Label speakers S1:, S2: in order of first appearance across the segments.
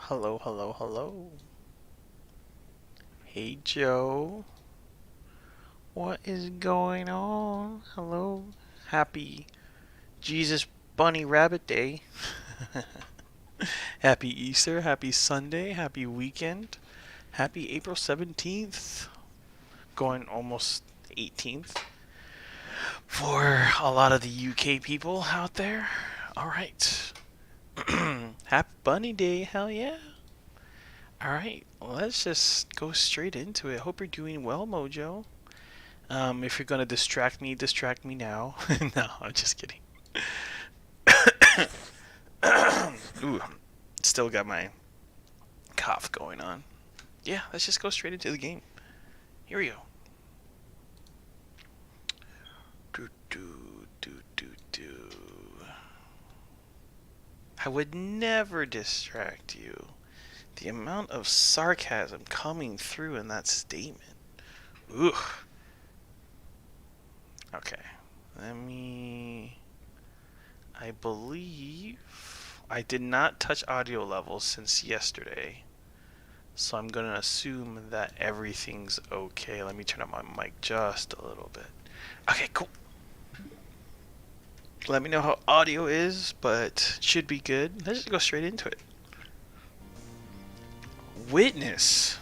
S1: Hello, hello, hello. Hey, Joe. What is going on? Hello. Happy Jesus Bunny Rabbit Day. Happy Easter, happy Sunday, happy weekend, happy April 17th. Going almost 18th for a lot of the UK people out there. Alright. Happy Bunny Day, hell yeah. Alright, let's just go straight into it. Hope you're doing well, Mojo. If you're gonna distract me now. No, I'm just kidding. Ooh, still got my cough going on. Yeah, let's just go straight into the game. Here we go. Do do do do do. I would never distract you. The amount of sarcasm coming through in that statement. Ooh. Okay. Let me. I believe I did not touch audio levels since yesterday. So I'm going to assume that everything's okay. Let me turn up my mic just a little bit. Okay, cool. Let me know how audio is, but it should be good. Let's just go straight into it. Witness.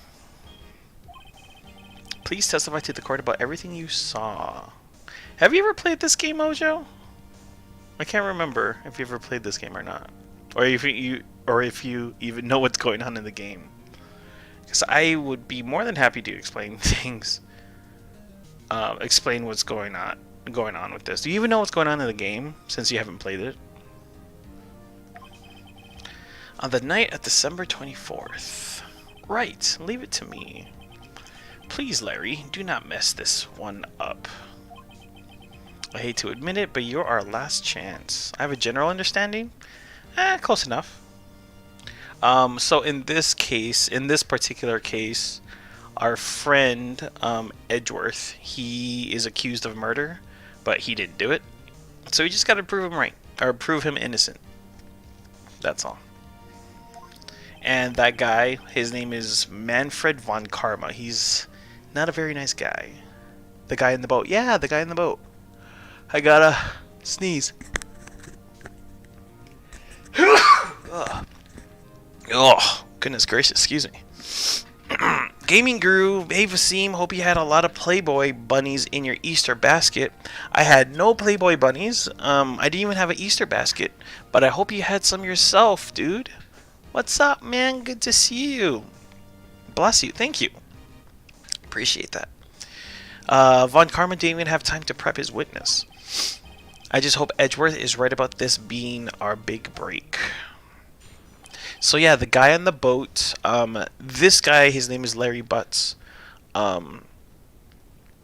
S1: Please testify to the court about everything you saw. Have you ever played this game, Mojo? I can't remember if you ever played this game or not. Or if you even know what's going on in the game. Because I would be more than happy to explain things. Explain what's going on with this. Do you even know what's going on in the game since you haven't played it? On the night of December 24th. Right, leave it to me. Please, Larry, do not mess this one up. I hate to admit it, but you're our last chance. I have a general understanding? Close enough. So in this case, in this particular case, our friend Edgeworth, he is accused of murder, but he didn't do it. So we just got to prove him right, or prove him innocent. That's all. And that guy, his name is Manfred von Karma. He's not a very nice guy. The guy in the boat. Yeah, the guy in the boat. I gotta sneeze. Oh, goodness gracious, excuse me. Gaming Guru, hey Vaseem, hope you had a lot of Playboy bunnies in your Easter basket. I had no Playboy bunnies. I didn't even have an Easter basket, but I hope you had some yourself, dude. What's up, man? Good to see you. Bless you. Thank you. Appreciate that. Von Karma didn't even have time to prep his witness. I just hope Edgeworth is right about this being our big break. So yeah, the guy on the boat, this guy, his name is Larry Butts.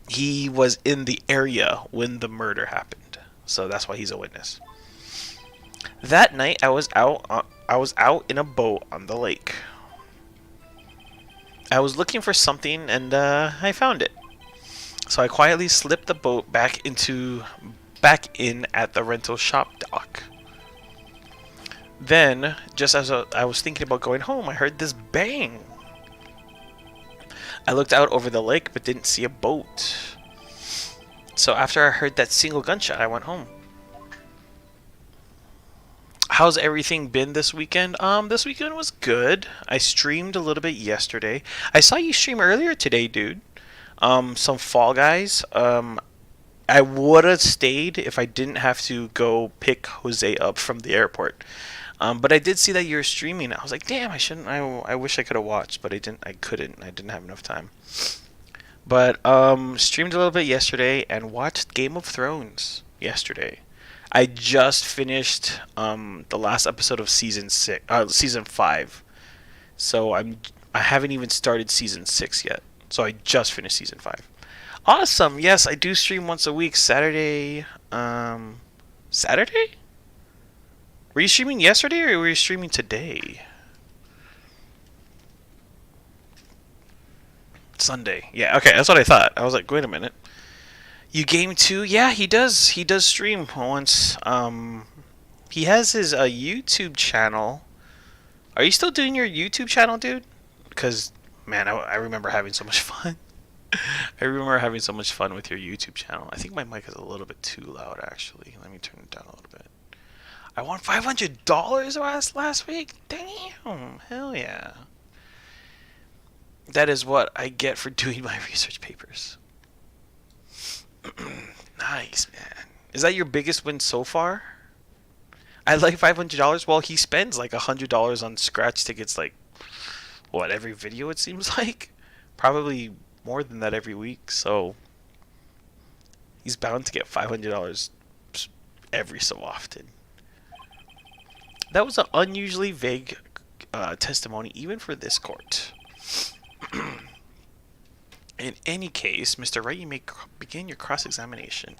S1: He was in the area when the murder happened, so that's why he's a witness. That night, I was out in a boat on the lake. I was looking for something, and I found it. So I quietly slipped the boat back in at the rental shop dock. Then, just as I was thinking about going home, I heard this bang. I looked out over the lake, but didn't see a boat. So after I heard that single gunshot, I went home. How's everything been this weekend? This weekend was good. I streamed a little bit yesterday. I saw you stream earlier today, dude. Some Fall Guys. I would have stayed if I didn't have to go pick Jose up from the airport. But I did see that you were streaming. I was like, damn, I shouldn't. I wish I could have watched, but I didn't. I couldn't. I didn't have enough time. But streamed a little bit yesterday and watched Game of Thrones yesterday. I just finished the last episode of season 5. So I haven't even started season 6 yet. So I just finished season 5. Awesome. Yes, I do stream once a week. Saturday. Saturday? Were you streaming yesterday or were you streaming today? Sunday. Yeah, okay, that's what I thought. I was like, wait a minute. You game too? Yeah, he does. He does stream once. He has his YouTube channel. Are you still doing your YouTube channel, dude? Because, man, I remember having so much fun. I remember having so much fun with your YouTube channel. I think my mic is a little bit too loud, actually. Let me turn it down a little bit. I won $500 last week? Damn, hell yeah. That is what I get for doing my research papers. Nice, man. Is that your biggest win so far? I like $500. Well, he spends like $100 on scratch tickets, like, what, every video it seems like? Probably more than that every week, so he's bound to get $500 every so often. That was an unusually vague testimony, even for this court. In any case, Mr. Wright, you may begin your cross-examination.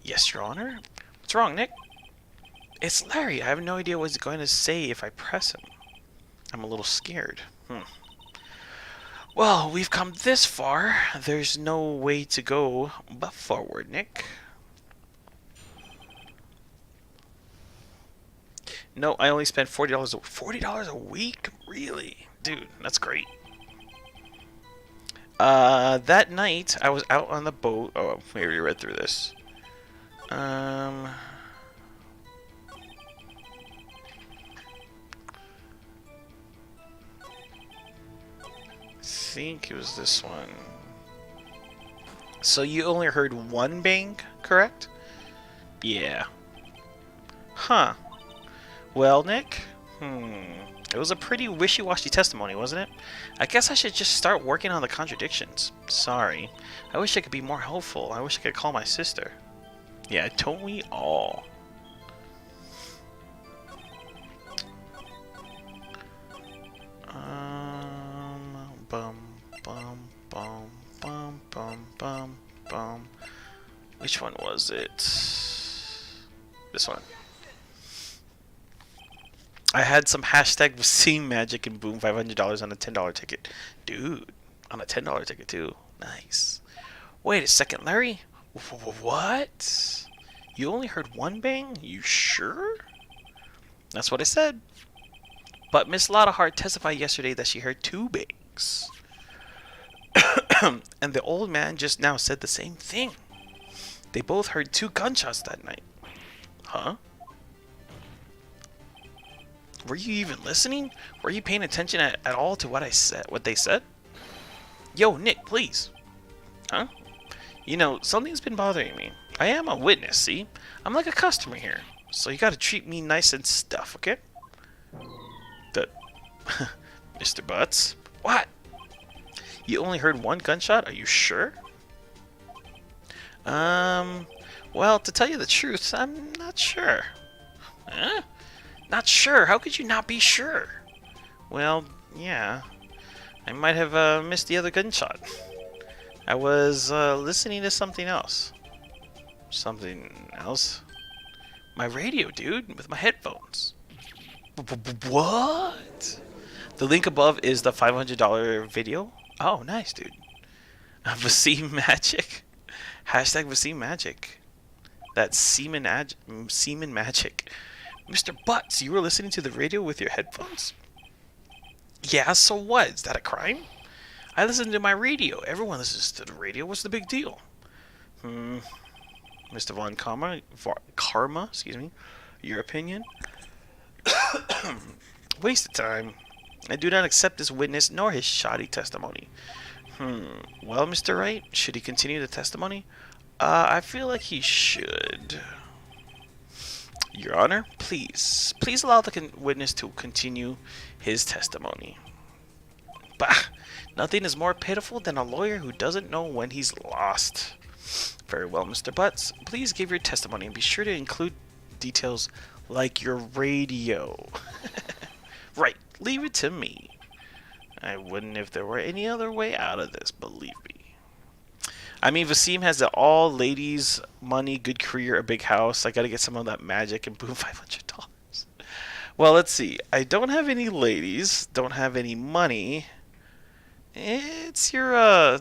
S1: Yes, Your Honor. What's wrong, Nick? It's Larry. I have no idea what he's going to say if I press him. I'm a little scared. Well, we've come this far. There's no way to go but forward, Nick. No, I only spent $40. $40 a week? Really? Dude, that's great. That night, I was out on the boat. Oh, we already read through this. I think it was this one. So you only heard one bang, correct? Yeah. Huh. Well, Nick? It was a pretty wishy-washy testimony, wasn't it? I guess I should just start working on the contradictions. Sorry. I wish I could be more helpful. I wish I could call my sister. Yeah, don't we all? Which one was it? This one. I had some hashtag Vaseem magic and boom, $500 on a $10 ticket. Dude, on a $10 ticket too. Nice. Wait a second, Larry. What? You only heard one bang? You sure? That's what I said. But Miss Lottahart testified yesterday that she heard two bangs. And the old man just now said the same thing. They both heard two gunshots that night. Huh? Were you even listening? Were you paying attention at all to what I said? What they said? Yo, Nick, please. Huh? You know, something's been bothering me. I am a witness, see? I'm like a customer here. So you gotta treat me nice and stuff, okay? Mr. Butts? What? You only heard one gunshot? Are you sure? Well, to tell you the truth, I'm not sure. Huh? Not sure? How could you not be sure? Well, yeah. I might have missed the other gunshot. I was listening to something else. Something else? My radio, dude, with my headphones. What? The link above is the $500 video. Oh, nice, dude. Vaseem magic. Hashtag Vaseem magic. That's semen magic. Mr. Butts, you were listening to the radio with your headphones? Yeah, so what? Is that a crime? I listen to my radio. Everyone listens to the radio. What's the big deal? Mr. Von Karma, excuse me. Your opinion? Waste of time. I do not accept this witness nor his shoddy testimony. Well, Mr. Wright, should he continue the testimony? I feel like he should. Your Honor, please allow the witness to continue his testimony. Bah! Nothing is more pitiful than a lawyer who doesn't know when he's lost. Very well, Mr. Butts. Please give your testimony and be sure to include details like your radio. Right, leave it to me. I wouldn't if there were any other way out of this, believe me. I mean, Vaseem has the all ladies, money, good career, a big house. I gotta get some of that magic and boom, $500. Well, let's see. I don't have any ladies, don't have any money. It's your,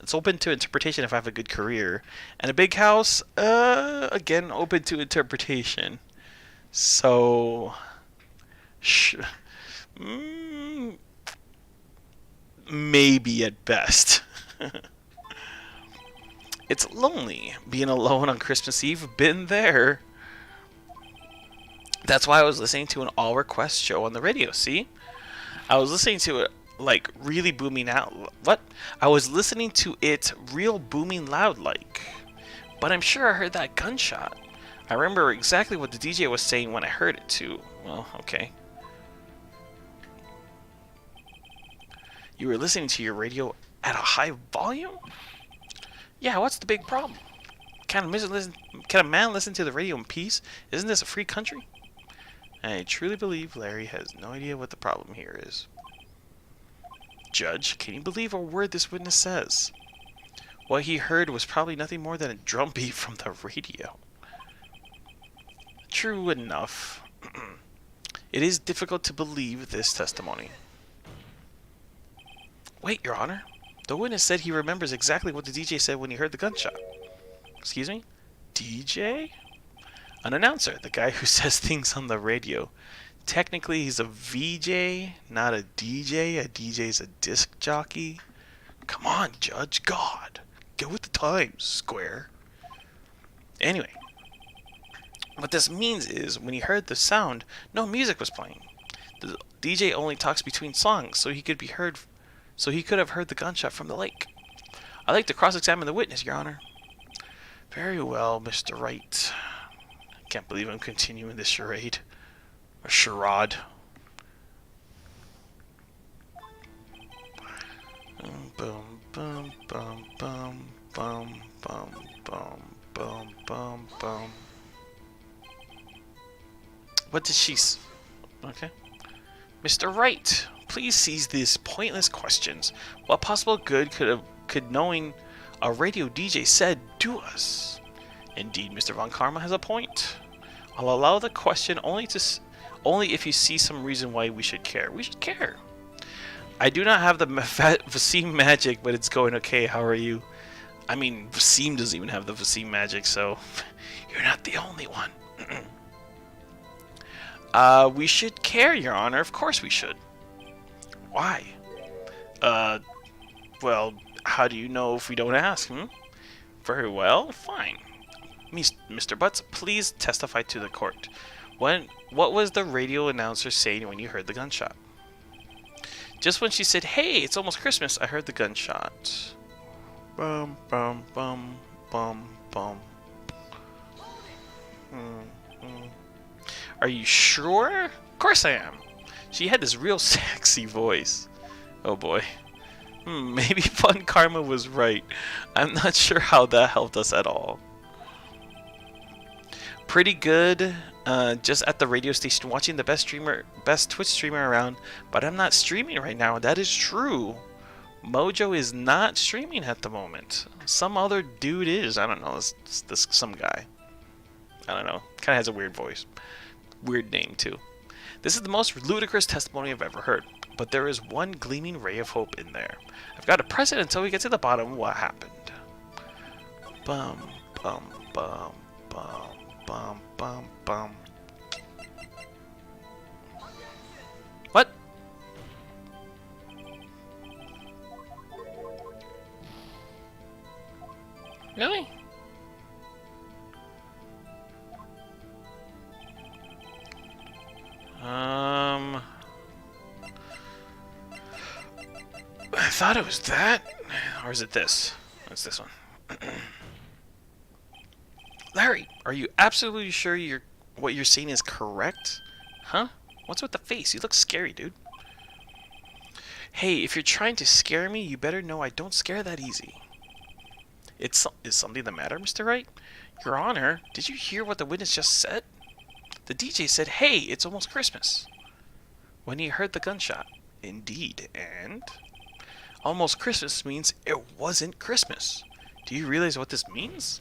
S1: it's open to interpretation if I have a good career. And a big house, again, open to interpretation. So, Sh- mm, maybe at best. It's lonely being alone on Christmas Eve. Been there. That's why I was listening to an all request show on the radio. See? I was listening to it like really booming out. What? I was listening to it real booming loud like. But I'm sure I heard that gunshot. I remember exactly what the DJ was saying when I heard it too. Well, okay. You were listening to your radio at a high volume? Yeah, what's the big problem? Can a man listen to the radio in peace? Isn't this a free country? I truly believe Larry has no idea what the problem here is. Judge, can you believe a word this witness says? What he heard was probably nothing more than a drum beat from the radio. True enough. It is difficult to believe this testimony. Wait, Your Honor. The witness said he remembers exactly what the DJ said when he heard the gunshot. Excuse me? DJ? An announcer, the guy who says things on the radio. Technically, he's a VJ, not a DJ. A DJ's a disc jockey. Come on, Judge. God. Get with the times, square. Anyway. What this means is, when he heard the sound, no music was playing. The DJ only talks between songs, so he could have heard the gunshot from the lake. I'd like to cross-examine the witness, Your Honor. Very well, Mr. Wright. I can't believe I'm continuing this charade. Or charade. Boom, boom, boom, boom, boom, boom, boom, boom, boom, boom. What did she s... Okay. Mr. Wright, please cease these pointless questions. What possible good could knowing a radio DJ said do us? Indeed, Mr. Von Karma has a point. I'll allow the question only if you see some reason why we should care. We should care. I do not have the Vaseem magic, but it's going okay. How are you? I mean, Vaseem doesn't even have the Vaseem magic, so you're not the only one. We should care, Your Honor. Of course we should. Why? Well, how do you know if we don't ask, Very well, fine. Mr. Butts, please testify to the court. What was the radio announcer saying when you heard the gunshot? Just when she said, "Hey, it's almost Christmas," I heard the gunshot. Bum, bum, bum, bum, bum. Are you sure? Of course I am. She had this real sexy voice. Oh boy. Maybe Fun Karma was right. I'm not sure how that helped us at all. Pretty good. Just at the radio station watching the best Twitch streamer around, but I'm not streaming right now. That is true. Mojo is not streaming at the moment. Some other dude is. I don't know. This some guy. I don't know. Kind of has a weird voice. Weird name too. This is the most ludicrous testimony I've ever heard, but there is one gleaming ray of hope in there. I've got to press it until we get to the bottom of what happened. Bum, bum, bum, bum, bum, bum, bum. What? Really? I thought it was that, or is it this? It's this one. Larry, are you absolutely sure what you're seeing is correct? Huh? What's with the face? You look scary, dude. Hey, if you're trying to scare me, you better know I don't scare that easy. Is something the matter, Mr. Wright? Your Honor, did you hear what the witness just said? The DJ said, "Hey, it's almost Christmas," when he heard the gunshot. Indeed, and almost Christmas means it wasn't Christmas. Do you realize what this means?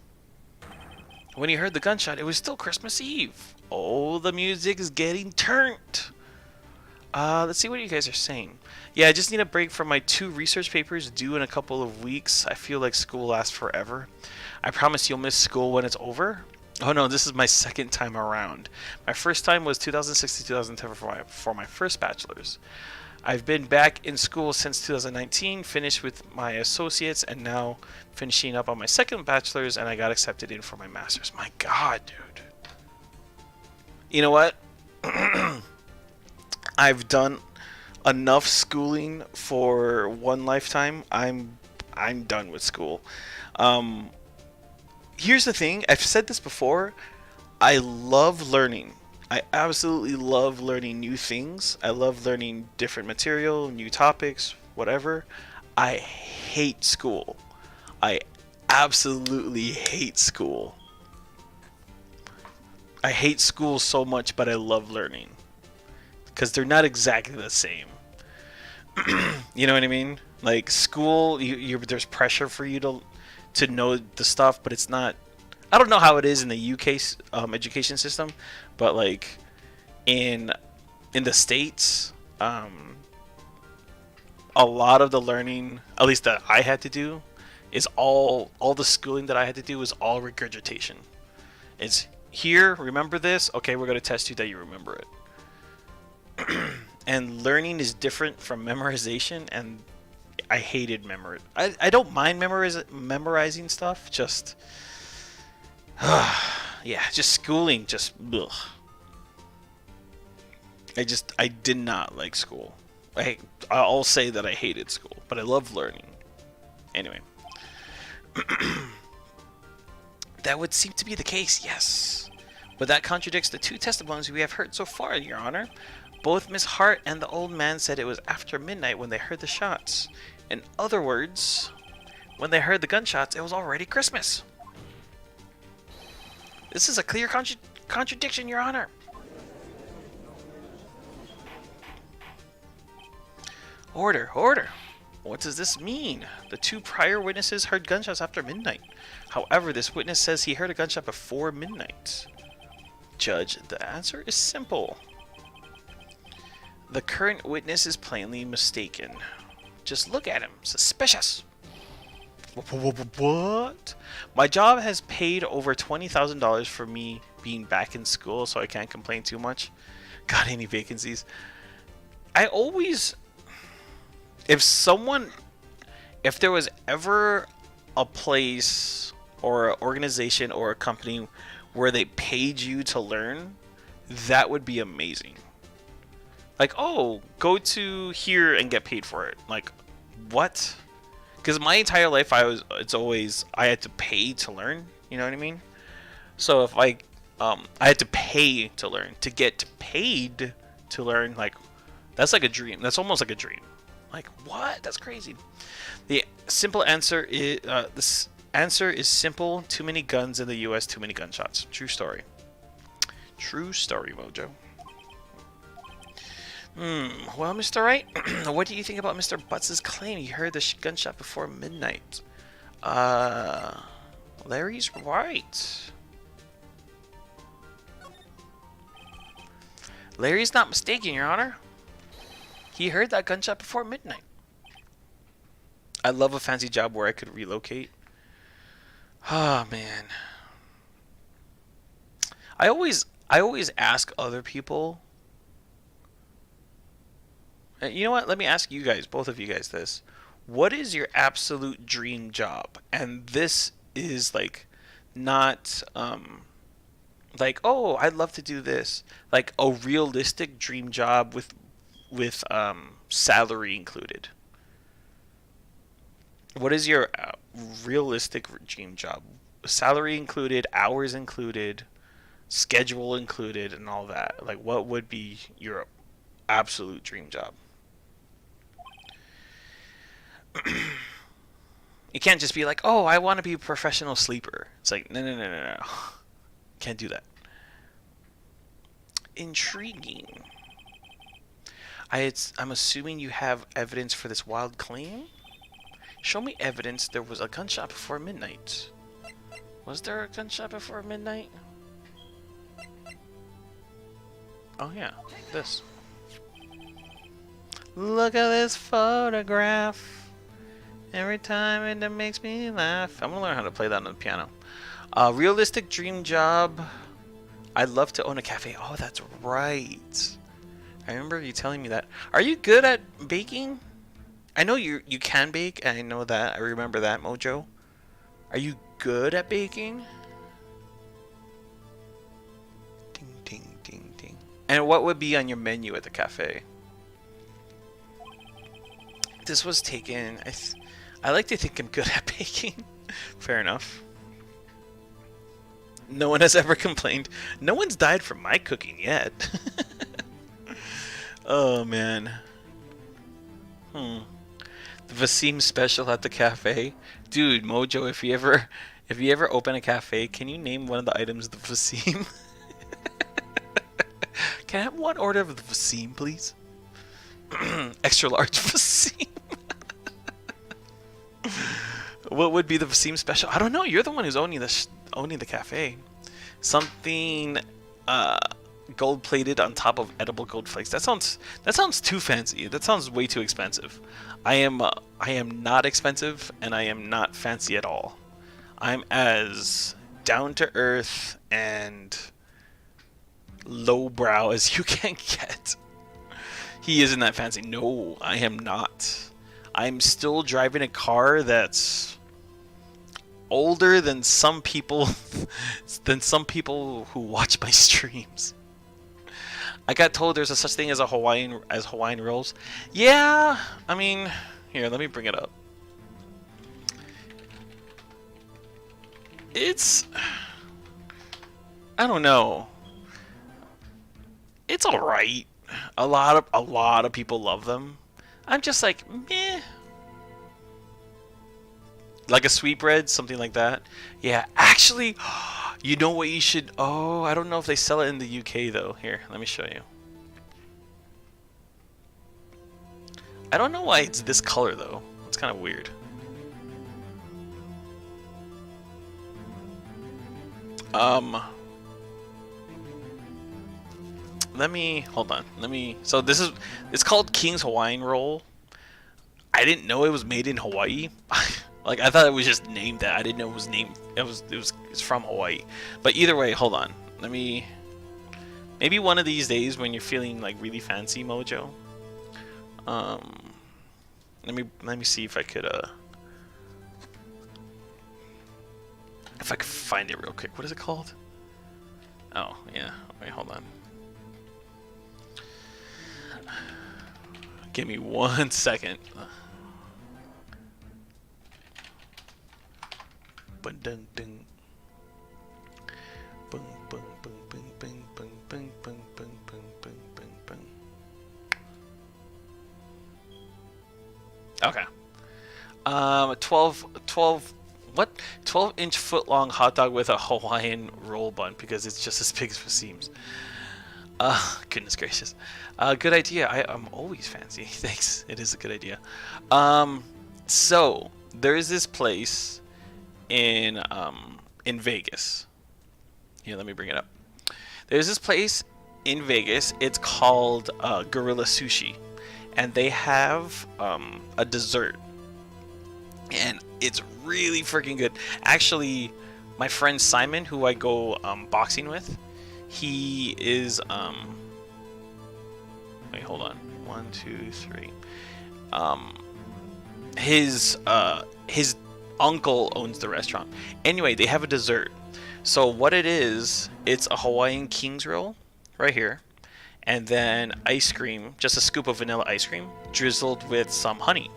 S1: When he heard the gunshot, it was still Christmas Eve. Oh, the music's getting turned. Let's see what you guys are saying. Yeah, I just need a break from my 2 research papers due in a couple of weeks. I feel like school lasts forever. I promise you'll miss school when it's over. Oh no, this is my second time around. My first time was 2006 to 2010 for my first bachelor's. I've been back in school since 2019, finished with my associates, and now finishing up on my second bachelor's, and I got accepted in for my master's. My God, dude. You know what? I've done enough schooling for one lifetime. I'm done with school. Here's the thing. I've said this before. I love learning. I absolutely love learning new things. I love learning different material, new topics, whatever. I hate school. I absolutely hate school. I hate school so much, but I love learning. Because they're not exactly the same. You know what I mean? Like school, there's pressure for you to know the stuff, but it's not. I don't know how it is in the UK education system, but like in the States, a lot of the learning, at least that I had to do, is all the schooling that I had to do is all regurgitation. It's here, remember this. Okay, we're gonna test you that you remember it. And learning is different from memorization, and I hated memory. I don't mind memorizing stuff, just yeah, just schooling, just ugh. I did not like school. I'll say that I hated school, but I love learning. Anyway, that would seem to be the case, yes. But that contradicts the two testimonies we have heard so far, Your Honor. Both Miss Hart and the old man said it was after midnight when they heard the shots. In other words, when they heard the gunshots, it was already Christmas. This is a clear contradiction, Your Honor. Order, order. What does this mean? The two prior witnesses heard gunshots after midnight. However, this witness says he heard a gunshot before midnight. Judge, the answer is simple. The current witness is plainly mistaken. Just look at him. Suspicious. What? My job has paid over $20,000 for me being back in school, so I can't complain too much. Got any vacancies? I always... If there was ever a place or an organization or a company where they paid you to learn, that would be amazing. Like, oh, go to here and get paid for it. Like, what? Because my entire life, I had to pay to learn. You know what I mean? So if I had to pay to learn, to get paid to learn, like, that's like a dream. That's almost like a dream. Like, what? That's crazy. The simple answer is this answer is simple. Too many guns in the U.S. Too many gunshots. True story. True story, Mojo. Well, Mr. Wright, what do you think about Mr. Butts' claim he heard the gunshot before midnight? Larry's right. Larry's not mistaken, Your Honor. He heard that gunshot before midnight. I love a fancy job where I could relocate. Ah, man. I always ask other people. You know what? Let me ask you guys, both of you guys, this. What is your absolute dream job? And this is like not like, oh, I'd love to do this. Like a realistic dream job with salary included. What is your realistic dream job? Salary included, hours included, schedule included, and all that. Like, what would be your absolute dream job? You can't just be like, oh, I want to be a professional sleeper. It's like, no. Can't do that. Intriguing. I'm assuming you have evidence for this wild claim? Show me evidence there was a gunshot before midnight. Was there a gunshot before midnight? Oh yeah, this. Look at this photograph. Every time it makes me laugh. I'm gonna learn how to play that on the piano. Realistic dream job. I'd love to own a cafe. Oh, that's right. I remember you telling me that. Are you good at baking? I know you can bake. I know that. I remember that, Mojo. Are you good at baking? Ding, ding, ding, ding. And what would be on your menu at the cafe? This was taken. I like to think I'm good at baking. Fair enough. No one has ever complained. No one's died from my cooking yet. Oh man. The Vasim special at the cafe, dude. Mojo, if you ever open a cafe, can you name one of the items of the Vasim? Can I have one order of the Vasim, please? Extra large Vasim. What would be the Vasim special? I don't know. You're the one who's owning the cafe. Something gold plated on top of edible gold flakes. That sounds too fancy. That sounds way too expensive. I am not expensive, and I am not fancy at all. I'm as down to earth and lowbrow as you can get. He isn't that fancy. No, I am not. I'm still driving a car that's older than some people who watch my streams. I got told there's a such thing as Hawaiian rolls. Yeah, I mean, here, let me bring it up. It's, I don't know. It's all right. A lot of people love them. I'm just like, meh. Like a sweetbread, something like that. Yeah, actually, you know what you should... Oh, I don't know if they sell it in the UK, though. Here, let me show you. I don't know why it's this color, though. It's kind of weird. Let me... Hold on. Let me... So this is... It's called King's Hawaiian Roll. I didn't know it was made in Hawaii. Like, I thought it was just named that. I didn't know it was named. It's from Hawaii. But either way, hold on. Let me. Maybe one of these days when you're feeling like really fancy, Mojo. Let me see if I could find it real quick. What is it called? Oh yeah. Wait, hold on. Give me 1 second. Okay. 12-inch foot long hot dog with a Hawaiian roll bun because it's just as big as it seems. Goodness gracious. Good idea. I'm always fancy. Thanks. It is a good idea. So there is this place in Vegas. Here, let me bring it up. There's this place in Vegas. It's called Gorilla Sushi, and they have a dessert, and it's really freaking good. Actually, my friend Simon, who I go boxing with, he is wait, hold on. 1, 2, 3. His uncle owns the restaurant. Anyway, they have a dessert. So what it is, it's a Hawaiian King's roll right here, and then ice cream, just a scoop of vanilla ice cream drizzled with some honey.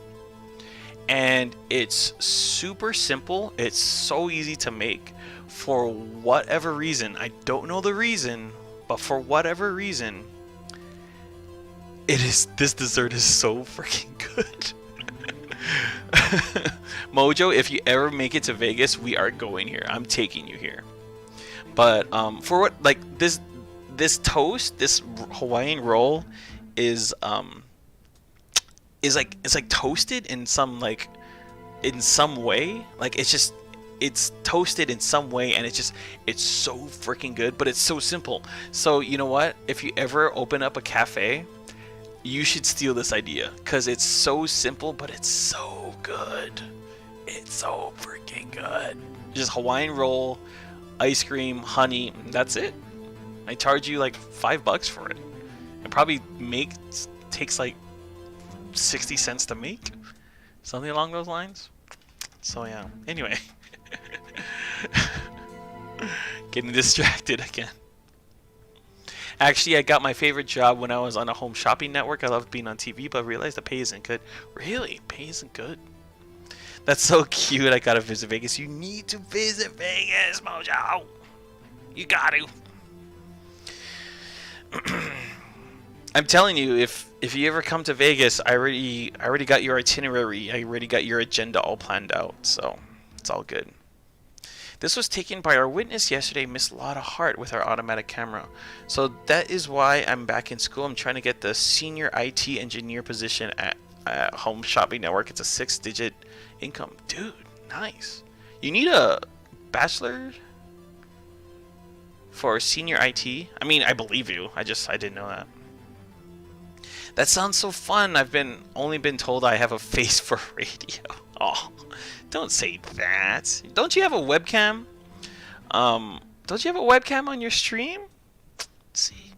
S1: And it's super simple. It's so easy to make. For whatever reason, I don't know the reason, but for whatever reason, this dessert is so freaking good. Mojo, if you ever make it to Vegas, we are going here. I'm taking you here. But for what, like, this toast, this Hawaiian roll is like toasted in some way. Like, it's toasted in some way, and it's so freaking good, but it's so simple. So you know what, if you ever open up a cafe, you should steal this idea, because it's so simple, but it's so good. It's so freaking good. Just Hawaiian roll ice cream, honey. That's it. I charge you like $5 for it. It probably takes like 60 cents to make, something along those lines. So yeah. Anyway, getting distracted again. Actually, I got my favorite job when I was on a home shopping network. I loved being on TV, but I realized the pay isn't good. Really? Pay isn't good? That's so cute. I gotta visit Vegas. You need to visit Vegas, Mojo. You got to. I'm telling you, if you ever come to Vegas, I already got your itinerary. I already got your agenda all planned out. So it's all good. This was taken by our witness yesterday, Miss Lotta Hart, with our automatic camera. So that is why I'm back in school. I'm trying to get the senior IT engineer position at Home Shopping Network. It's a 6-digit income. Dude, nice. You need a bachelor for senior IT? I mean, I believe you. I didn't know that. That sounds so fun. I've only been told I have a face for radio. Oh, don't say that. Don't you have a webcam? Don't you have a webcam on your stream? Let's see.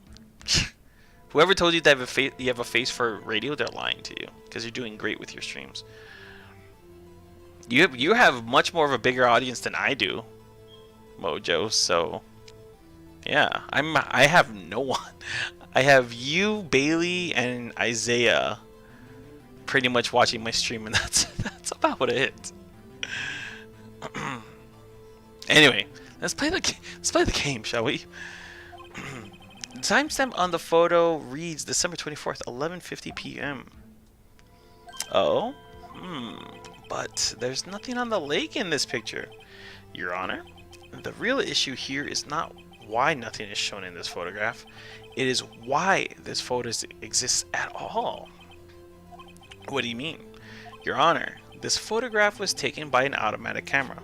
S1: Whoever told you that you have a face for radio, they're lying to you, because you're doing great with your streams. You have much more of a bigger audience than I do, Mojo. So yeah, I have no one. I have you, Bailey, and Isaiah pretty much watching my stream, and that's about it. Anyway, let's play the game, shall we? The timestamp on the photo reads December 24th, 11:50 p.m. Oh, but there's nothing on the lake in this picture, Your Honor. The real issue here is not why nothing is shown in this photograph. It is why this photo exists at all. What do you mean? Your Honor, this photograph was taken by an automatic camera.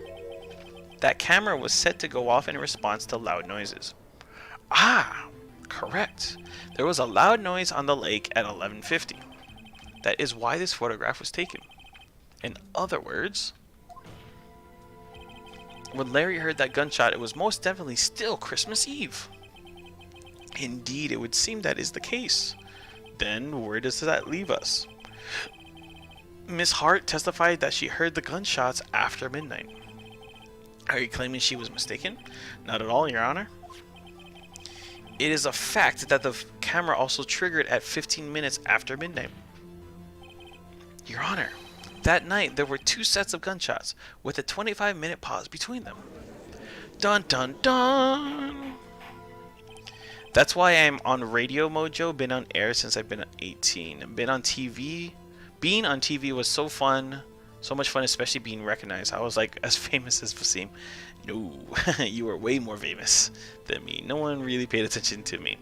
S1: That camera was set to go off in response to loud noises. Ah, correct. There was a loud noise on the lake at 11:50. That is why this photograph was taken. In other words, when Larry heard that gunshot, it was most definitely still Christmas Eve. Indeed, it would seem that is the case. Then, where does that leave us? Miss Hart testified that she heard the gunshots after midnight. Are you claiming she was mistaken? Not at all, Your Honor. It is a fact that the camera also triggered at 15 minutes after midnight. Your Honor, that night there were 2 sets of gunshots with a 25-minute pause between them. Dun dun dun! That's why I'm on Radio Mojo, been on air since I've been 18. Been on TV. Being on TV was so fun. So much fun, especially being recognized. I was like as famous as Fasim. No, you were way more famous than me. No one really paid attention to me.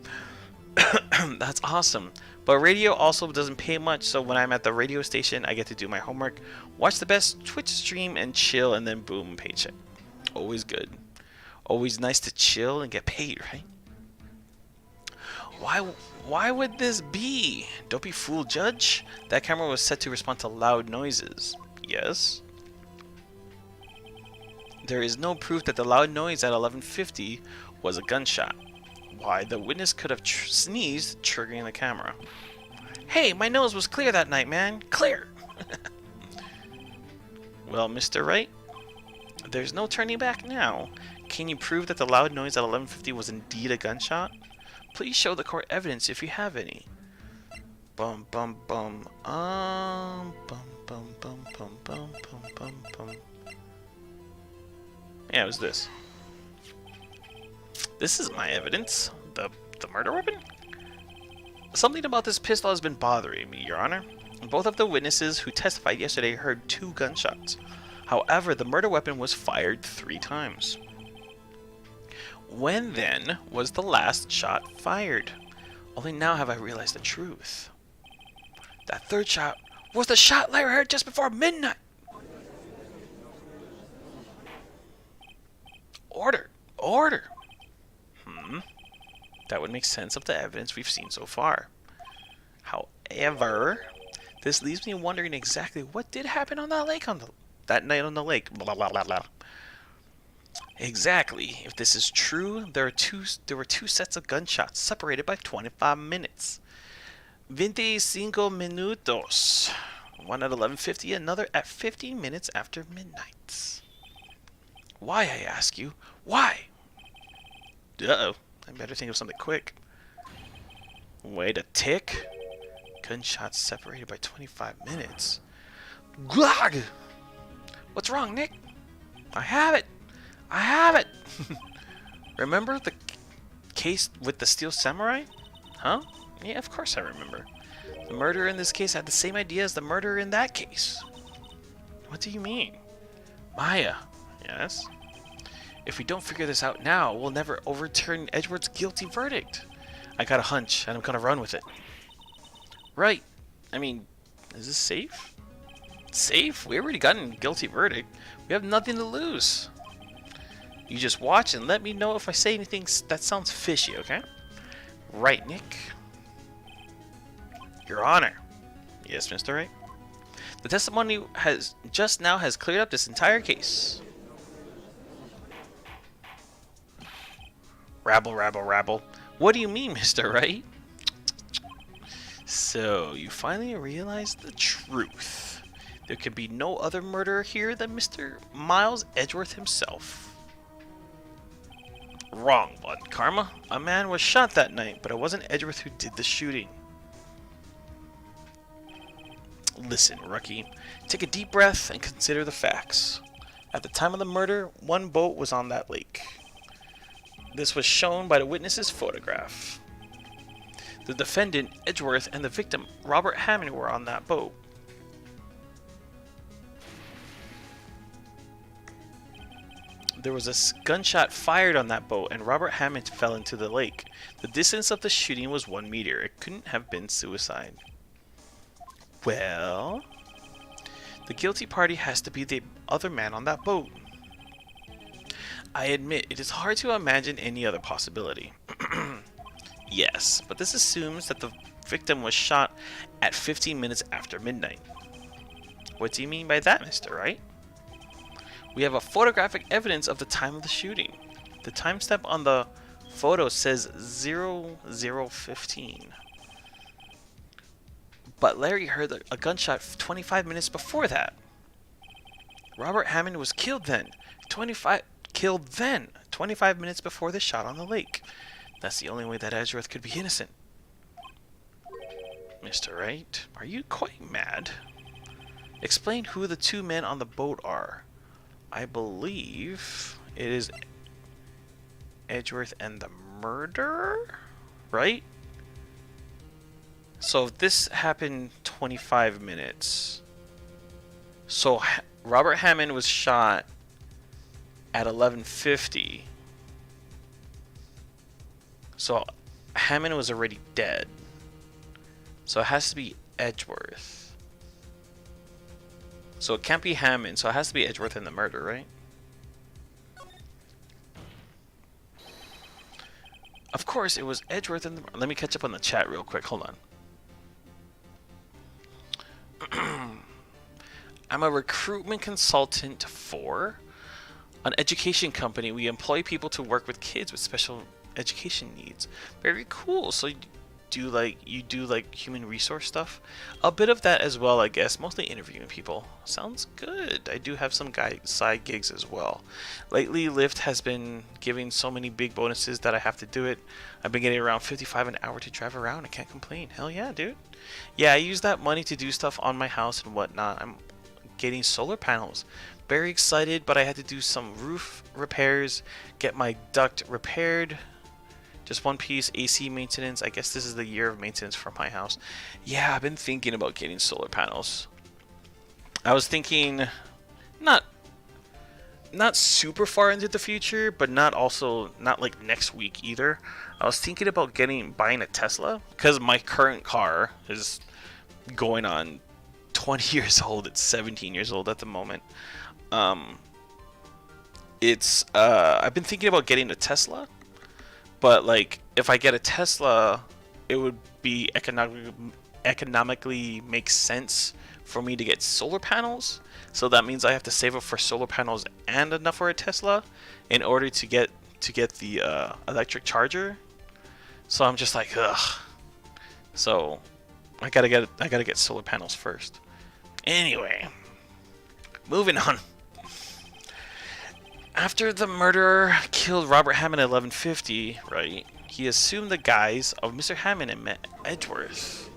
S1: That's awesome. But radio also doesn't pay much, so when I'm at the radio station, I get to do my homework, watch the best Twitch stream, and chill, and then boom, paycheck. Always good. Always nice to chill and get paid, right? Why would this be? Don't be fooled, Judge. That camera was set to respond to loud noises. Yes. There is no proof that the loud noise at 11:50 was a gunshot. Why, the witness could have sneezed, triggering the camera. Hey, my nose was clear that night, man. Clear! Well, Mr. Wright, there's no turning back now. Can you prove that the loud noise at 11:50 was indeed a gunshot? Please show the court evidence if you have any. Bum bum bum. Bum bum bum bum bum bum bum bum. Yeah, it was this. This is my evidence. The murder weapon? Something about this pistol has been bothering me, Your Honor. Both of the witnesses who testified yesterday heard 2 gunshots. However, the murder weapon was fired 3 times. When then was the last shot fired? Only now have I realized the truth. That 3rd shot was the shot Larry heard just before midnight. Order! Order! That would make sense of the evidence we've seen so far. However, this leaves me wondering exactly what did happen on that lake that night on the lake. Blah blah blah blah. Exactly. If this is true, there were two sets of gunshots separated by 25 minutes. 25 minutos. One at 11:50, another at 15 minutes after midnight. Why, I ask you? Why? Uh-oh. I better think of something quick. Wait a tick. Gunshots separated by 25 minutes. Glag! What's wrong, Nick? I have it! I have it! Remember the case with the Steel Samurai? Huh? Yeah, of course I remember. The murderer in this case had the same idea as the murderer in that case. What do you mean? Maya. Yes? If we don't figure this out now, we'll never overturn Edward's guilty verdict. I got a hunch, and I'm gonna run with it. Right. I mean, is this safe? Safe? We already got a guilty verdict. We have nothing to lose. You just watch and let me know if I say anything that sounds fishy, okay? Right, Nick? Your Honor. Yes, Mr. Wright? The testimony has cleared up this entire case. Rabble, rabble, rabble. What do you mean, Mr. Wright? So, you finally realized the truth. There could be no other murderer here than Mr. Miles Edgeworth himself. Wrong, Blood Karma. A man was shot that night, but it wasn't Edgeworth who did the shooting. Listen, rookie. Take a deep breath and consider the facts. At the time of the murder, one boat was on that lake. This was shown by the witness's photograph. The defendant, Edgeworth, and the victim, Robert Hammond, were on that boat. There was a gunshot fired on that boat, and Robert Hammond fell into the lake. The distance of the shooting was 1 meter. It couldn't have been suicide. Well, the guilty party has to be the other man on that boat. I admit, it is hard to imagine any other possibility. Yes, but this assumes that the victim was shot at 15 minutes after midnight. What do you mean by that, Mr. Wright? We have a photographic evidence of the time of the shooting. The timestamp on the photo says 00:15. But Larry heard a gunshot 25 minutes before that. Robert Hammond was killed then. 25 minutes before the shot on the lake. That's the only way that Edgeworth could be innocent. Mr. Wright, are you quite mad? Explain who the two men on the boat are. I believe it is Edgeworth and the murderer, right? So if this happened 25 minutes. So Robert Hammond was shot at 11:50. So Hammond was already dead. So it has to be Edgeworth. So it can't be Hammond, so it has to be Edgeworth in the murder, right? Of course, it was Edgeworth in the... Let me catch up on the chat real quick. Hold on. I'm a recruitment consultant for an education company. We employ people to work with kids with special education needs. Very cool. So you do like human resource stuff? A bit of that as well, I guess. Mostly interviewing people. Sounds good. I do have some side gigs as well. Lately, Lyft has been giving so many big bonuses that I have to do it. I've been getting around $55 an hour to drive around. I can't complain. Hell yeah, dude. Yeah, I use that money to do stuff on my house and whatnot. I'm getting solar panels. Very excited, but I had to do some roof repairs, get my duct repaired. Just one piece, AC maintenance. I guess this is the year of maintenance for my house. Yeah, I've been thinking about getting solar panels. I was thinking not super far into the future, but not like next week either. I was thinking about buying a Tesla because my current car is going on 20 years old. It's 17 years old at the moment. I've been thinking about getting a Tesla. But like, if I get a Tesla, it would be economically makes sense for me to get solar panels. So that means I have to save up for solar panels and enough for a Tesla in order to get the electric charger. So I'm just like, ugh. So I gotta get solar panels first. Anyway, moving on. After the murderer killed Robert Hammond at 11:50, right? He assumed the guise of Mr. Hammond and met Edgeworth.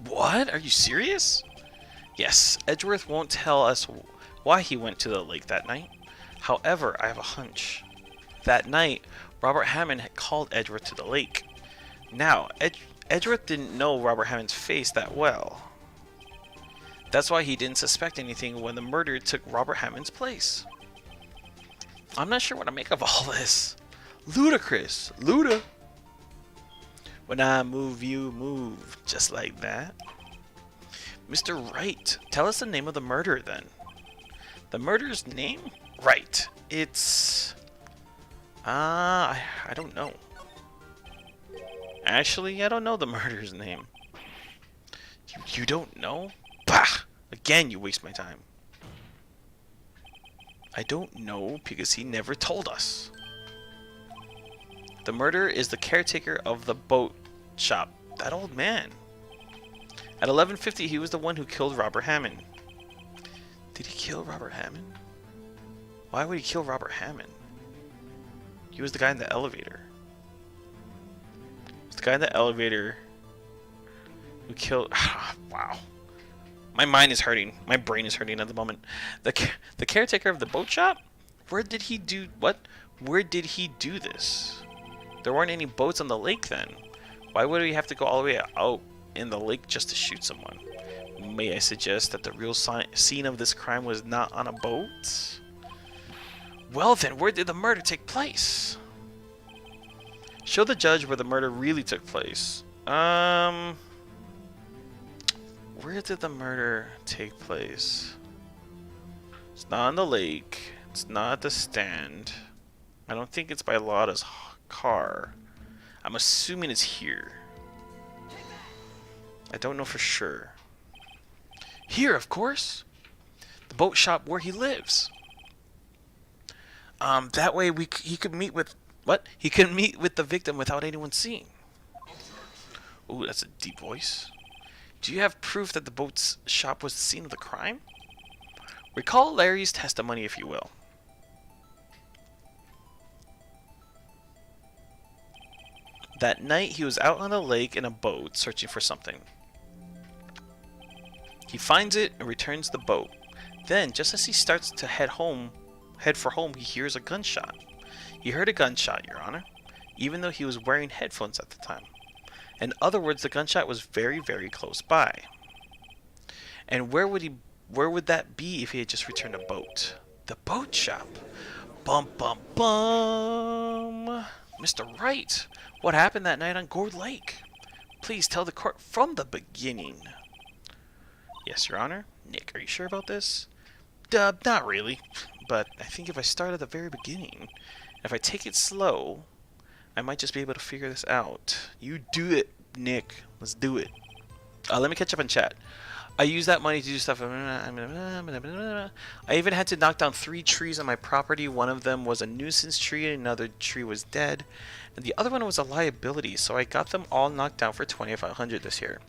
S1: What? Are you serious? Yes, Edgeworth won't tell us why he went to the lake that night. However, I have a hunch. That night, Robert Hammond had called Edgeworth to the lake. Now, Edgeworth didn't know Robert Hammond's face that well. That's why he didn't suspect anything when the murderer took Robert Hammond's place. I'm not sure what to make of all this. Ludicrous. Luda. When I move, you move. Just like that. Mr. Wright, tell us the name of the murderer then. The murderer's name? Wright. It's... I don't know. Actually, I don't know the murderer's name. You don't know? Bah! Again, you waste my time. I don't know because he never told us. The murderer is the caretaker of the boat shop. That old man. At 11:50, he was the one who killed Robert Hammond. Did he kill Robert Hammond? Why would he kill Robert Hammond? He was the guy in the elevator. He was the guy in the elevator who killed... Wow. My mind is hurting. My brain is hurting at the moment. The caretaker of the boat shop? Where did he do... What? Where did he do this? There weren't any boats on the lake then. Why would we have to go all the way out in the lake just to shoot someone? May I suggest that the real scene of this crime was not on a boat? Well then, where did the murder take place? Show the judge where the murder really took place. Where did the murder take place? It's not on the lake. It's not at the stand. I don't think it's by Lotta's car. I'm assuming it's here. I don't know for sure. Here, of course. The boat shop where he lives. That way he could meet with... What? He could meet with the victim without anyone seeing. Ooh, that's a deep voice. Do you have proof that the boat's shop was the scene of the crime? Recall Larry's testimony, if you will. That night, he was out on a lake in a boat searching for something. He finds it and returns the boat. Then, just as he starts to head for home, he hears a gunshot. He heard a gunshot, Your Honor, even though he was wearing headphones at the time. In other words, the gunshot was very, very close by. And where would that be if he had just returned a boat? The boat shop. Bum bum bum. Mr. Wright, what happened that night on Gourd Lake? Please tell the court from the beginning. Yes, Your Honor. Nick, are you sure about this? Not really. But I think if I start at the very beginning, if I take it slow, I might just be able to figure this out. You do it, Nick. Let's do it. Let me catch up in chat. I use that money to do stuff. I even had to knock down 3 trees on my property. One of them was a nuisance tree, and another tree was dead, and the other one was a liability. So I got them all knocked down for $2,500 this year.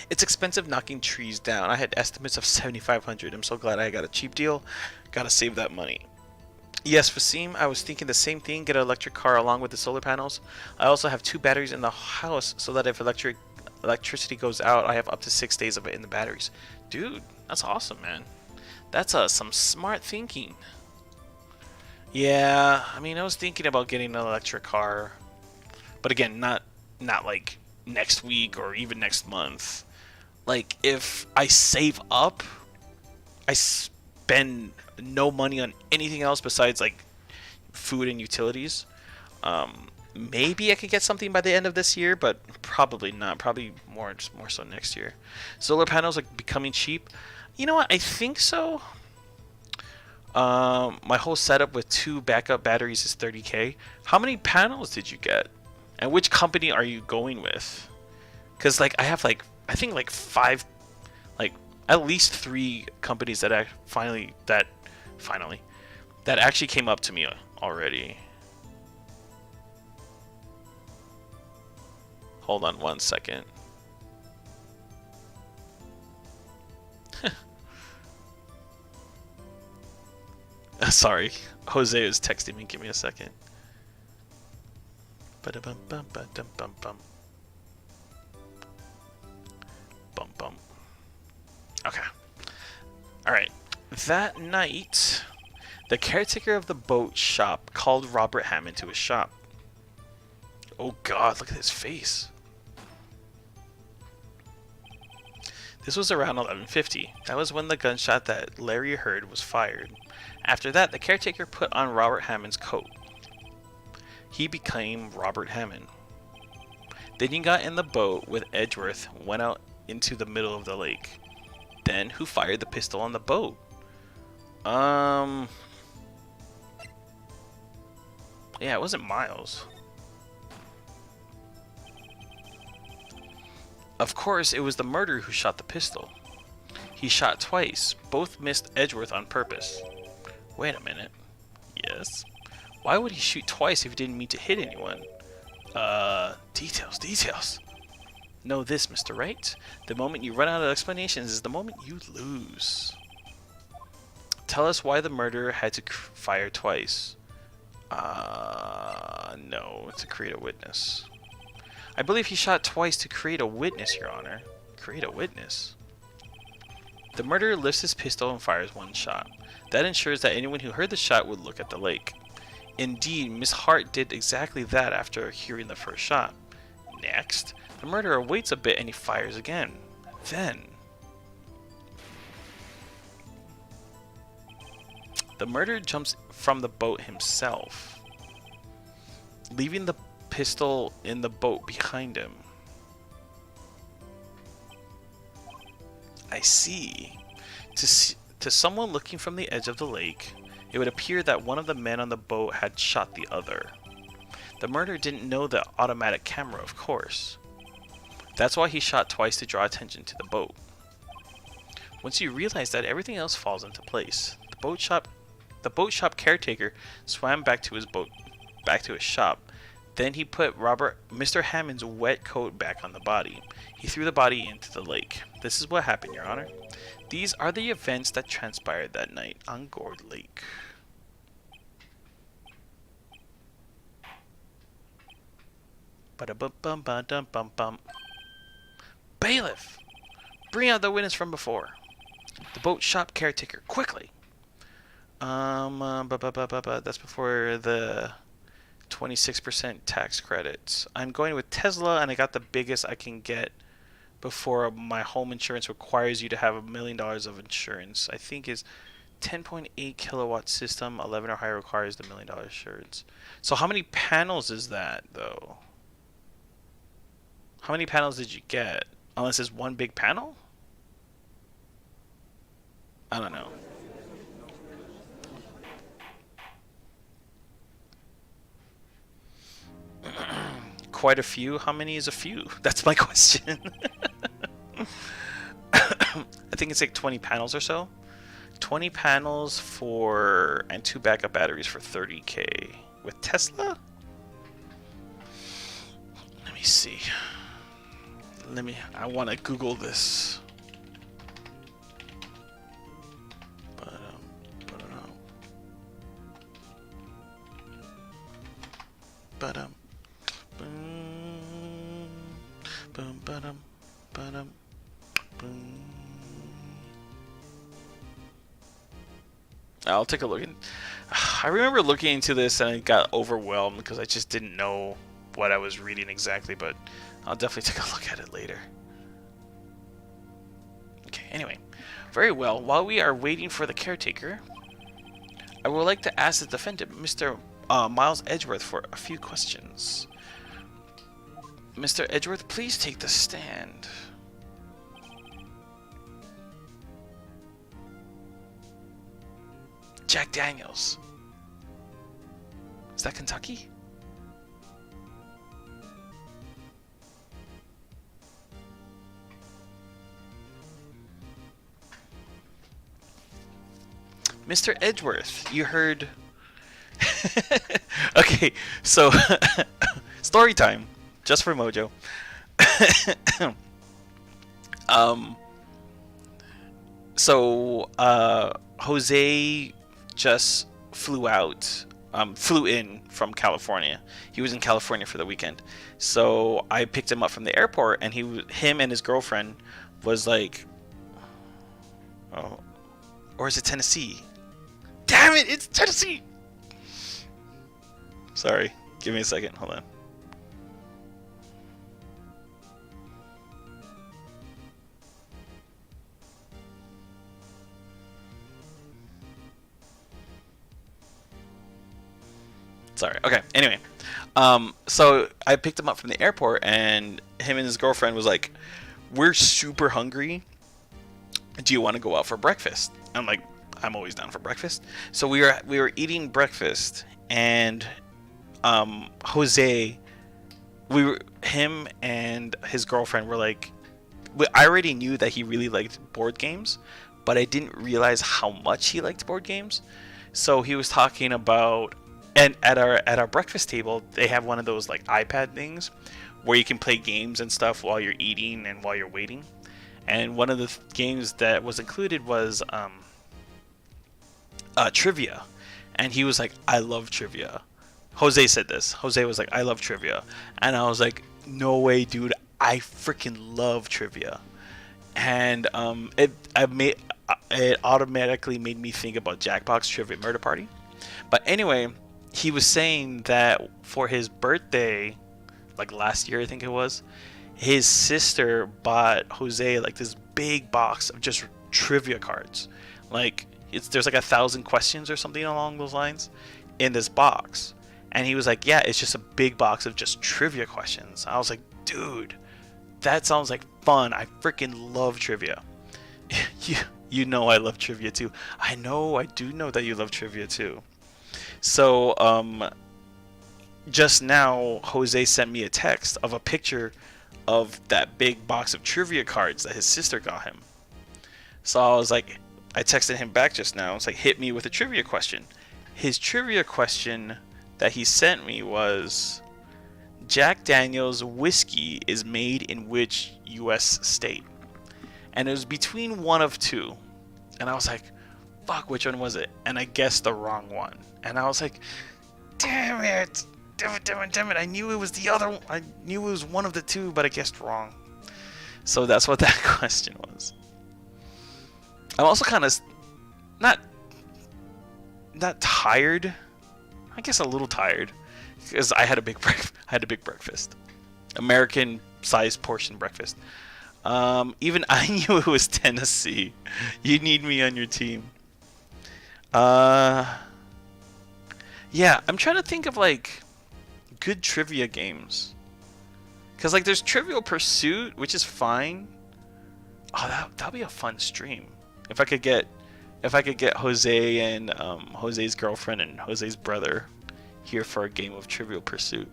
S1: It's expensive knocking trees down. I had estimates of $7,500. I'm so glad I got a cheap deal. Gotta save that money. Yes, Fasim, I was thinking the same thing. Get an electric car along with the solar panels. I also have 2 batteries in the house so that if electricity goes out, I have up to 6 days of it in the batteries. Dude, that's awesome, man. That's some smart thinking. Yeah, I mean, I was thinking about getting an electric car, but again, not like next week or even next month. Like, if I save up, I spend no money on anything else besides like food and utilities. Maybe I could get something by the end of this year, but probably not. Probably more so next year. Solar panels are becoming cheap. You know what? I think so. My whole setup with 2 backup batteries is 30K. How many panels did you get? And which company are you going with? Because like I have like I think like 5, like at least 3 companies that finally that actually came up to me already. Hold on one second. Sorry, Jose is texting me. Give me a second. Ba-da-bum bum ba-dum bum bum. Bum bum. Okay. Alright. That night, the caretaker of the boat shop called Robert Hammond to his shop. Oh god, look at his face. This was around 11:50. That was when the gunshot that Larry heard was fired. After that, the caretaker put on Robert Hammond's coat. He became Robert Hammond. Then he got in the boat with Edgeworth, went out into the middle of the lake. Then, who fired the pistol on the boat? Yeah, it wasn't Miles. Of course, it was the murderer who shot the pistol. He shot twice. Both missed Edgeworth on purpose. Wait a minute. Yes? Why would he shoot twice if he didn't mean to hit anyone? Details. Know this, Mr. Wright. The moment you run out of explanations is the moment you lose. Tell us why the murderer had to fire twice. No, to create a witness. I believe he shot twice to create a witness, Your Honor. Create a witness? The murderer lifts his pistol and fires one shot. That ensures that anyone who heard the shot would look at the lake. Indeed, Miss Hart did exactly that after hearing the first shot. Next, the murderer waits a bit and he fires again. Then, the murderer jumps from the boat himself, leaving the pistol in the boat behind him. I see. To someone looking from the edge of the lake, it would appear that one of the men on the boat had shot the other. The murderer didn't know the automatic camera, of course. That's why he shot twice to draw attention to the boat. Once you realize that, everything else falls into place. The boat shop caretaker swam back to his shop. Then he put Mr. Hammond's wet coat back on the body. He threw the body into the lake. This is what happened, Your Honor. These are the events that transpired that night on Gourd Lake. Ba-da-bum-bum-ba-dum-bum-bum. Bailiff! Bring out the witness from before. The boat shop caretaker, quickly! That's before the 26% tax credits. I'm going with Tesla, and I got the biggest I can get before my home insurance requires you to have $1 million of insurance. I think is 10.8 kilowatt system, 11 or higher requires the $1 million insurance. So how many panels is that, though? How many panels did you get? Unless it's one big panel? I don't know. Quite a few. How many is a few? That's my question. I think it's like 20 panels or so. 20 panels and 2 backup batteries for 30K. With Tesla? Let me see. I want to Google this. But I don't know. I'll take a look. I remember looking into this and I got overwhelmed because I just didn't know what I was reading exactly, but I'll definitely take a look at it later. Okay, anyway. Very well. While we are waiting for the caretaker, I would like to ask the defendant, Mr. Miles Edgeworth, for a few questions. Mr. Edgeworth, please take the stand. Jack Daniels. Is that Kentucky? Mr. Edgeworth, you heard... Okay, so... story time. Just for Mojo. Jose just flew in from California. He was in California for the weekend. So I picked him up from the airport, and him and his girlfriend was like... Oh, or is it Tennessee? Damn it, it's Tennessee! Sorry, give me a second, hold on. Sorry, okay, anyway. So I picked him up from the airport, and him and his girlfriend was like, we're super hungry. Do you want to go out for breakfast? I'm like, I'm always down for breakfast. So we were eating breakfast, and Jose, him and his girlfriend were like, I already knew that he really liked board games, but I didn't realize how much he liked board games. So he was talking about, and at our breakfast table, they have one of those like iPad things where you can play games and stuff while you're eating and while you're waiting. And one of the games that was included was trivia. And he was like, I love trivia. Jose said this. Jose was like, I love trivia. And I was like, no way, dude. I freaking love trivia. And it automatically made me think about Jackbox Trivia Murder Party. But anyway, he was saying that for his birthday, like last year I think it was, his sister bought Jose like this big box of just trivia cards. Like there's like 1,000 questions or something along those lines in this box. And he was like, yeah, it's just a big box of just trivia questions. I was like, dude, that sounds like fun. I freaking love trivia. You know I love trivia too. I do know that you love trivia too. So just now Jose sent me a text of a picture of that big box of trivia cards that his sister got him. So I was like, I texted him back just now. It's like, hit me with a trivia question. His trivia question that he sent me was, Jack Daniels whiskey is made in which U.S. state? And it was between one of two. And I was like, fuck, which one was it? And I guessed the wrong one. And I was like, damn it. Damn it. I knew it was the other one. I knew it was one of the two, but I guessed wrong. So that's what that question was. I'm also kind of not tired. I guess a little tired because I had a big breakfast. American sized portion breakfast. Even I knew it was Tennessee. You need me on your team. Yeah, I'm trying to think of like good trivia games. Cause like there's Trivial Pursuit, which is fine. Oh, that'd be a fun stream. If I could get Jose and Jose's girlfriend and Jose's brother here for a game of Trivial Pursuit.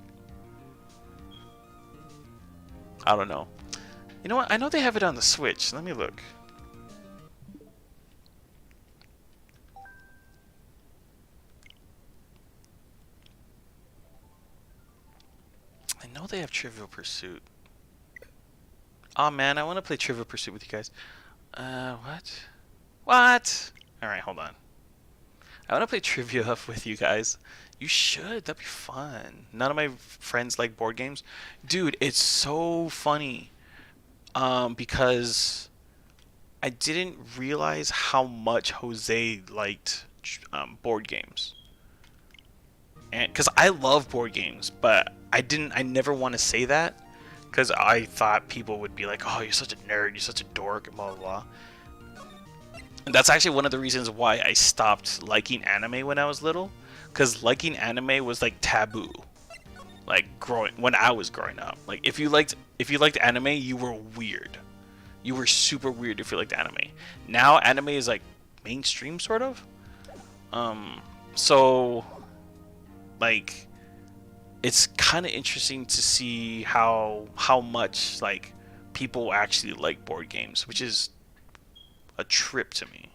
S1: I don't know. You know what? I know they have it on the Switch. Let me look. I know they have Trivial Pursuit. Oh man, I want to play Trivial Pursuit with you guys. What? What? Alright, hold on. I want to play trivia with you guys. You should. That'd be fun. None of my friends like board games. Dude, it's so funny. Because I didn't realize how much Jose liked board games. And because I love board games, but I never want to say that because I thought people would be like, "Oh, you're such a nerd, you're such a dork," and blah blah blah. And that's actually one of the reasons why I stopped liking anime when I was little, because liking anime was like taboo. Like when I was growing up, like if you liked anime, you were weird. You were super weird if you liked anime. Now anime is like mainstream sort of. So like it's kind of interesting to see how much like people actually like board games, which is a trip to me.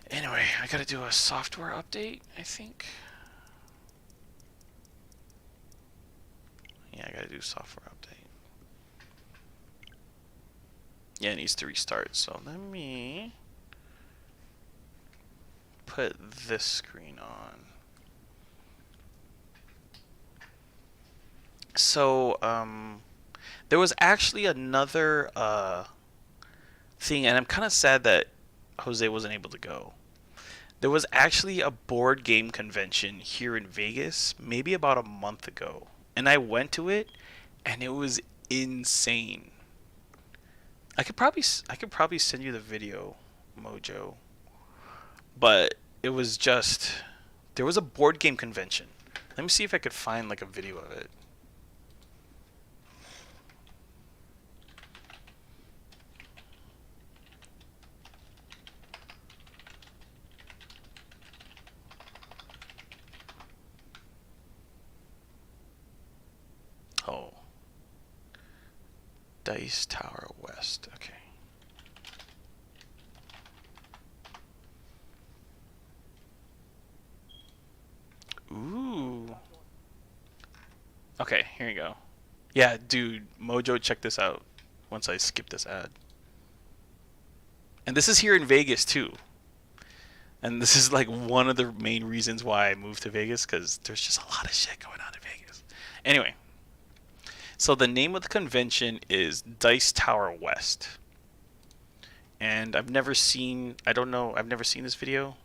S1: Anyway, I gotta do a software update, I think. Yeah, I gotta do software update. Yeah, it needs to restart, so let me put this screen on. So, there was actually another thing, and I'm kind of sad that Jose wasn't able to go. There was actually a board game convention here in Vegas, maybe about a month ago, and I went to it, and it was insane. I could probably send you the video, Mojo, but it was just there was a board game convention. Let me see if I could find like a video of it. Oh, Dice Tower West. Okay. Ooh. Okay, here you go. Yeah, dude, Mojo, check this out. Once I skip this ad, and this is here in Vegas too. And this is like one of the main reasons why I moved to Vegas, because there's just a lot of shit going on in Vegas. Anyway, so the name of the convention is Dice Tower West. And I've never seen, I don't know, I've never seen this video.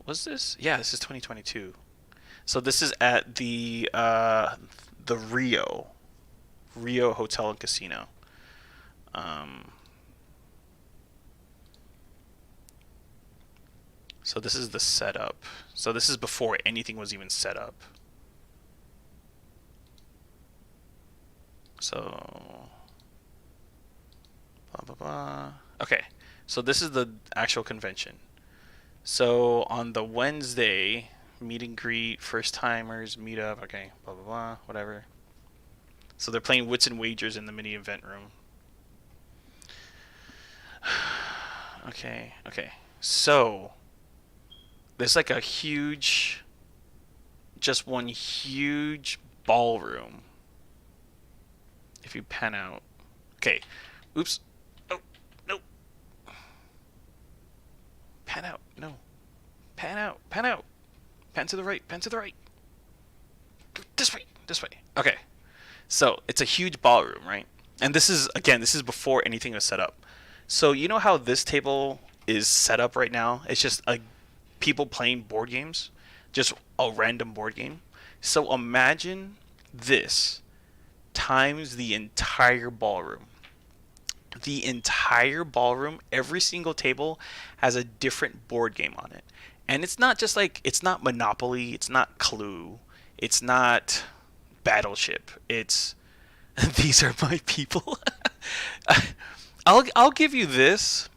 S1: Was this? Yeah, this is 2022. So this is at the Rio Hotel and Casino. So this is the setup. So this is before anything was even set up. So blah blah blah. Okay, so this is the actual convention. So on the Wednesday, meet and greet, first timers, meet up. Okay, blah blah blah, whatever. So they're playing Wits and Wagers in the mini event room. Okay. So there's like a huge, just one huge ballroom. If you pan out. Okay. Oops. Oh, no. Pan out. No. Pan out. Pan out. Pan to the right. Pan to the right. This way. This way. Okay. So it's a huge ballroom, right? And this is, again, this is before anything was set up. So you know how this table is set up right now? It's just people playing board games, just a random board game. So imagine this times the entire ballroom. The entire ballroom, every single table has a different board game on it. And it's not just like, it's not Monopoly, it's not Clue, it's not Battleship. It's these are my people. I'll give you this.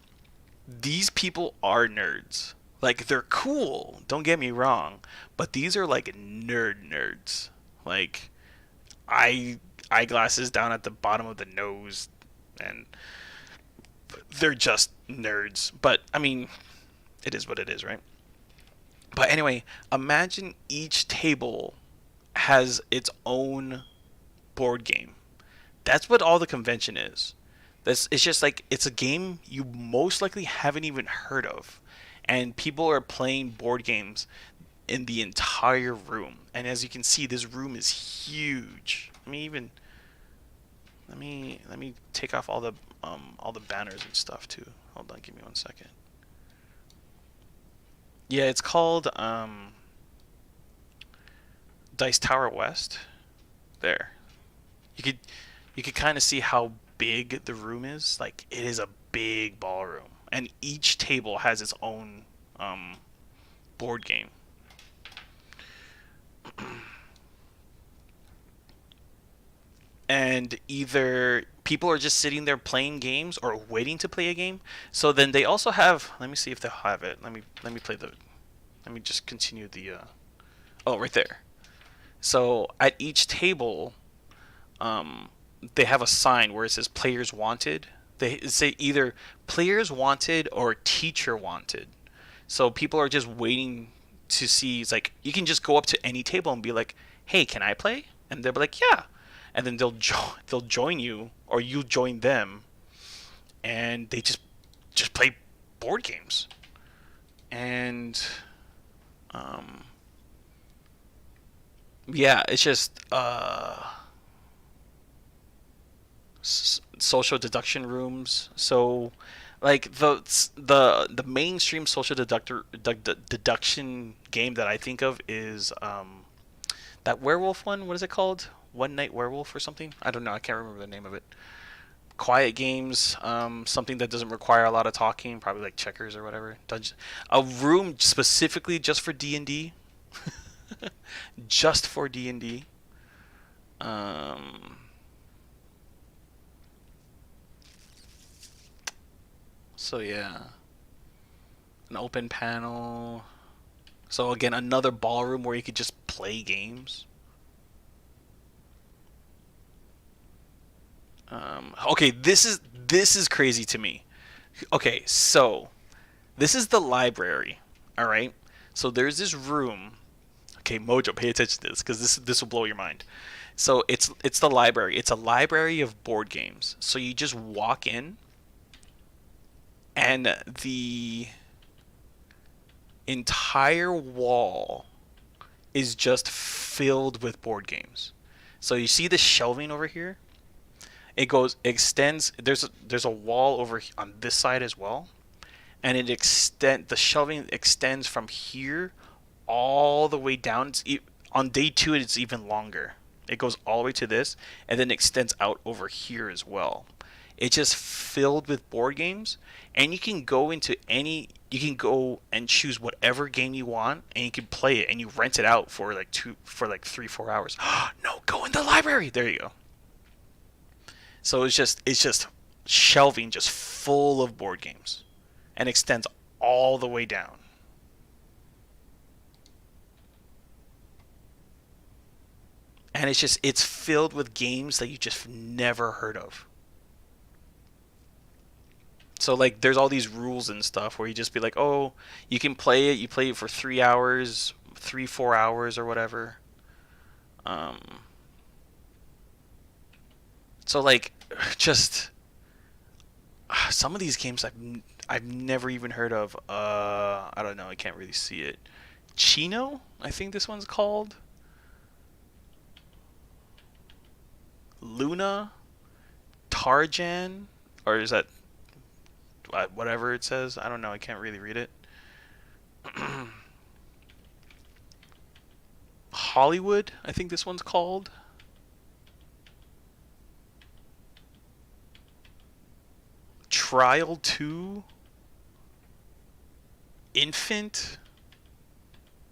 S1: These people are nerds. Like, they're cool, don't get me wrong, but these are like nerds. Like, eyeglasses down at the bottom of the nose, and they're just nerds. But I mean, it is what it is, right? But anyway, imagine each table has its own board game. That's what all the convention is. It's just like, it's a game you most likely haven't even heard of, and people are playing board games in the entire room. And as you can see, this room is huge. Let me take off all the banners and stuff too. Hold on, give me 1 second. Yeah, it's called Dice Tower West. There. You could kind of see how big the room is. Like, it is a big ballroom, and each table has its own board game. and either people are just sitting there playing games or waiting to play a game. So then they also have. Let me see if they have it. Let me play the. Let me just continue the. Oh, right there. So at each table, um, they have a sign where it says "Players Wanted." They say either "Players Wanted" or "Teacher Wanted." So people are just waiting to see. It's like you can just go up to any table and be like, "Hey, can I play?" And they'll be like, "Yeah," and then they'll join you or you join them, and they just play board games. And um, yeah, it's just social deduction rooms. So, like the mainstream social deduction game that I think of is that werewolf one. What is it called? One Night Werewolf or something? I don't know. I can't remember the name of it. Quiet games, something that doesn't require a lot of talking, probably like checkers or whatever. A room specifically just for D&D, just for D&D. Um, so yeah, an open panel. So again, another ballroom where you could just play games. Okay, this is crazy to me. Okay, so this is the library. All right. So there's this room. Okay, Mojo, pay attention to this because this will blow your mind. So it's the library. It's a library of board games. So you just walk in, and the entire wall is just filled with board games. So you see the shelving over here? It goes extends. There's a wall over on this side as well, and the shelving extends from here all the way down. On day two, it's even longer. It goes all the way to this, and then extends out over here as well. It's just filled with board games, and you can go into any. You can go and choose whatever game you want, and you can play it, and you rent it out for like 3-4 hours. No, go in the library. There you go. So it's just shelving just full of board games, and extends all the way down. And it's filled with games that you just never heard of. So like there's all these rules and stuff where you just be like, oh, you can play it. You play it for 3 hours, 3-4 hours or whatever. Um, so like just some of these games I've never even heard of. I don't know. I can't really see it. Chino, I think this one's called. Luna, Tarjan, or is that whatever it says? I don't know. I can't really read it. Hollywood, I think this one's called. Trial 2, Infant.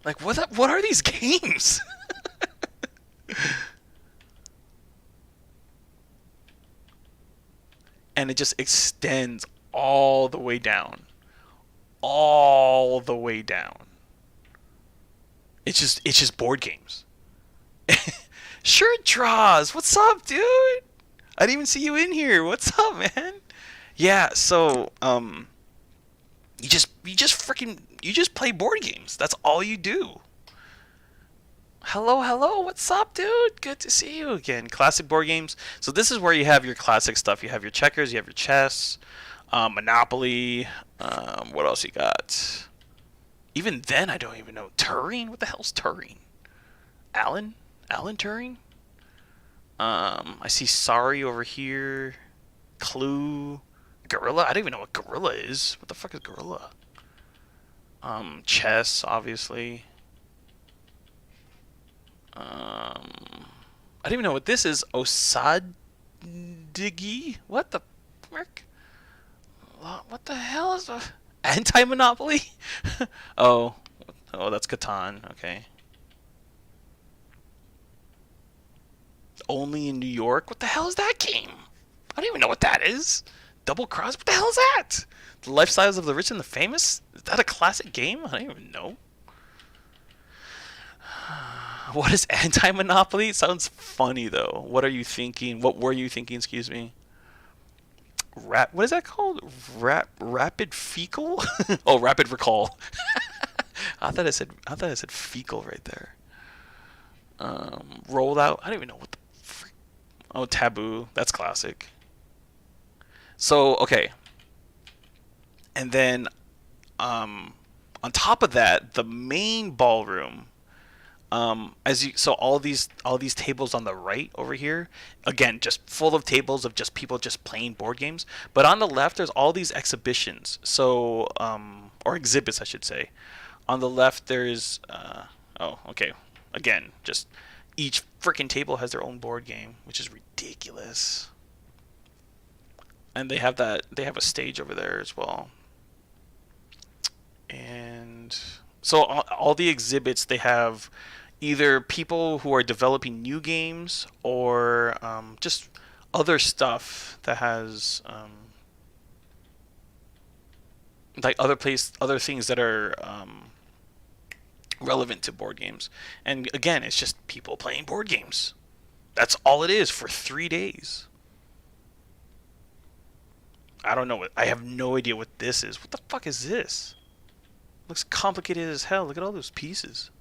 S1: Like what are these games? And it just extends all the way down. All the way down. It's just board games. Shirt draws. What's up, dude? I didn't even see you in here. What's up, man? Yeah, so you just play board games. That's all you do. Hello, hello. What's up, dude? Good to see you again. Classic board games. So this is where you have your classic stuff. You have your checkers, you have your chess, Monopoly. What else you got? Even then, I don't even know. Turing? What the hell's Turing? Alan? Alan Turing? I see Sorry over here. Clue. Gorilla? I don't even know what Gorilla is. What the fuck is Gorilla? Chess, obviously. I don't even know what this is. Osadigi? What the frick? What the hell is a anti-monopoly? oh, that's Catan. Okay. only in New York. What the hell is that game? I don't even know what that is. Double Cross? What the hell is that? The Lifestyles of the Rich and the Famous? Is that a classic game? I don't even know. What is anti-monopoly? It sounds funny though. What are you thinking? What were you thinking? Excuse me. What is that called? Rapid fecal? Oh, rapid recall. I thought I said fecal right there. Rolled out. I don't even know what the. Oh, taboo. That's classic. So okay, and then on top of that, the main ballroom. So all these tables on the right over here, again, just full of tables of just people just playing board games. But on the left, there's all these exhibitions. So or exhibits, I should say. On the left, there's oh, okay, again, just each freaking table has their own board game, which is ridiculous. And they have a stage over there as well. And so all the exhibits, they have either people who are developing new games or just other stuff that has like other things that are relevant to board games. And again, it's just people playing board games. That's all it is for 3 days. I don't know I have no idea what this is. What the fuck is this? Looks complicated as hell. Look at all those pieces.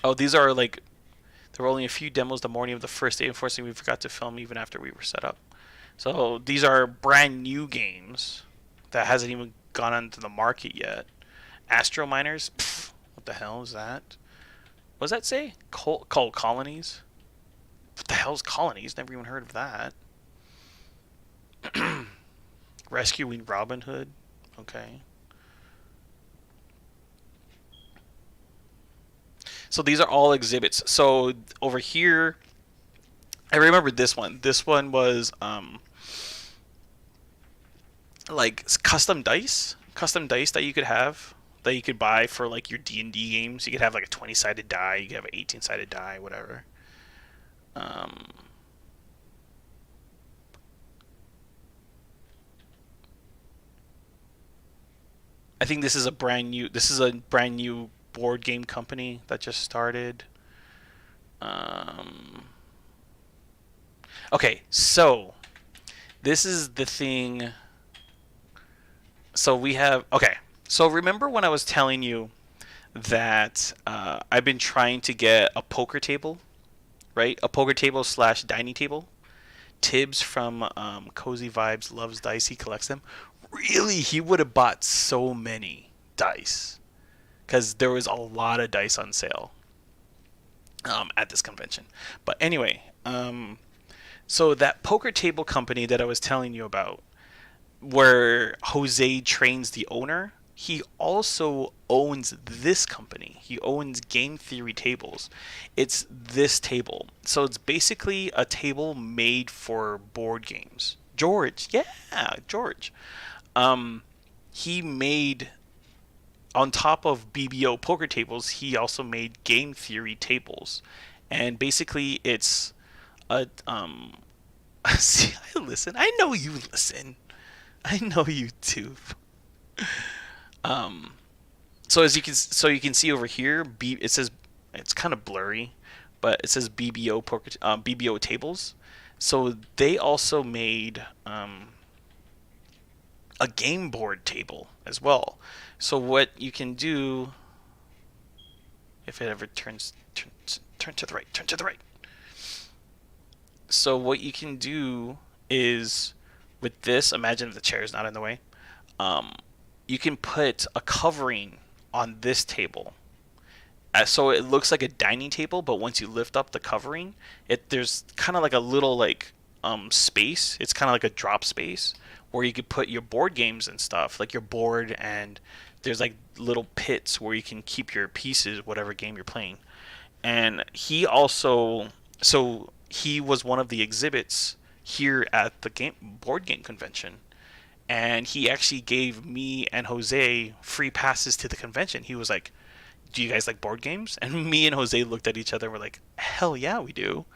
S1: Oh, these are like there were only a few demos the morning of the first day. Unfortunately, we forgot to film even after we were set up. So these are brand new games that hasn't even gone onto the market yet. Astro Miners. Pfft, what the hell is that? What does that say? Called Colonies? What the hell's Colonies? Never even heard of that. Rescuing Robin Hood? Okay. So these are all exhibits. So over here, I remember this one. This one was like custom dice that you could have that you could buy for like your D&D games. You could have like a 20-sided die, you could have an 18-sided die, whatever. Um, I think this is a brand new board game company that just started. Um, okay, so this is the thing. So we have okay. So remember when I was telling you that I've been trying to get a poker table, right? A poker table slash dining table. Tibbs from Cozy Vibes loves dice. He collects them. Really, he would have bought so many dice because there was a lot of dice on sale at this convention. But anyway, so that poker table company that I was telling you about, where Jose trains the owner, he also owns this company. He owns Game Theory Tables. It's this table. So it's basically a table made for board games. George, yeah, George. He made, on top of BBO poker tables, he also made Game Theory tables. And basically it's a see, I listen. I know you listen. I know you too. Um, so you can see over here, it says it's kind of blurry, but it says BBO tables. So they also made a game board table as well. So what you can do, if it ever turn to the right, turn to the right. So what you can do is with this, imagine if the chair is not in the way. You can put a covering on this table. So it looks like a dining table, but once you lift up the covering, there's kind of like a little space. It's kind of like a drop space where you could put your board games and stuff, like your board, and there's like little pits where you can keep your pieces, whatever game you're playing. And he was one of the exhibits here at the board game convention. and he actually gave me and Jose free passes to the convention. He was like, "Do you guys like board games?" And me and Jose looked at each other and were like, "Hell yeah, we do."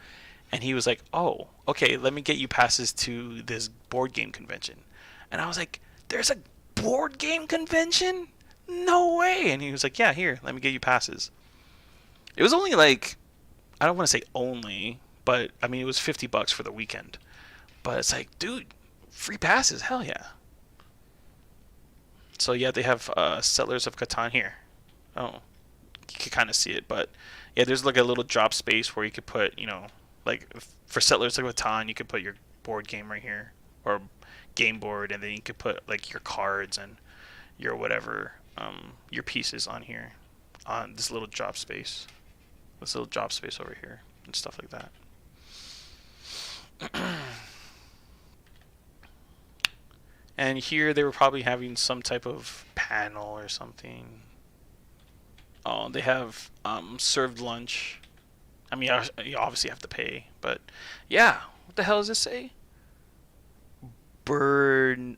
S1: And he was like, "Oh, okay, let me get you passes to this board game convention." And I was like, "There's a board game convention? No way!" And he was like, "Yeah, here, let me get you passes." It was only like, I don't want to say only, but I mean, it was $50 for the weekend. But it's like, dude, free passes, hell yeah. So yeah, they have Settlers of Catan here. Oh, you can kind of see it, but yeah, there's like a little drop space where you could put, like for Settlers of Catan, you could put your board game right here, or game board, and then you could put like your cards and your whatever, your pieces on here, on this little drop space, over here, and stuff like that. And here they were probably having some type of panel or something. Oh, they have served lunch. I mean, you obviously have to pay, but yeah. What the hell does this say? Burn,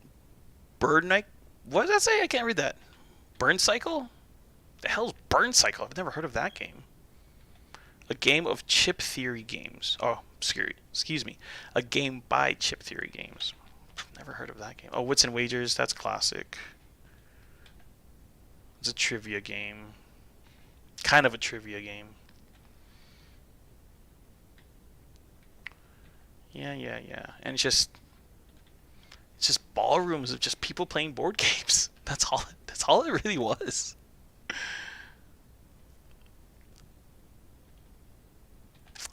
S1: Burn Night. What does that say? I can't read that. Burn Cycle. The hell's Burn Cycle? I've never heard of that game. A game of chip theory games. Oh, excuse me. A game by Chip Theory Games. Never heard of that game. Oh, Wits and Wagers. That's classic. It's a trivia game. Kind of a trivia game. Yeah. And it's just ballrooms of just people playing board games. That's all it really was.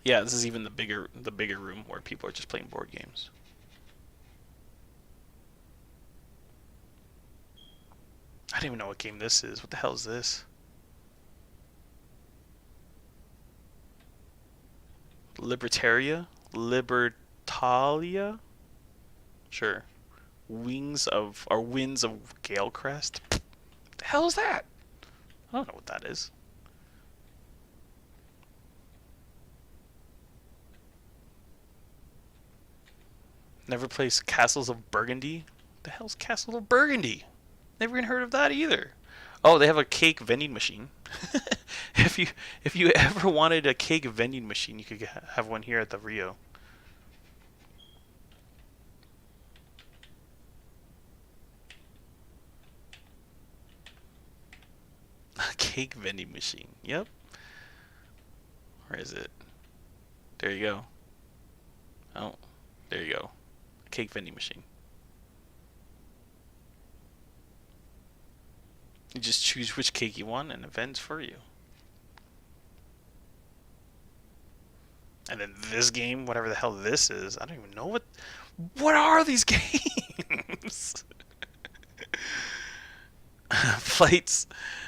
S1: Yeah, this is even the bigger room where people are just playing board games. I don't even know what game this is. What the hell is this? Libertalia? Sure. Winds of Galecrest? What the hell is that? I don't know what that is. Never plays Castles of Burgundy? What the hell's Castle of Burgundy? Never even heard of that either. Oh, they have a cake vending machine. if you ever wanted a cake vending machine, you could have one here at the Rio. A cake vending machine. Yep. Where is it? There you go. Oh, there you go. A cake vending machine. You just choose which cake you want and it vends for you. And then this game, whatever the hell this is, I don't even know what are these games? Flights,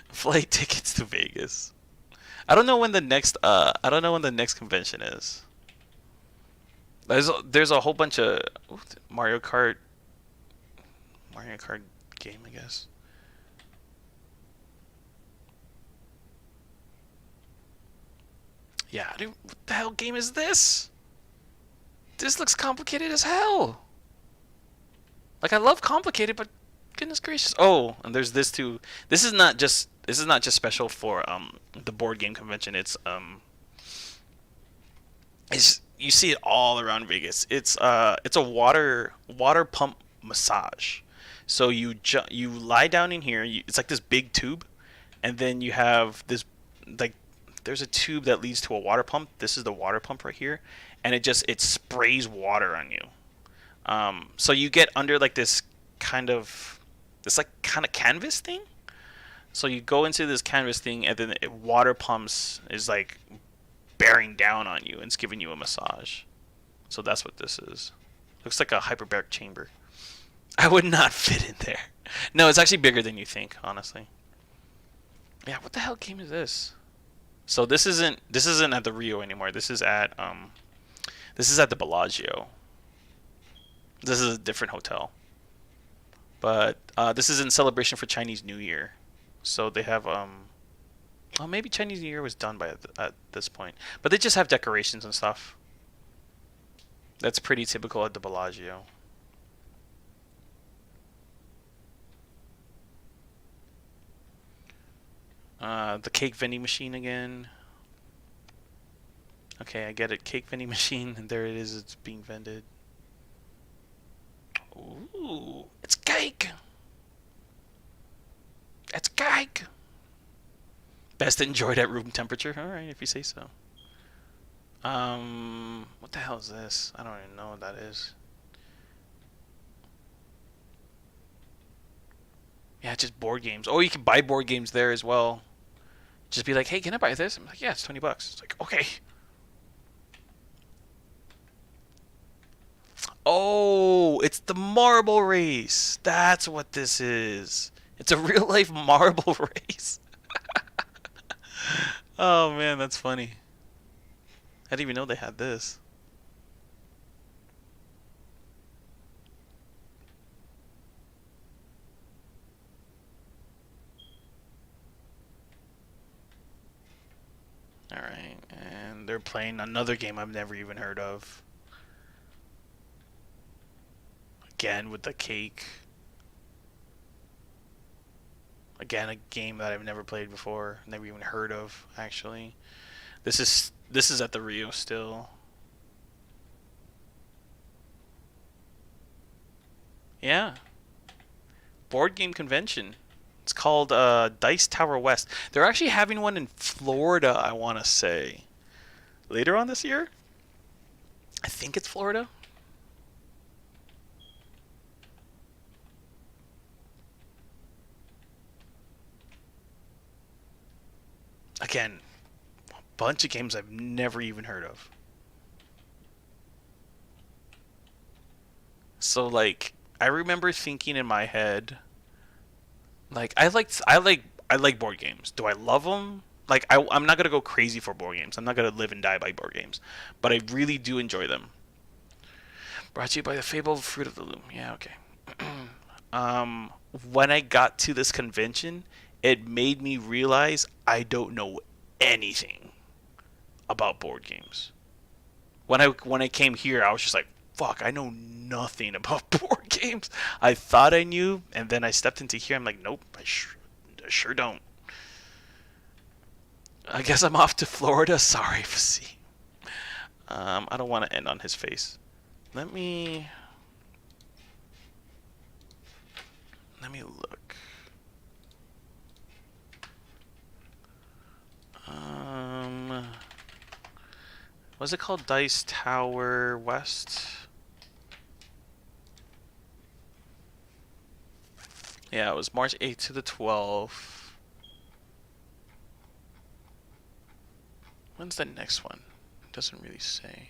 S1: flight tickets to Vegas. I don't know when the next convention is. There's a whole bunch of Mario Kart game, I guess. Yeah, dude, what the hell game is this? This looks complicated as hell. Like, I love complicated, but goodness gracious. Oh, and there's this too. This is not just special for the board game convention. It's you see it all around Vegas. It's a water pump massage. So you lie down in here. It's like this big tube, and then you have this, like, there's a tube that leads to a water pump. This is the water pump right here, and it sprays water on you. So you get under like this like kind of canvas thing. So you go into this canvas thing, and then water pumps is like bearing down on you and it's giving you a massage. So that's what this is. Looks like a hyperbaric chamber. I would not fit in there. No, it's actually bigger than you think, honestly. Yeah, what the hell game is this? So this isn't at the Rio anymore. This is at the Bellagio. This is a different hotel. But this is in celebration for Chinese New Year. So they have well, maybe Chinese New Year was done at this point. But they just have decorations and stuff. That's pretty typical at the Bellagio. The cake vending machine again. Okay, I get it. Cake vending machine. And there it is. It's being vended. Ooh, it's cake. It's cake. Best enjoyed at room temperature. All right, if you say so. What the hell is this? I don't even know what that is. Yeah, just board games. Oh, you can buy board games there as well. Just be like, hey, can I buy this? I'm like, yeah, it's $20. It's like, okay. Oh, it's the marble race. That's what this is. It's a real life marble race. Oh man, that's funny. I didn't even know they had this. Alright, and they're playing another game I've never even heard of. Again with the cake. Again, a game that I've never played before, never even heard of, actually. This is at the Rio still. Yeah. Board game convention. It's called Dice Tower West. They're actually having one in Florida, I want to say. Later on this year? I think it's Florida. Again, a bunch of games I've never even heard of. So like, I remember thinking in my head, like I like board games. Do I love them? Like I'm not gonna go crazy for board games. I'm not gonna live and die by board games, but I really do enjoy them. Brought to you by the fabled fruit of the loom. Yeah, okay. um, when I got to this convention, it made me realize I don't know anything about board games. When I came here, I was just like, "Fuck, I know nothing about board games." I thought I knew, and then I stepped into here. I'm like, "Nope, I sure don't." I guess I'm off to Florida. Sorry, Fassi. I don't want to end on his face. Let me let me look. Um, what's it called? Dice Tower West. Yeah, it was March 8th to the 12th. When's the next one? It doesn't really say.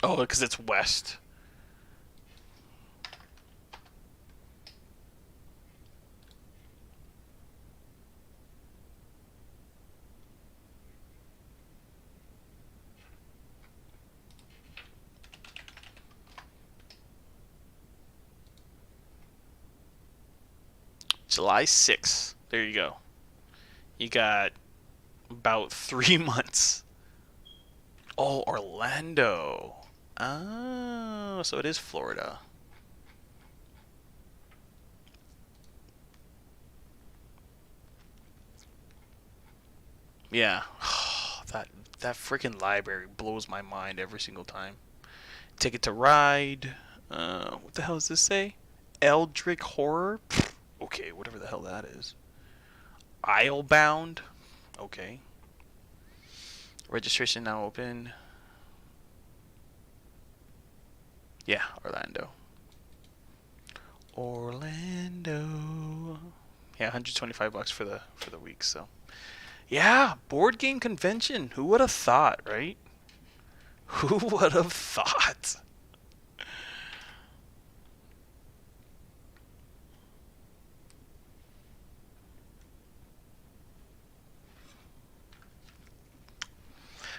S1: Oh, because it's west. July 6th. There you go. You got about 3 months. Oh, Orlando. Oh, so it is Florida. Yeah. that that freaking library blows my mind every single time. Ticket to Ride. What the hell does this say? Eldritch Horror? Okay, whatever the hell that is. Islebound? Okay. Registration now open. Yeah, Orlando. Orlando. Yeah, $125 for the week, so. Yeah, board game convention. Who would have thought, right? Who would have thought?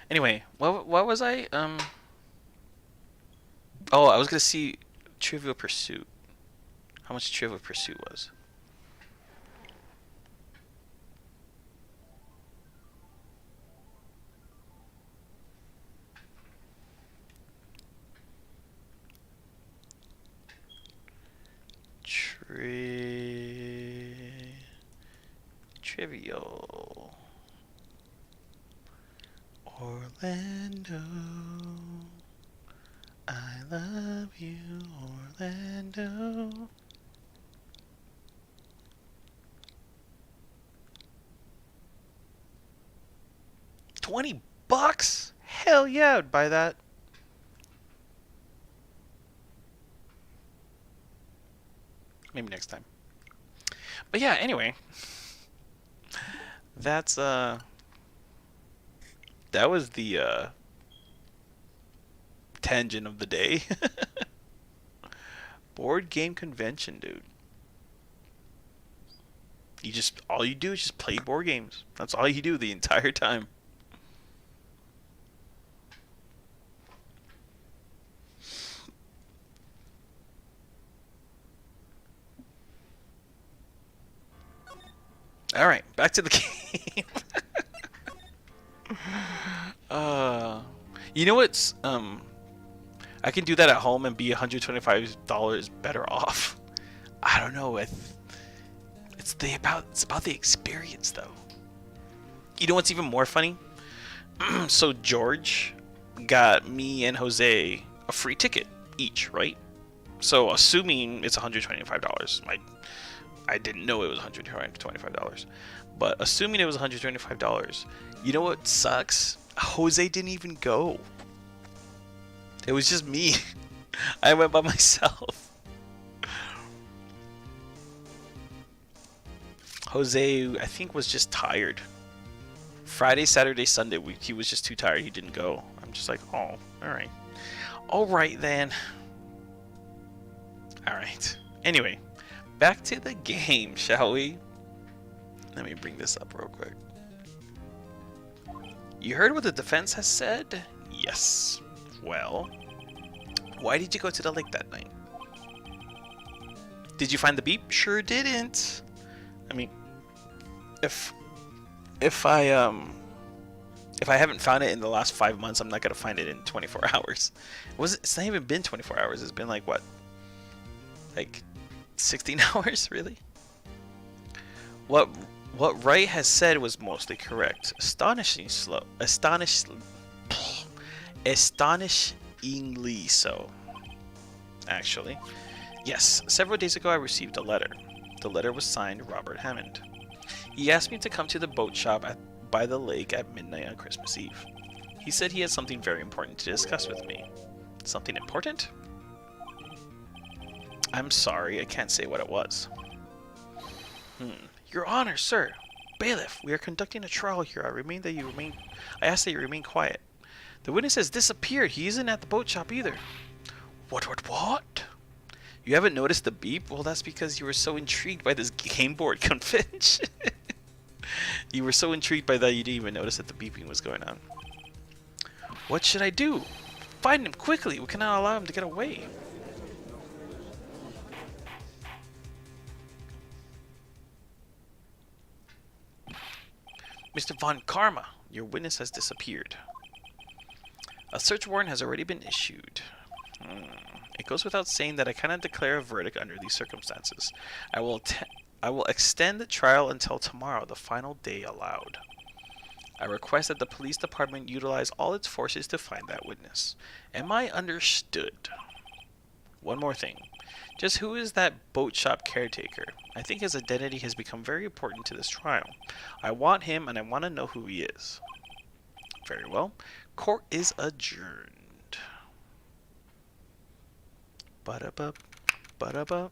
S1: Anyway, what was I? Oh, I was gonna see Trivial Pursuit. How much Trivial Pursuit was? trivial. Orlando, I love you, Orlando. $20? Hell yeah, I'd buy that. Maybe next time. But yeah, anyway. That's that was the tangent of the day. Board game convention, dude. All you do is just play board games. That's all you do the entire time. All right, back to the game. You know what's I can do that at home and be $125 better off. I don't know. It's about the experience though. You know what's even more funny? So George got me and Jose a free ticket each, right? So assuming it's $125, I didn't know it was $125, but assuming it was $125, you know what sucks? Jose didn't even go. It was just me. I went by myself. Jose, I think, was just tired. Friday, Saturday, Sunday, he was just too tired. He didn't go. I'm just like, oh, alright. Alright then. Alright. Anyway, back to the game, shall we? Let me bring this up real quick. You heard what the defense has said? Yes. Well, why did you go to the lake that night? Did you find the beep? Sure didn't. I mean, if I haven't found it in the last 5 months, I'm not gonna find it in 24 hours. It's not even been 24 hours. It's been like what? Like 16 hours, really? What Wright has said was mostly correct. Astonishingly so. Actually, yes. Several days ago, I received a letter. The letter was signed Robert Hammond. He asked me to come to the boat shop by the lake at midnight on Christmas Eve. He said he had something very important to discuss with me. Something important? I'm sorry, I can't say what it was. Your Honor, sir. Bailiff, we are conducting a trial here. I ask that you remain quiet. The witness has disappeared. He isn't at the boat shop either. What? You haven't noticed the beep? Well, that's because you were so intrigued by this game board convention. You were so intrigued by that you didn't even notice that the beeping was going on. What should I do? Find him quickly. We cannot allow him to get away. Mr. Von Karma, your witness has disappeared. A search warrant has already been issued. It goes without saying that I cannot declare a verdict under these circumstances. I will extend the trial until tomorrow, the final day allowed. I request that the police department utilize all its forces to find that witness. Am I understood? One more thing. Just who is that boat shop caretaker? I think his identity has become very important to this trial. I want him, and I want to know who he is. Very well. Court is adjourned. Ba-da-ba, ba-da-ba.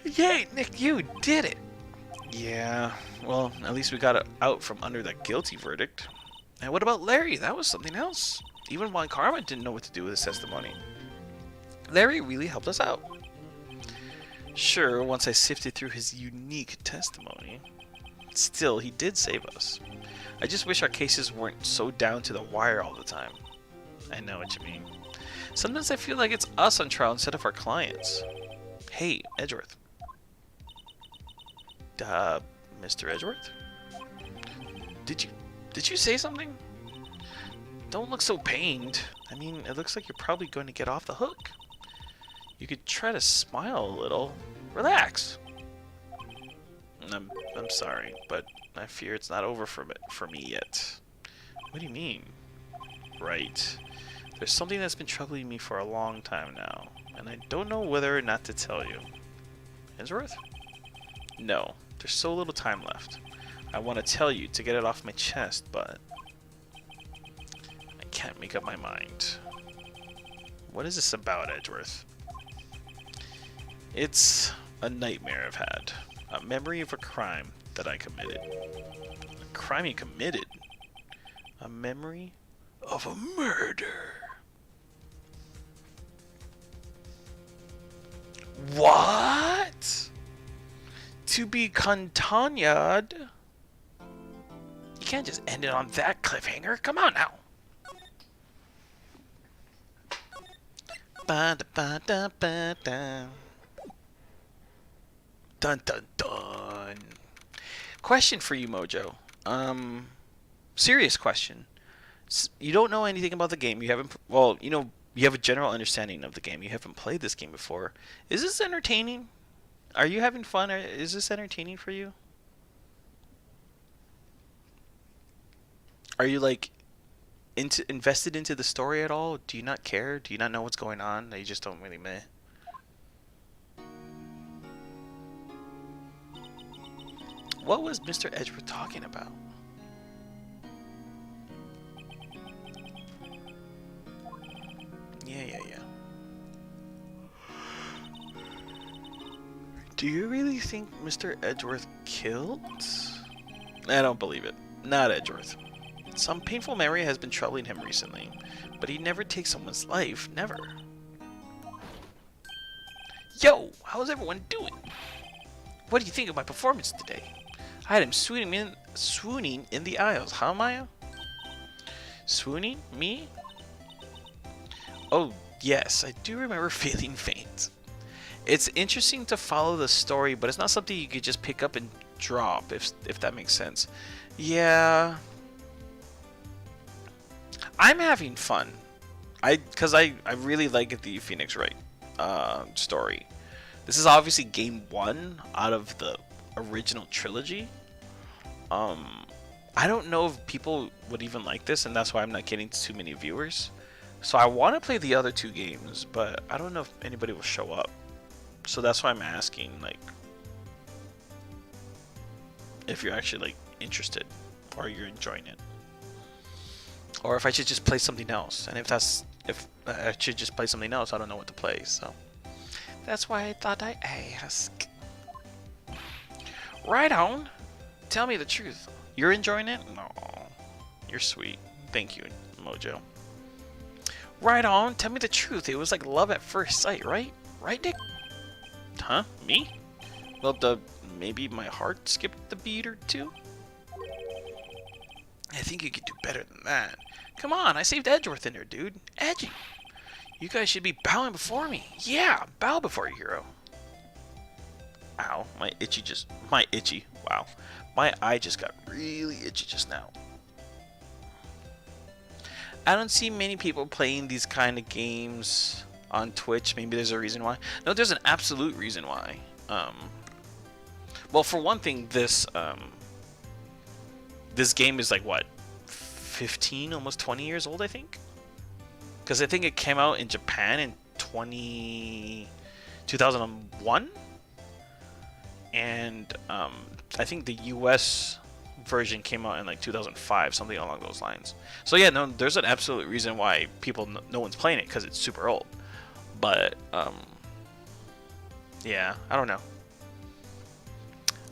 S1: Yay, Nick, you did it! Yeah, well, at least we got it out from under that guilty verdict. And what about Larry? That was something else. Even Juan Carmen didn't know what to do with his testimony. Larry really helped us out. Sure, once I sifted through his unique testimony. Still, he did save us. I just wish our cases weren't so down to the wire all the time. I know what you mean. Sometimes I feel like it's us on trial instead of our clients. Hey, Edgeworth. Mr. Edgeworth? Did you say something? Don't look so pained. I mean, it looks like you're probably going to get off the hook. You could try to smile a little. Relax. I'm sorry, but I fear it's not over for me yet. What do you mean? Right. There's something that's been troubling me for a long time now, and I don't know whether or not to tell you. Hensworth? No, there's so little time left. I want to tell you to get it off my chest, but I can't make up my mind. What is this about, Edgeworth? It's a nightmare I've had. A memory of a crime that I committed. A crime you committed? A memory of a murder. What? To be continued? You can't just end it on that cliffhanger. Come on now. Ba da ba da ba da. Dun dun dun. Question for you, Mojo. Serious question. You don't know anything about the game. You haven't. Well, you know, you have a general understanding of the game. You haven't played this game before. Is this entertaining? Are you having fun? Is this entertaining for you? Are you like invested into the story at all? Do you not care? Do you not know what's going on? You just don't really meh. What was Mr. Edgeworth talking about? Yeah. Do you really think Mr. Edgeworth killed? I don't believe it. Not Edgeworth. Some painful memory has been troubling him recently, but he never takes someone's life. Never. Yo, how's everyone doing? What do you think of my performance today? I had him swooning in the aisles. How am I? Swooning? Me? Oh, yes, I do remember feeling faint. It's interesting to follow the story, but it's not something you could just pick up and drop, if that makes sense. Yeah. I'm having fun. Because I really like the Phoenix Wright story. This is obviously game 1 out of the original trilogy. I don't know if people would even like this, and that's why I'm not getting too many viewers. So I want to play the other 2 games, but I don't know if anybody will show up. So that's why I'm asking, like, if you're actually like interested or you're enjoying it, or if I should just play something else. And if I should just play something else, I don't know what to play. So that's why I thought I'd ask. Right on. Tell me the truth. You're enjoying it? No, you're sweet. Thank you, Mojo. Right on. Tell me the truth. It was like love at first sight, right? Right, Nick? Huh? Me? Well, maybe my heart skipped a beat or two? I think you could do better than that. Come on, I saved Edgeworth in there, dude. Edgy. You guys should be bowing before me. Yeah, bow before your hero. Ow, my itchy. Wow. My eye just got really itchy just now. I don't see many people playing these kind of games on Twitch. Maybe there's a reason why. No, there's an absolute reason why. Well, for one thing, this game is like what, 15, almost 20 years old, I think. Because I think it came out in Japan in 2001, and I think the US version came out in like 2005, something along those lines. So yeah, no, there's an absolute reason why no one's playing it, because it's super old. But yeah, I don't know.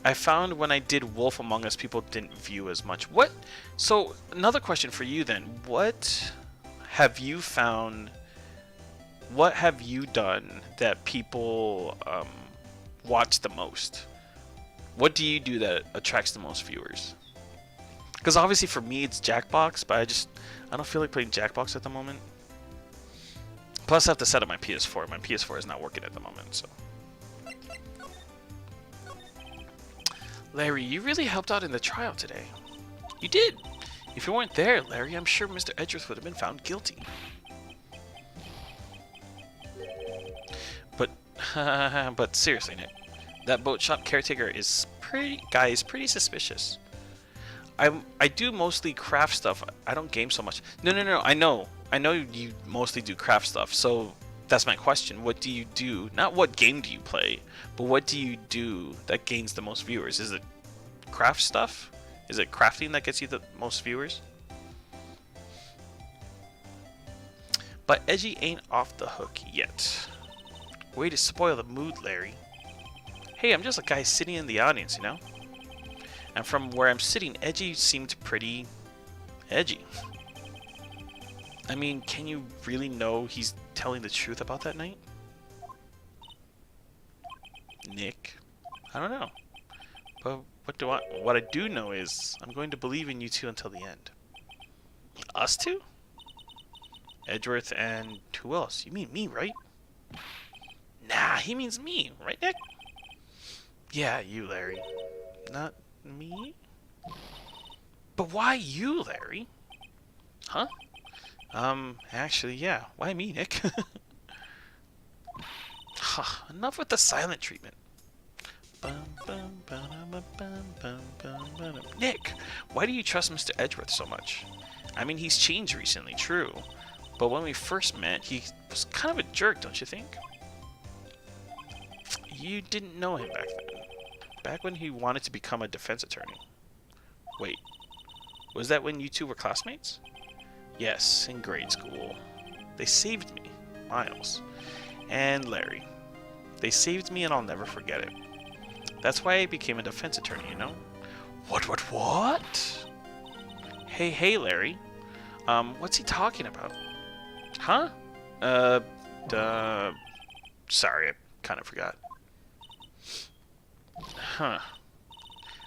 S1: I found when I did Wolf Among Us, people didn't view as much. What? So another question for you then. What have you found? What have you done that people watch the most? What do you do that attracts the most viewers? Because obviously for me it's Jackbox, but I don't feel like playing Jackbox at the moment. Plus I have to set up my PS4. My PS4 is not working at the moment, so. Larry, you really helped out in the trial today. You did. If you weren't there, Larry, I'm sure Mr. Edgeworth would have been found guilty. But seriously, Nick, That boat shop caretaker is pretty suspicious. I do mostly craft stuff. I don't game so much. No. I know you mostly do craft stuff. So that's my question. What do you do? Not what game do you play, but what do you do that gains the most viewers? Is it craft stuff? Is it crafting that gets you the most viewers? But Edgy ain't off the hook yet. Way to spoil the mood, Larry. Hey, I'm just a guy sitting in the audience, you know? And from where I'm sitting, Edgy seemed pretty edgy. I mean, can you really know he's telling the truth about that night? Nick? I don't know. But what I do know is I'm going to believe in you two until the end. Us two? Edgeworth and who else? You mean me, right? Nah, he means me, right, Nick? Yeah, you, Larry. Not me? But why you, Larry? Huh? Actually, yeah. Why me, Nick? Enough with the silent treatment. Nick, why do you trust Mr. Edgeworth so much? I mean, he's changed recently, true. But when we first met, he was kind of a jerk, don't you think? You didn't know him back then. Back when he wanted to become a defense attorney. Wait, was that when you two were classmates? Yes, in grade school. They saved me, Miles, and Larry. They saved me and I'll never forget it. That's why I became a defense attorney, you know? What? Hey, Larry. What's he talking about? Huh? Sorry, I kind of forgot. Huh.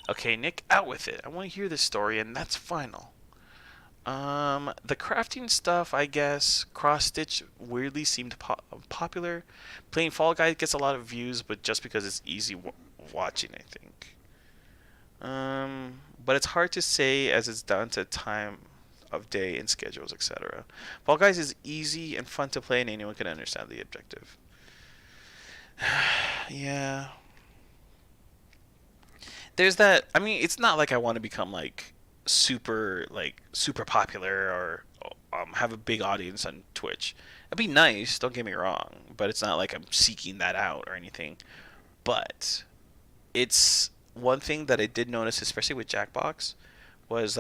S1: Okay, Nick, out with it. I want to hear this story, and that's final. The crafting stuff, I guess. Cross-stitch weirdly seemed popular. Playing Fall Guys gets a lot of views, but just because it's easy watching, I think. But it's hard to say as it's down to time of day and schedules, etc. Fall Guys is easy and fun to play, and anyone can understand the objective. Yeah. There's that. I mean, it's not like I want to become super popular or have a big audience on Twitch. It'd be nice, don't get me wrong, but it's not like I'm seeking that out or anything. But it's one thing that I did notice, especially with Jackbox, was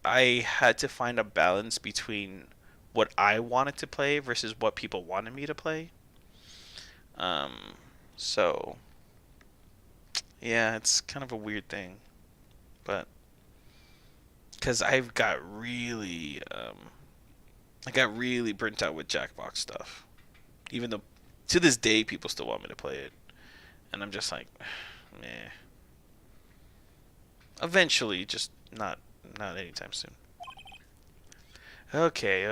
S1: I had to find a balance between what I wanted to play versus what people wanted me to play. So yeah, it's kind of a weird thing, but because I got really burnt out with Jackbox stuff, even though to this day people still want me to play it, and I'm just like, meh. Eventually, just not anytime soon. Okay.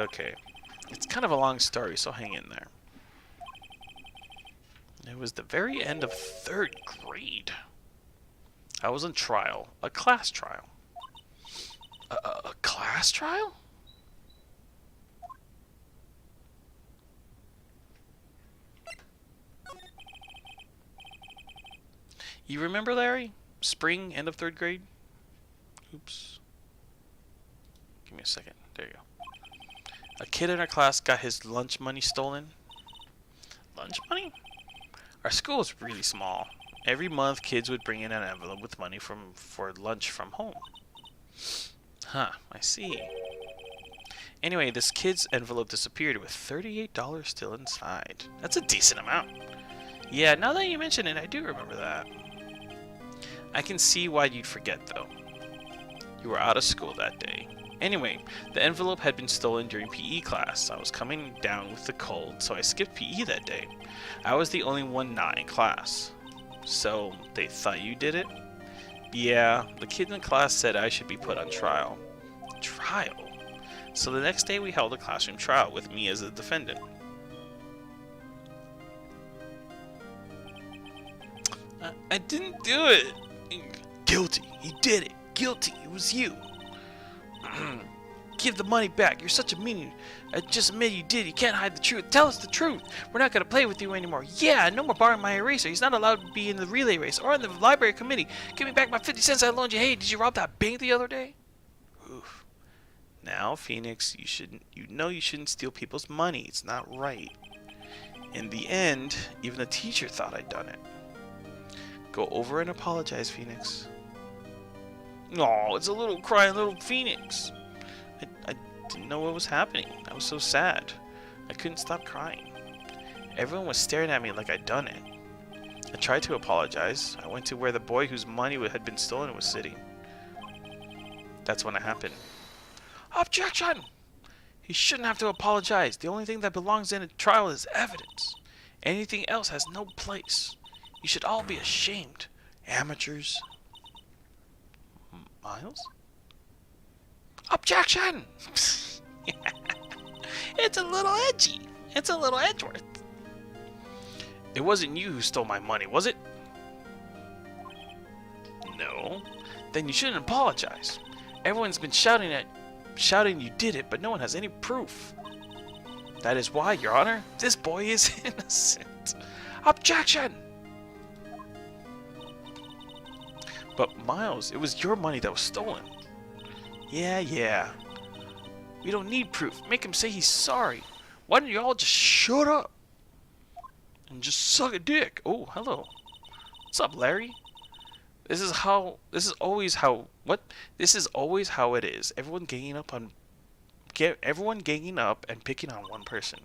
S1: It's kind of a long story, so hang in there. It was the very end of 3rd grade. I was on trial. A class trial. A class trial? You remember, Larry? Spring, end of 3rd grade? Oops. Give me a second. There you go. A kid in our class got his lunch money stolen. Lunch money? Our school is really small. Every month, kids would bring in an envelope with money for lunch from home. Huh, I see. Anyway, this kid's envelope disappeared with $38 still inside. That's a decent amount. Yeah, now that you mention it, I do remember that. I can see why you'd forget, though. You were out of school that day. Anyway, the envelope had been stolen during PE class. I was coming down with the cold, so I skipped PE that day. I was the only one not in class. So, they thought you did it? Yeah, the kid in class said I should be put on trial. Trial? So the next day we held a classroom trial with me as a defendant. I didn't do it! Guilty. He did it. Guilty. It was you. Give the money back. You're such a meanie. Just admit you did. You can't hide the truth. Tell us the truth. We're not going to play with you anymore. Yeah, no more borrowing my eraser. He's not allowed to be in the relay race or in the library committee. Give me back my 50 cents I loaned you. Hey, did you rob that bank the other day? Oof. Now, Phoenix, you shouldn't steal people's money. It's not right. In the end, even the teacher thought I'd done it. Go over and apologize, Phoenix. No, it's a little crying little Phoenix. I didn't know what was happening. I was so sad. I couldn't stop crying. Everyone was staring at me like I'd done it. I tried to apologize. I went to where the boy whose money had been stolen was sitting. That's when it happened. Objection! He shouldn't have to apologize. The only thing that belongs in a trial is evidence. Anything else has no place. You should all be ashamed. Amateurs. Miles? Objection! It's a little edgy. It's a little Edgeworth. It wasn't you who stole my money, was it? No. Then you shouldn't apologize. Everyone's been shouting you did it, but no one has any proof. That is why, Your Honor, this boy is innocent. Objection! But Miles, it was your money that was stolen. Yeah. We don't need proof. Make him say he's sorry. Why don't you all just shut up? And just suck a dick. Oh, hello. What's up, Larry? This is always how it is. Everyone ganging up and picking on one person.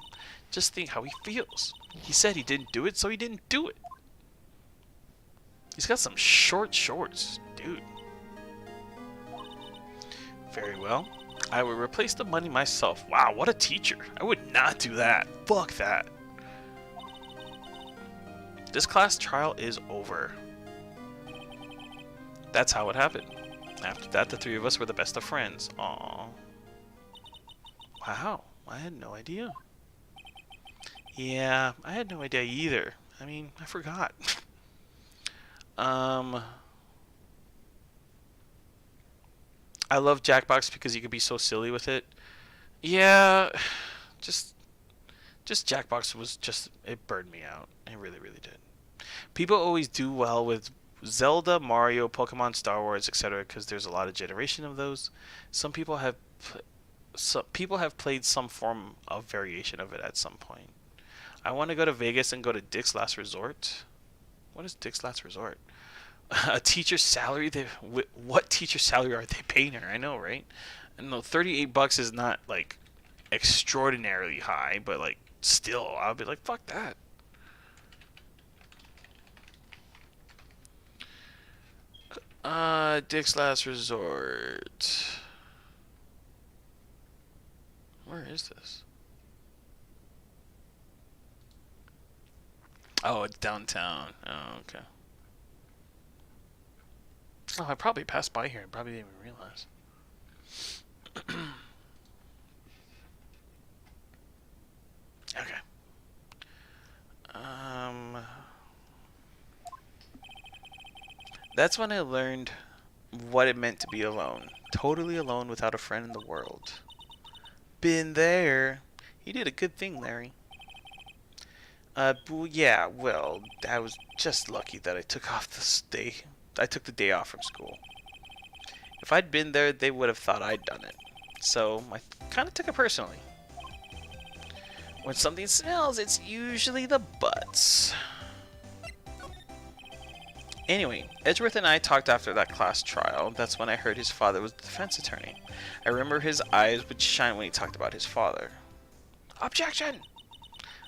S1: Just think how he feels. He said he didn't do it, so he didn't do it. He's got some short shorts, dude. Very well. I would replace the money myself. Wow, what a teacher. I would not do that. Fuck that. This class trial is over. That's how it happened. After that, the three of us were the best of friends. Aww. Wow, I had no idea. Yeah, I had no idea either. I mean, I forgot. I love Jackbox because you can be so silly with it. Yeah, just Jackbox was it burned me out. It really, really did. People always do well with Zelda, Mario, Pokemon, Star Wars, etc. because there's a lot of generation of those. Some people have played some form of variation of it at some point. I want to go to Vegas and go to Dick's Last Resort. What is Dick's Last Resort? A teacher's salary? What teacher's salary are they paying her? I know, right? No, $38 is not like extraordinarily high, but like still, I'll be like, fuck that. Dick's Last Resort. Where is this? Oh, it's downtown. Oh, okay. Oh, I probably passed by here and probably didn't even realize. Okay. That's when I learned what it meant to be alone. Totally alone without a friend in the world. Been there. You did a good thing, Larry. Yeah, well, I was just lucky that I took the day off from school. If I'd been there, they would have thought I'd done it. So, I kind of took it personally. When something smells, it's usually the butts. Anyway, Edgeworth and I talked after that class trial. That's when I heard his father was the defense attorney. I remember his eyes would shine when he talked about his father. Objection!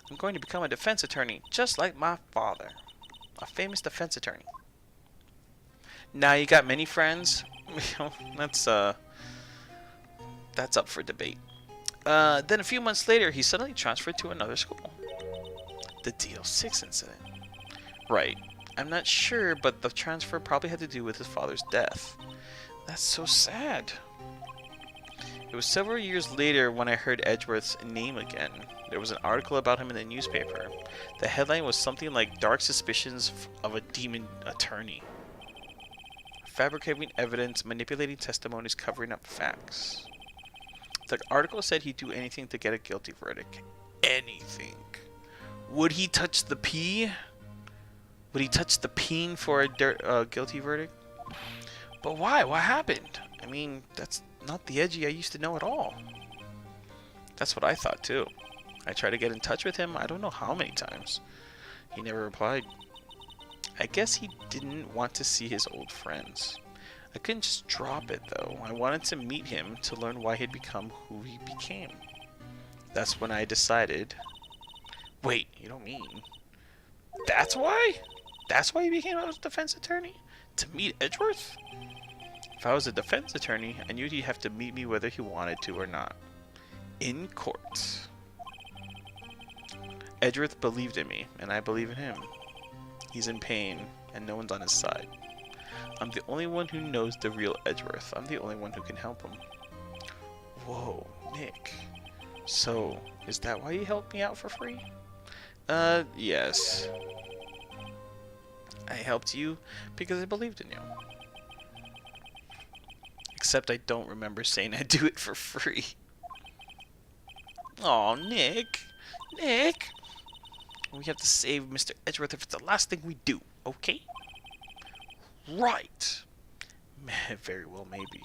S1: I'm going to become a defense attorney, just like my father. A famous defense attorney. Now you got many friends? that's up for debate. Then a few months later, he suddenly transferred to another school. The DL-6 incident. Right. I'm not sure, but the transfer probably had to do with his father's death. That's so sad. It was several years later when I heard Edgeworth's name again. There was an article about him in the newspaper. The headline was something like "Dark Suspicions of a Demon Attorney." Fabricating evidence, manipulating testimonies, covering up facts. The article said he'd do anything to get a guilty verdict. Anything. Would he touch the P? Would he touch the peen for a guilty verdict? But why? What happened? I mean, that's not the Edgy I used to know at all. That's what I thought too. I tried to get in touch with him I don't know how many times. He never replied. I guess he didn't want to see his old friends. I couldn't just drop it though. I wanted to meet him to learn why he'd become who he became. That's when I decided... Wait, you don't mean... That's why? That's why he became a defense attorney? To meet Edgeworth? If I was a defense attorney, I knew he'd have to meet me whether he wanted to or not. In court. Edgeworth believed in me, and I believe in him. He's in pain, and no one's on his side. I'm the only one who knows the real Edgeworth. I'm the only one who can help him. Whoa, Nick. So, is that why you helped me out for free? Yes. I helped you because I believed in you. Except I don't remember saying I'd do it for free. Aw, Nick. Nick! We have to save Mr. Edgeworth if it's the last thing we do, okay? Right. Very well, maybe.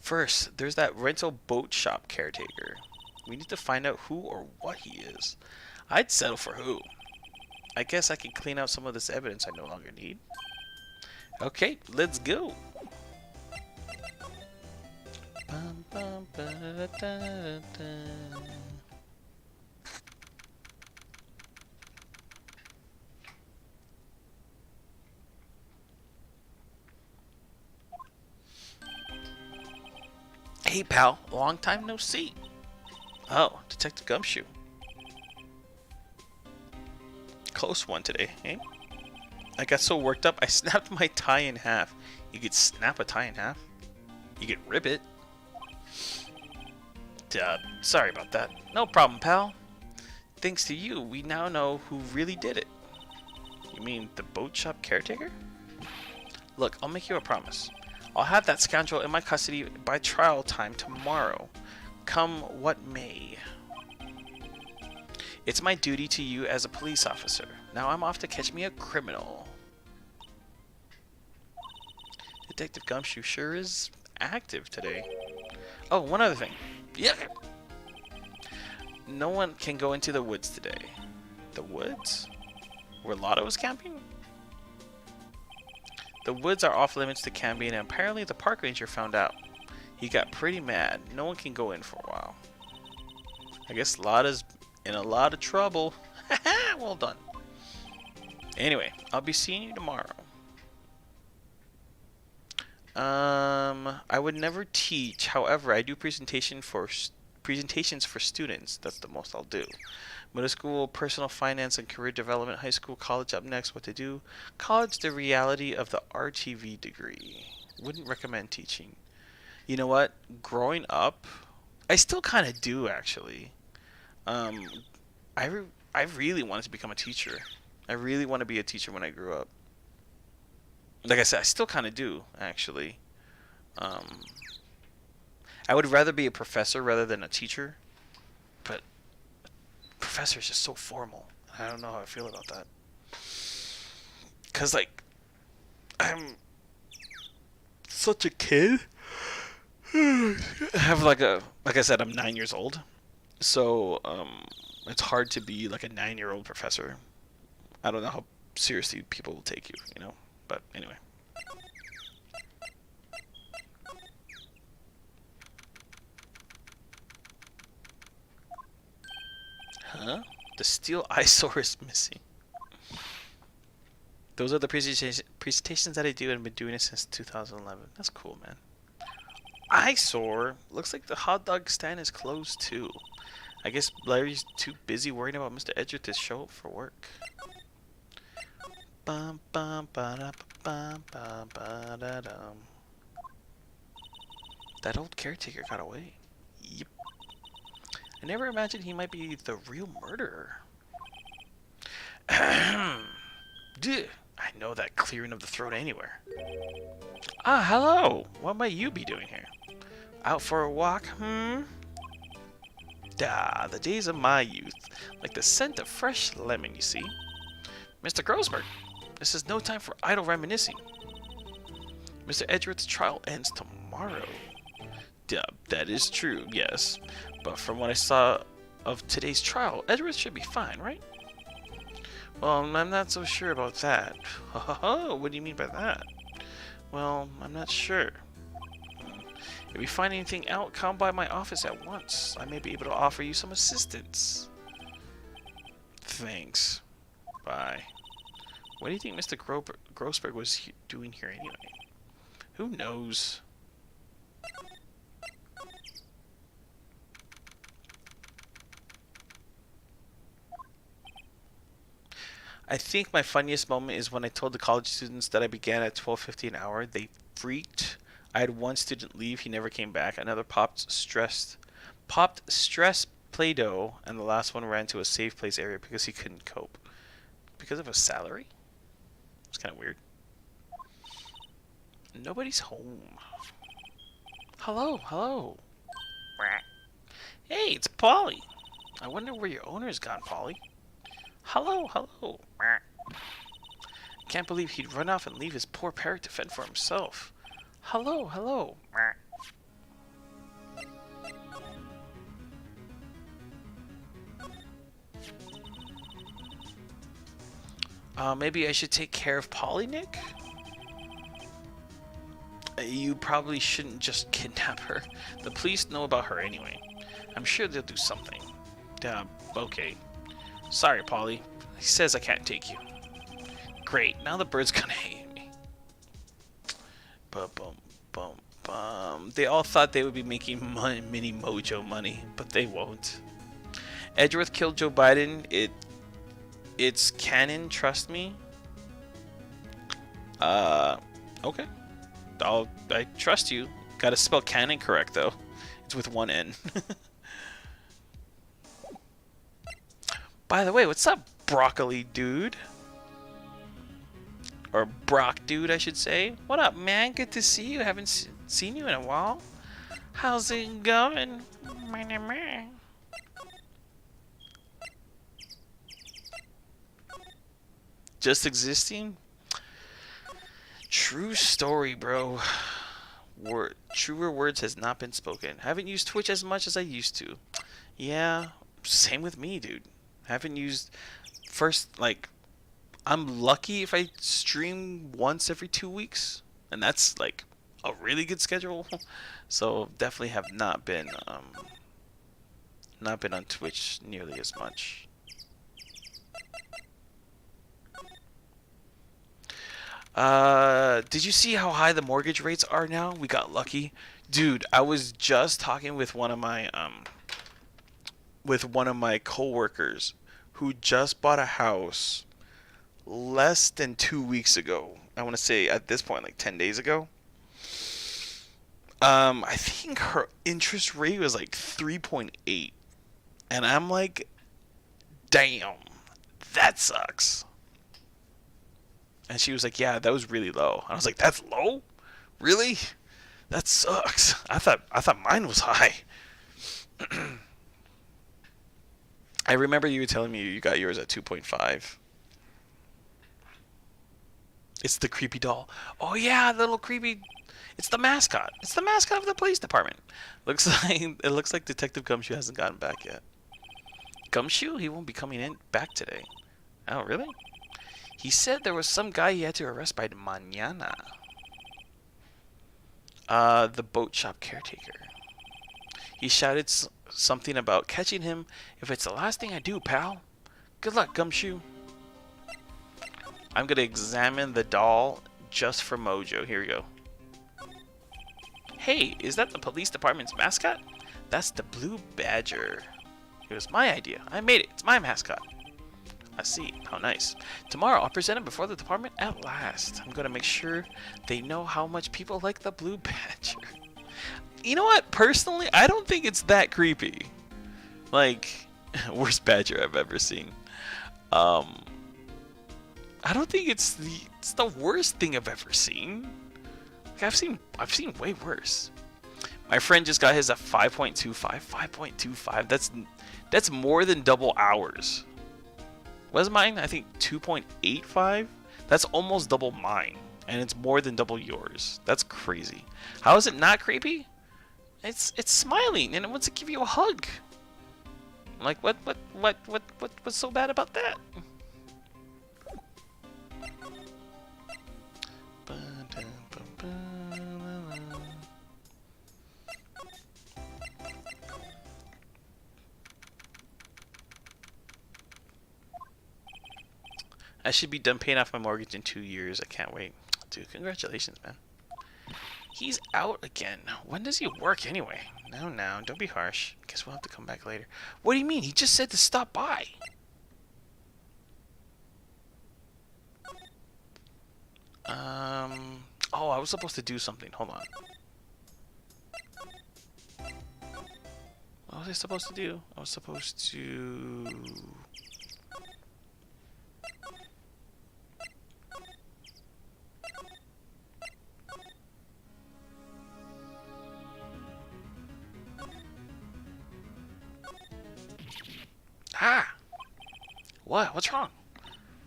S1: First, there's that rental boat shop caretaker. We need to find out who or what he is. I'd settle for who. I guess I can clean out some of this evidence I no longer need. Okay, let's go. Bum, bum, ba, da, da, da. Hey pal, long time no see. Oh, Detective Gumshoe. Close one today, eh? I got so worked up I snapped my tie in half. You could snap a tie in half? You could rip it. Sorry about that. No problem, pal. Thanks to you, we now know who really did it. You mean the boat shop caretaker? Look, I'll make you a promise. I'll have that scoundrel in my custody by trial time tomorrow, come what may. It's my duty to you as a police officer. Now I'm off to catch me a criminal. Detective Gumshoe sure is active today. Oh, one other thing. Yeah. No one can go into the woods today. The woods? Where Lotto was camping? The woods are off limits to camping, and apparently the park ranger found out. He got pretty mad. No one can go in for a while. I guess Lotta's in a lot of trouble. Well done. Anyway, I'll be seeing you tomorrow. I would never teach. However, I do presentations for students. That's the most I'll do. Middle school, personal finance and career development. High school, college up next. What to do? College, the reality of the RTV degree. Wouldn't recommend teaching. You know what? Growing up, I still kind of do actually. I really wanted to become a teacher. I really want to be a teacher when I grew up. Like I said, I still kind of do, actually. I would rather be a professor rather than a teacher. But professor is just so formal. I don't know how I feel about that. Because, like, I'm such a kid. I have, like I said, I'm 9 years old. So, it's hard to be, like, a 9-year-old professor. I don't know how seriously people will take you, you know? But anyway. Huh? The steel eyesore is missing. Those are the presentations that I do, and I've been doing it since 2011. That's cool, man. Eyesore? Looks like the hot dog stand is closed too. I guess Larry's too busy worrying about Mr. Edgeworth to show up for work. Bum bum ba da bum bum ba da dum. That old caretaker got away. Yep. I never imagined he might be the real murderer. Duh. I know that clearing of the throat anywhere. Ah, hello. What might you be doing here? Out for a walk? The days of my youth. Like the scent of fresh lemon, you see. Mr. Grossberg, this is no time for idle reminiscing. Mr. Edgeworth's trial ends tomorrow. That is true, yes. But from what I saw of today's trial, Edgeworth should be fine, right? Well, I'm not so sure about that. What do you mean by that? Well, I'm not sure. If you find anything out, come by my office at once. I may be able to offer you some assistance. Thanks. Bye. What do you think Mr. Grossberg was doing here anyway? Who knows? I think my funniest moment is when I told the college students that I began at 12.50 an hour. They freaked. I had one student leave. He never came back. Another popped stress Play-Doh, and the last one ran to a safe place area because he couldn't cope. Because of a salary? It's kind of weird. Nobody's home. Hello. Hey, it's Polly. I wonder where your owner's gone, Polly. Hello. Can't believe he'd run off and leave his poor parrot to fend for himself. Hello. Maybe I should take care of Polly, Nick? You probably shouldn't just kidnap her. The police know about her anyway. I'm sure they'll do something. Okay. Sorry, Polly. He says I can't take you. Great, now the bird's gonna hate me. They all thought they would be making mini mojo money, but they won't. Edgeworth killed Joe Biden. It's canon, trust me. Okay. I trust you. Gotta spell canon correct, though. It's with one N. By the way, what's up, broccoli dude? Or Brock dude, I should say. What up, man? Good to see you. Haven't seen you in a while. How's it going? Just existing? True story, bro. Truer words has not been spoken. Haven't used Twitch as much as I used to. Yeah, same with me, dude. Haven't used... I'm lucky if I stream once every 2 weeks. And that's, like, a really good schedule. So, definitely have not been on Twitch nearly as much. Did you see how high the mortgage rates are now? We got lucky. Dude, I was just talking with one of my coworkers who just bought a house less than 2 weeks ago. I want to say at this point like 10 days ago. I think her interest rate was like 3.8. And I'm like, damn, that sucks. And she was like, yeah, that was really low. I was like, that's low? Really? That sucks. I thought mine was high. I remember you were telling me you got yours at 2.5. It's the creepy doll. Oh yeah, the little creepy. It's the mascot. It's the mascot of the police department. It looks like Detective Gumshoe hasn't gotten back yet. Gumshoe? He won't be coming back today. Oh, really? He said there was some guy he had to arrest by mañana. The boat shop caretaker. He shouted something about catching him if it's the last thing I do, pal. Good luck, Gumshoe. I'm going to examine the doll just for mojo. Here we go. Hey, is that the police department's mascot? That's the Blue Badger. It was my idea. I made it. It's my mascot. I see. How nice. Tomorrow, I'll present him before the department at last. I'm going to make sure they know how much people like the Blue Badger. You know what? Personally, I don't think it's that creepy. Like, worst badger I've ever seen. I don't think it's the worst thing I've ever seen. Like, I've seen way worse. My friend just got his at 5.25. 5.25. That's more than double ours. Was mine? I think 2.85. That's almost double mine, and it's more than double yours. That's crazy. How is it not creepy? It's smiling and it wants to give you a hug. Like what's so bad about that? I should be done paying off my mortgage in 2 years. I can't wait. Dude, congratulations, man. He's out again. When does he work anyway? No, don't be harsh. Guess we'll have to come back later. What do you mean? He just said to stop by. Oh, I was supposed to do something. Hold on. What was I supposed to do? I was supposed to... Ah! What? What's wrong?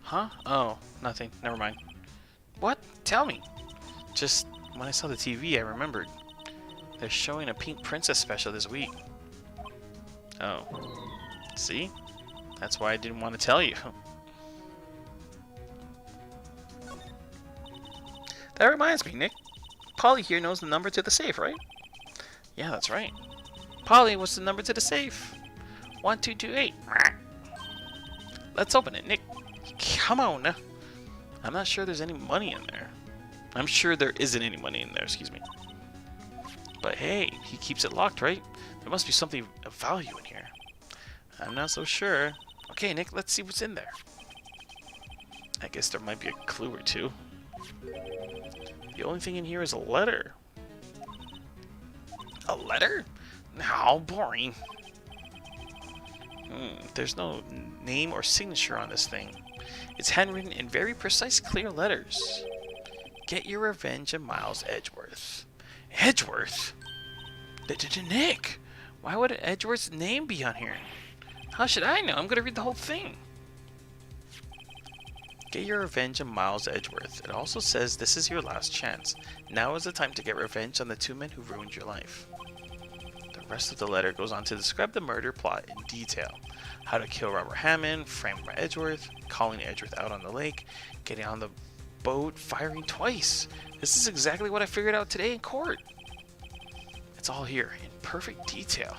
S1: Huh? Oh, nothing. Never mind. What? Tell me. Just when I saw the TV, I remembered. They're showing a Pink Princess special this week. Oh. See? That's why I didn't want to tell you. That reminds me, Nick. Polly here knows the number to the safe, right? Yeah, that's right. Polly, what's the number to the safe? 1228. Let's open it, Nick. Come on. I'm not sure there's any money in there. I'm sure there isn't any money in there, excuse me. But hey, he keeps it locked, right? There must be something of value in here. I'm not so sure. Okay, Nick, let's see what's in there. I guess there might be a clue or two. The only thing in here is a letter. A letter? How boring. There's no name or signature on this thing. It's handwritten in very precise, clear letters. Get your revenge on Miles Edgeworth. Edgeworth? Nick! Why would Edgeworth's name be on here? How should I know? I'm gonna read the whole thing. Get your revenge on Miles Edgeworth. It also says this is your last chance. Now is the time to get revenge on the 2 men who ruined your life. The rest of the letter goes on to describe the murder plot in detail. How to kill Robert Hammond, framed by Edgeworth, calling Edgeworth out on the lake, getting on the boat, firing twice. This is exactly what I figured out today in court. It's all here in perfect detail.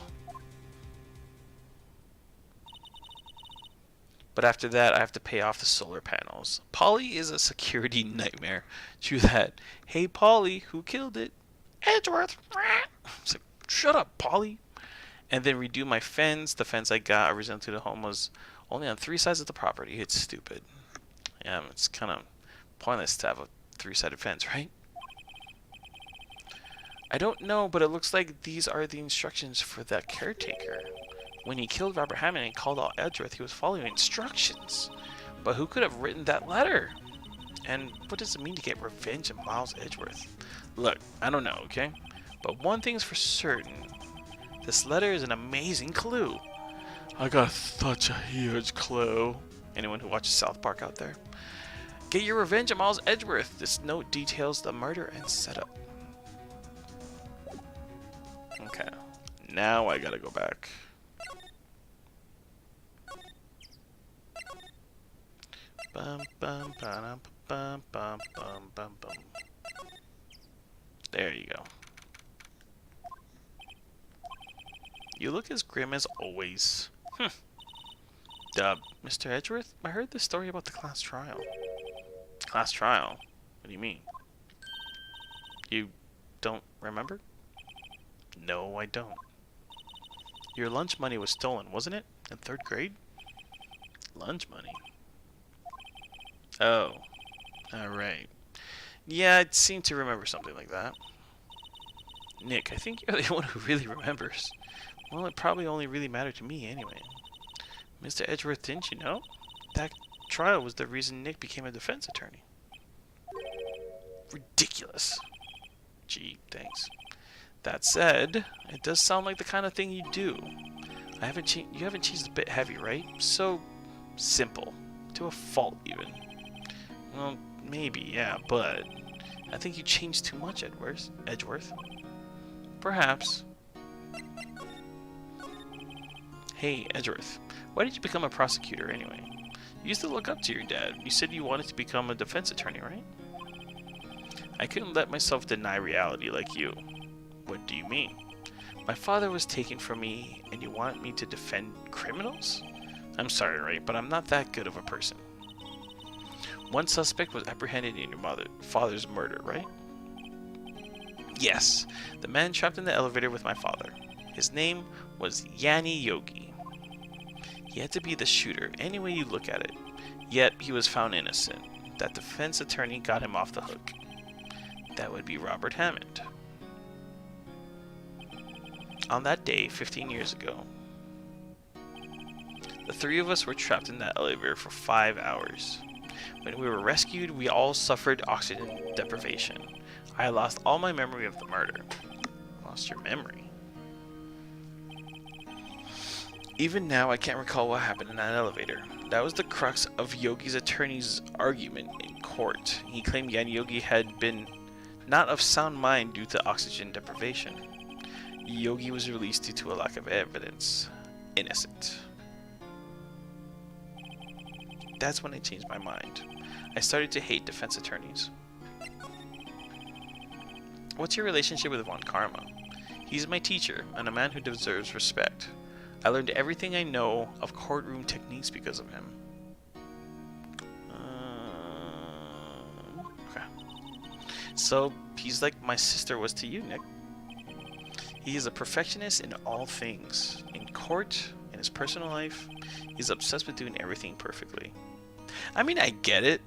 S1: But after that, I have to pay off the solar panels. Polly is a security nightmare. True that. Hey, Polly, who killed it? Edgeworth. It's like, shut up, Polly. And then redo my fence. The fence I got originally to the home was only on 3 sides of the property. It's stupid. Yeah, it's kind of pointless to have a 3-sided fence, right? I don't know, but it looks like these are the instructions for that caretaker. When he killed Robert Hammond and called out Edgeworth, he was following instructions. But who could have written that letter? And what does it mean to get revenge on Miles Edgeworth? Look, I don't know, okay? But one thing's for certain. This letter is an amazing clue. I got such a huge clue. Anyone who watches South Park out there? Get your revenge on Miles Edgeworth. This note details the murder and setup. Okay. Now I gotta go back. Bum, bum, ba-dum, bum, bum, bum, bum, bum. There you go. You look as grim as always. Dub. Mr. Edgeworth, I heard the story about the class trial. Class trial? What do you mean? You don't remember? No, I don't. Your lunch money was stolen, wasn't it? In 3rd grade? Lunch money? Oh. Alright. Yeah, I seem to remember something like that. Nick, I think you're the one who really remembers. Well, it probably only really mattered to me anyway. Mr. Edgeworth, didn't you know? That trial was the reason Nick became a defense attorney. Ridiculous. Gee, thanks. That said, it does sound like the kind of thing you do. You haven't changed a bit, have you, right? So simple. To a fault, even. Well, maybe, yeah, but I think you changed too much, Edgeworth. Perhaps. Hey, Edgeworth, why did you become a prosecutor anyway? You used to look up to your dad. You said you wanted to become a defense attorney, right? I couldn't let myself deny reality like you. What do you mean? My father was taken from me, and you want me to defend criminals? I'm sorry, Wright, but I'm not that good of a person. One suspect was apprehended in your father's murder, right? Yes, the man trapped in the elevator with my father. His name was Yanni Yogi. He had to be the shooter, any way you look at it. Yet, he was found innocent. That defense attorney got him off the hook. That would be Robert Hammond. On that day, 15 years ago, the three of us were trapped in that elevator for 5 hours. When we were rescued, we all suffered oxygen deprivation. I lost all my memory of the murder. Lost your memory? Even now, I can't recall what happened in that elevator. That was the crux of Yogi's attorney's argument in court. He claimed Yanni Yogi had been not of sound mind due to oxygen deprivation. Yogi was released due to a lack of evidence. Innocent. That's when I changed my mind. I started to hate defense attorneys. What's your relationship with Von Karma? He's my teacher, and a man who deserves respect. I learned everything I know of courtroom techniques because of him. Okay. So, he's like my sister was to you, Nick. He is a perfectionist in all things. In court, in his personal life, he's obsessed with doing everything perfectly. I mean, I get it,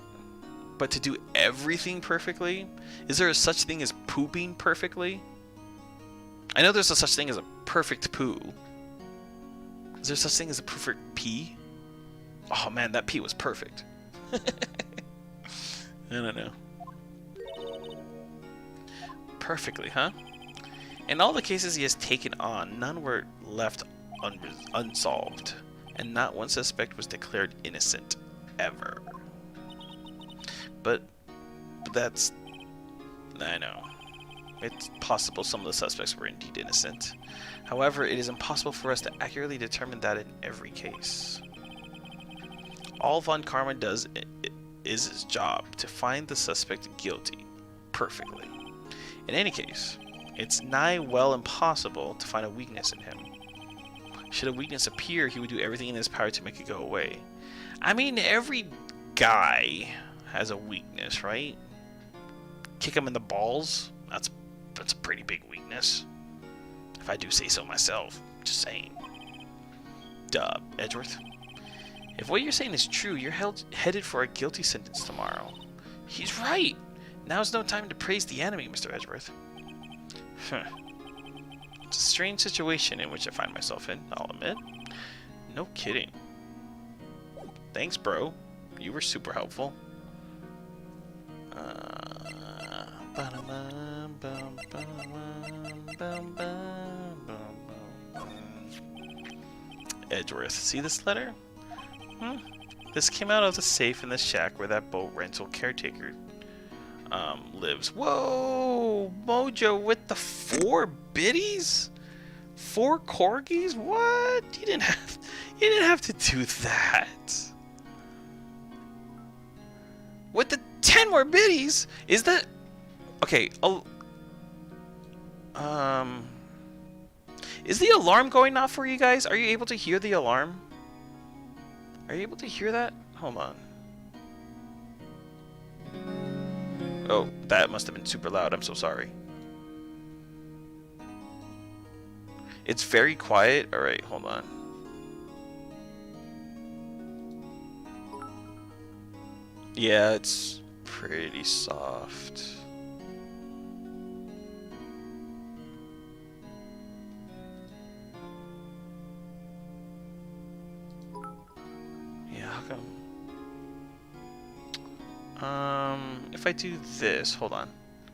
S1: but to do everything perfectly? Is there a such thing as pooping perfectly? I know there's a such thing as a perfect poo. Is there such thing as a perfect pee? Oh man, that pee was perfect. I don't know. Perfectly, huh? In all the cases he has taken on, none were left unsolved, and not one suspect was declared innocent, ever. But that's... I know. It's possible some of the suspects were indeed innocent. However, it is impossible for us to accurately determine that in every case. All Von Karma does is his job, to find the suspect guilty, perfectly. In any case, it's nigh well impossible to find a weakness in him. Should a weakness appear, he would do everything in his power to make it go away. I mean, every guy has a weakness, right? Kick him in the balls? That's a pretty big weakness. If I do say so myself. Just saying. Duh, Edgeworth. If what you're saying is true, you're headed for a guilty sentence tomorrow. He's right! Now's no time to praise the enemy, Mr. Edgeworth. It's a strange situation in which I find myself in, I'll admit. No kidding. Thanks, bro. You were super helpful. Edgeworth, see this letter? This came out of the safe in the shack where that boat rental caretaker lives. Whoa! Mojo with the 4 biddies? 4 corgis? What? You didn't have to do that. With the 10 more biddies? Is that... Okay, is the alarm going off for you guys? Are you able to hear the alarm? Are you able to hear that? Hold on. Oh, that must have been super loud. I'm so sorry. It's very quiet. Alright, hold on. Yeah, it's pretty soft. Yeah, how come? If I do this, hold on.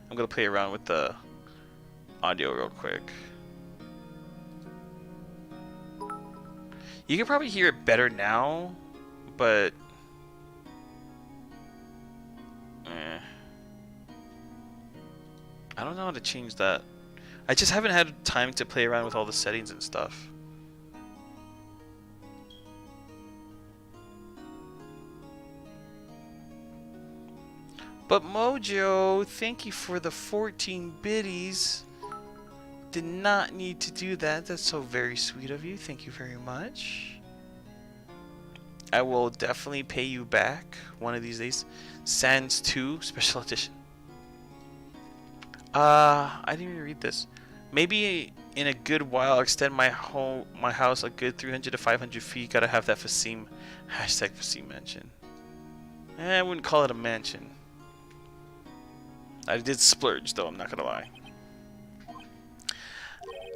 S1: I'm gonna play around with the audio real quick. You can probably hear it better now, but I don't know how to change that. I just haven't had time to play around with all the settings and stuff. But Mojo, thank you for the 14 biddies. Did not need to do that. That's so very sweet of you. Thank you very much. I will definitely pay you back one of these days. Sans 2 Special Edition. I didn't even read this. Maybe in a good while, extend my house a good 300 to 500 feet. Gotta have that Fasim. Hashtag Fasim mansion. I wouldn't call it a mansion. I did splurge though, I'm not gonna lie.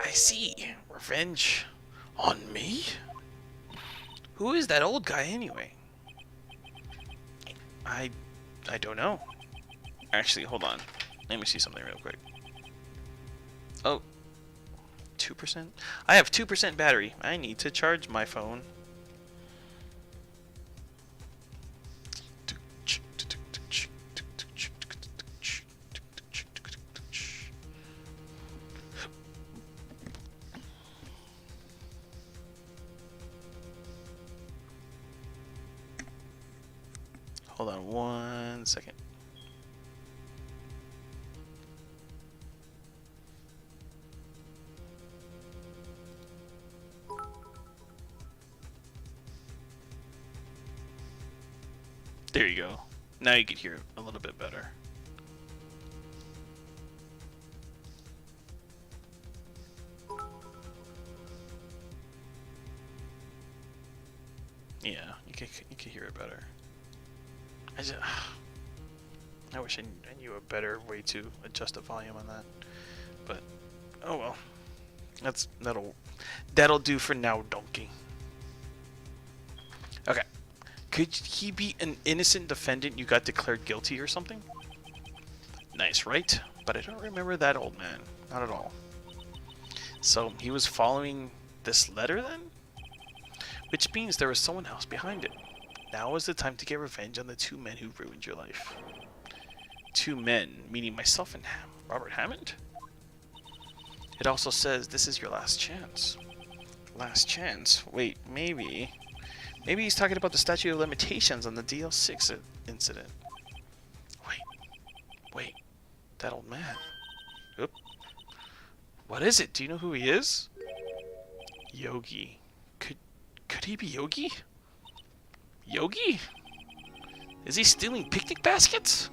S1: I see. Revenge on me? Who is that old guy anyway? I don't know. Actually, hold on. Let me see something real quick. Oh, 2%? I have 2% battery. I need to charge my phone. Hold on 1 second. There you go. Now you can hear it a little bit better. Yeah, you can hear it better. I wish I knew a better way to adjust the volume on that, but oh well. That'll do for now, donkey. Okay. Could he be an innocent defendant you got declared guilty or something? Nice, right? But I don't remember that old man. Not at all. So he was following this letter then? Which means there was someone else behind it. Now is the time to get revenge on the two men who ruined your life. Two men, meaning myself and Robert Hammond? It also says this is your last chance. Last chance? Wait, maybe he's talking about the statute of limitations on the DL-6 incident. Wait, that old man. Oop. What is it? Do you know who he is? Yogi. Could he be Yogi? Yogi? Is he stealing picnic baskets?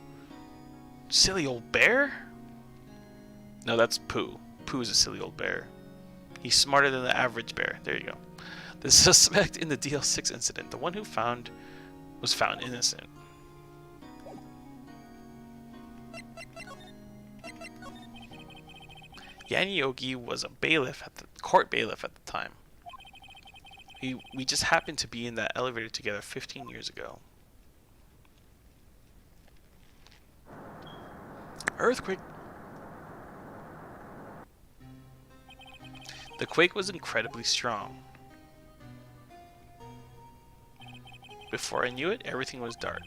S1: Silly old bear? No, that's Pooh. Pooh's a silly old bear. He's smarter than the average bear. There you go. The suspect in the DL-6 incident, the one who was found innocent. Yanni Yogi was a court bailiff at the time. We just happened to be in that elevator together 15 years ago. Earthquake. The quake was incredibly strong. Before I knew it, everything was dark.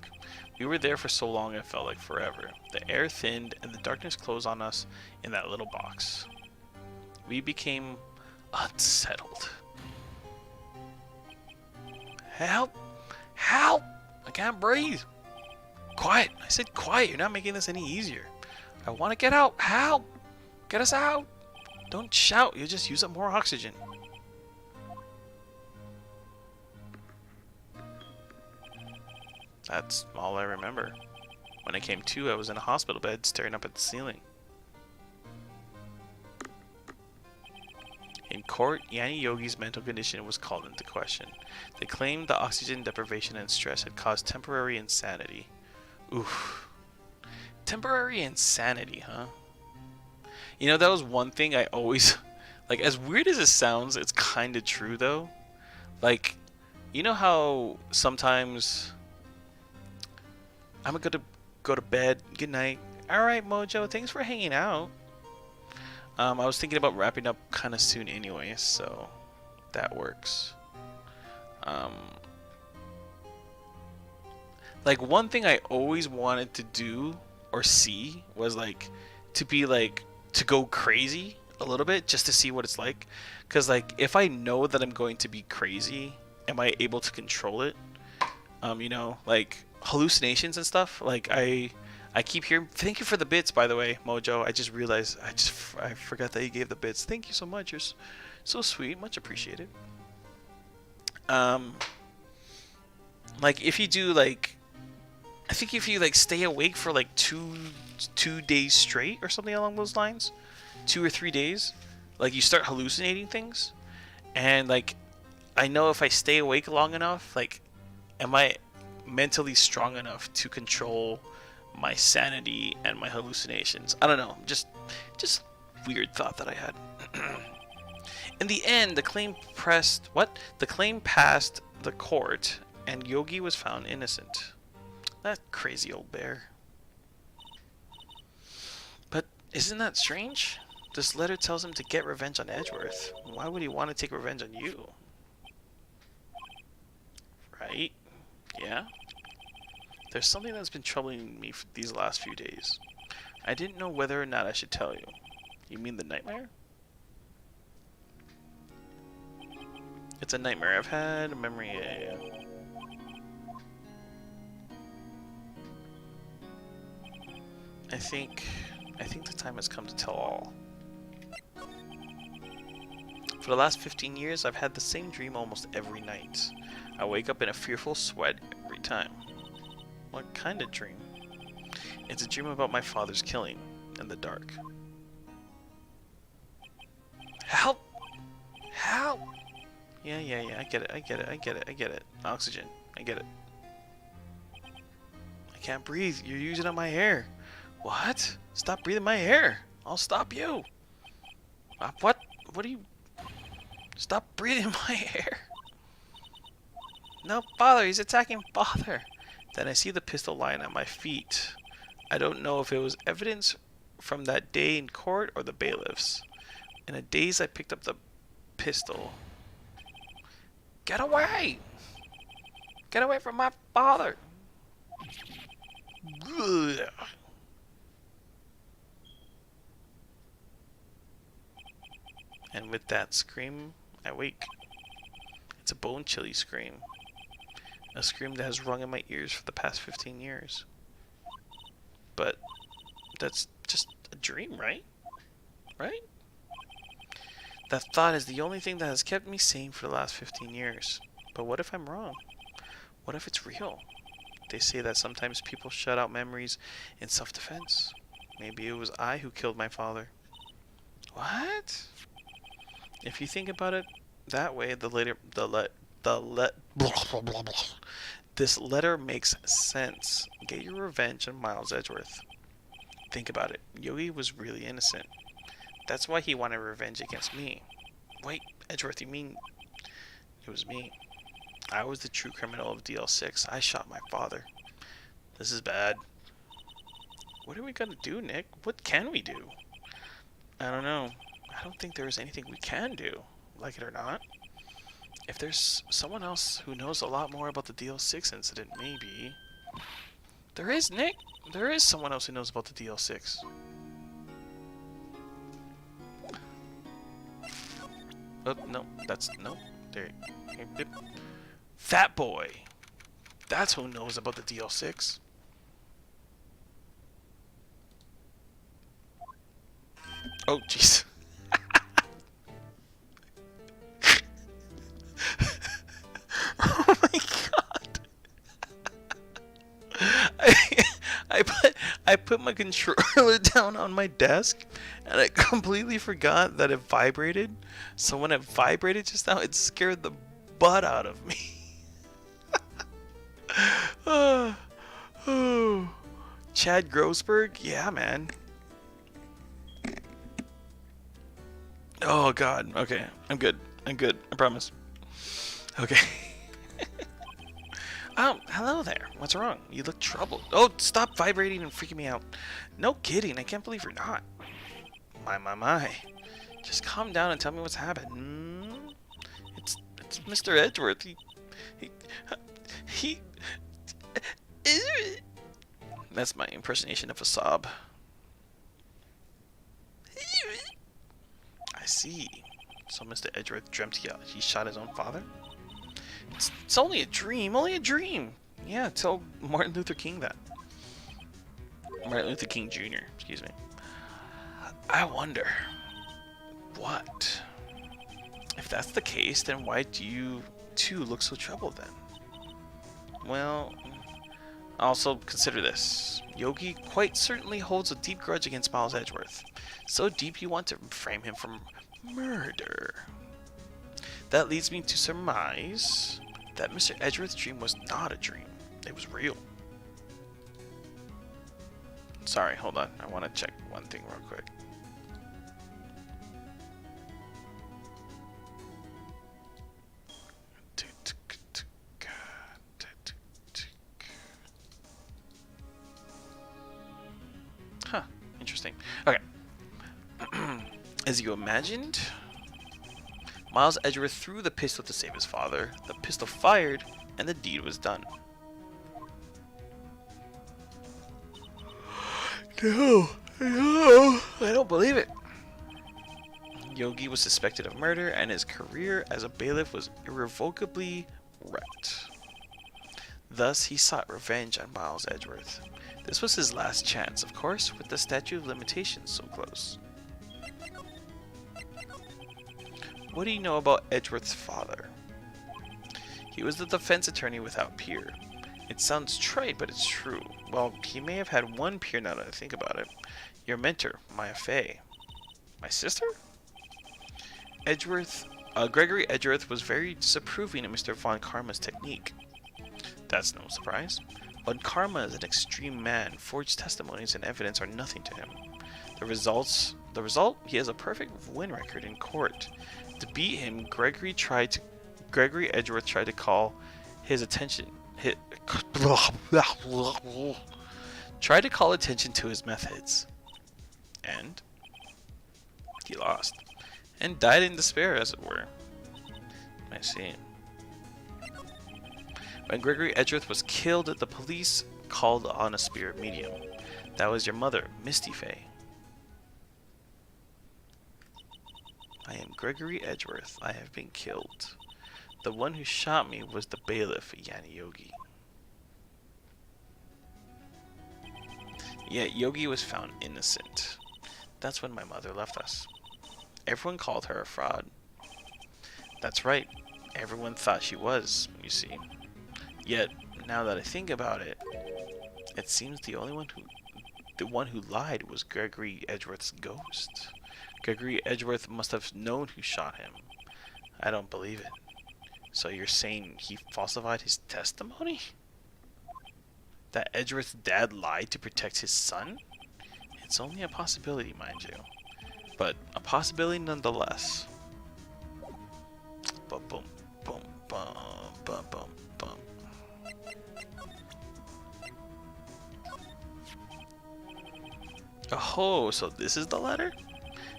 S1: We were there for so long it felt like forever. The air thinned and the darkness closed on us in that little box. We became unsettled. Help! Help! I can't breathe! Quiet! I said quiet, you're not making this any easier. I want to get out! Help! Get us out! Don't shout, you'll just use up more oxygen. That's all I remember. When I came to, I was in a hospital bed staring up at the ceiling. In court, Yanni Yogi's mental condition was called into question. They claimed the oxygen deprivation and stress had caused temporary insanity. Oof. Temporary insanity, huh? You know, that was one thing I always... Like, as weird as it sounds, it's kind of true, though. Like, you know how sometimes... I'm gonna go to bed. Good night. Alright, Mojo, thanks for hanging out. I was thinking about wrapping up kind of soon anyway, so that works. Um, like one thing I always wanted to do or see was like to be like to go crazy a little bit just to see what it's like. Because like if I know that I'm going to be crazy, am I able to control it? You know, like hallucinations and stuff. Like I keep hearing. Thank you for the bits, by the way, Mojo. I just realized I forgot that you gave the bits. Thank you so much. You're so sweet. Much appreciated. Um, like if you do like, I think if you like stay awake for like two days straight or something along those lines, 2 or 3 days, like you start hallucinating things, and like I know if I stay awake long enough, like am I mentally strong enough to control my sanity and my hallucinations? I don't know. Just weird thought that I had. In the end, the claim passed the court, and Yogi was found innocent. That crazy old bear. But isn't that strange? This letter tells him to get revenge on Edgeworth. Why would he want to take revenge on you? Right? Yeah? There's something that's been troubling me for these last few days. I didn't know whether or not I should tell you. You mean the nightmare? It's a nightmare. I've had a memory. Yeah. I think the time has come to tell all. For the last 15 years, I've had the same dream almost every night. I wake up in a fearful sweat every time. What kind of dream? It's a dream about my father's killing in the dark. Help! Help! Yeah, I get it. Oxygen. I get it. I can't breathe. You're using up my air. What? Stop breathing my air. I'll stop you. What? What are you... Stop breathing my air. No, father. He's attacking father. Then I see the pistol lying at my feet. I don't know if it was evidence from that day in court or the bailiffs. In a daze, I picked up the pistol. Get away! Get away from my father! Ugh. And with that scream, I wake. It's a bone-chilly scream. A scream that has rung in my ears for the past 15 years. But that's just a dream, right? Right? That thought is the only thing that has kept me sane for the last 15 years. But what if I'm wrong? What if it's real? They say that sometimes people shut out memories in self-defense. Maybe it was I who killed my father. What? If you think about it that way, this letter makes sense. Get your revenge on Miles Edgeworth. Think about it. Yogi was really innocent. That's why he wanted revenge against me. Wait, Edgeworth, you mean it was me? I was the true criminal of DL-6. I shot my father. This is bad. What are we gonna do, Nick? What can we do? I don't know. I don't think there is anything we can do, like it or not. If there's someone else who knows a lot more about the DL-6 incident, maybe. There is, Nick! There is someone else who knows about the DL-6. Oh, no, that's, no, there, Fat Boy! That's who knows about the DL-6. Oh, jeez. Oh my god. I put my controller down on my desk and I completely forgot that it vibrated. So when it vibrated just now, it scared the butt out of me. Oh. Chad Grossberg? Yeah, man. Oh god. Okay. I'm good. I promise. Okay. Hello there. What's wrong? You look troubled. Oh, stop vibrating and freaking me out. No kidding. I can't believe you're not. My. Just calm down and tell me what's happened. It's Mr. Edgeworth. He That's my impersonation of a sob. I see. So Mr. Edgeworth dreamt he shot his own father? It's only a dream, Yeah, tell Martin Luther King that. Martin Luther King Jr., excuse me. I wonder, what? If that's the case, then why do you two look so troubled then? Well, also consider this. Yogi quite certainly holds a deep grudge against Miles Edgeworth. So deep you want to frame him for murder. That leads me to surmise that Mr. Edgeworth's dream was not a dream. It was real. Sorry, hold on. I want to check one thing real quick. Huh, interesting. Okay. As you imagined, Miles Edgeworth threw the pistol to save his father. The pistol fired, and the deed was done. No, I don't believe it. Yogi was suspected of murder, and his career as a bailiff was irrevocably wrecked. Thus, he sought revenge on Miles Edgeworth. This was his last chance, of course, with the statute of limitations so close. What do you know about Edgeworth's father? He was the defense attorney without peer. It sounds trite, but it's true. Well, he may have had one peer now that I think about it. Your mentor, Maya Fey. My sister? Gregory Edgeworth was very disapproving of Mr. Von Karma's technique. That's no surprise. Von Karma is an extreme man. Forged testimonies and evidence are nothing to him. The result, he has a perfect win record in court. To beat him, Gregory Edgeworth tried to call his attention. Tried to call attention to his methods. And he lost. And died in despair, as it were. I see. When Gregory Edgeworth was killed, the police called on a spirit medium. That was your mother, Misty Fey. I am Gregory Edgeworth. I have been killed. The one who shot me was the bailiff, Yanni Yogi. Yet Yogi was found innocent. That's when my mother left us. Everyone called her a fraud. That's right. Everyone thought she was, you see. Yet, now that I think about it, it seems the one who lied was Gregory Edgeworth's ghost. Gregory Edgeworth must have known who shot him. I don't believe it. So you're saying he falsified his testimony? That Edgeworth's dad lied to protect his son? It's only a possibility, mind you. But a possibility nonetheless. Boom, boom, boom, boom, boom, boom, boom. Oh, so this is the letter?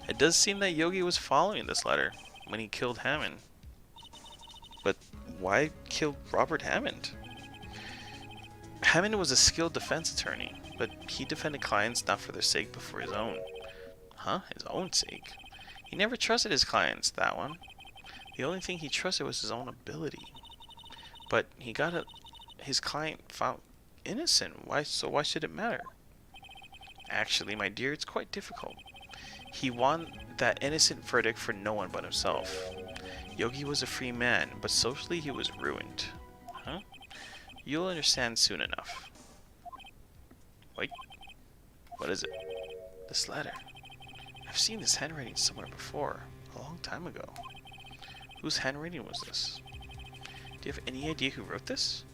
S1: It does seem that Yogi was following this letter when he killed Hammond. But why kill Robert Hammond? Hammond was a skilled defense attorney, but he defended clients not for their sake but for his own. Huh? His own sake? He never trusted his clients, that one. The only thing he trusted was his own ability. But he got his client found innocent. Why should it matter? Actually, my dear, it's quite difficult. He won that innocent verdict for no one but himself. Yogi was a free man, but socially he was ruined. Huh? You'll understand soon enough. Wait. What is it? This letter. I've seen this handwriting somewhere before, a long time ago. Whose handwriting was this? Do you have any idea who wrote this?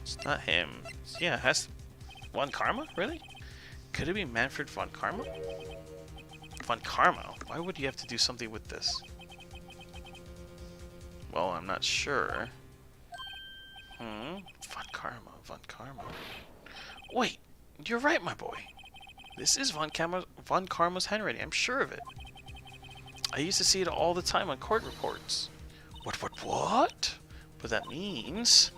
S1: It's not him. Yeah, it has Von Karma? Really? Could it be Manfred Von Karma? Von Karma? Why would you have to do something with this? Well, I'm not sure. Von Karma, Von Karma. Wait, you're right, my boy. This is Von Karma's handwriting. I'm sure of it. I used to see it all the time on court reports. What? But that means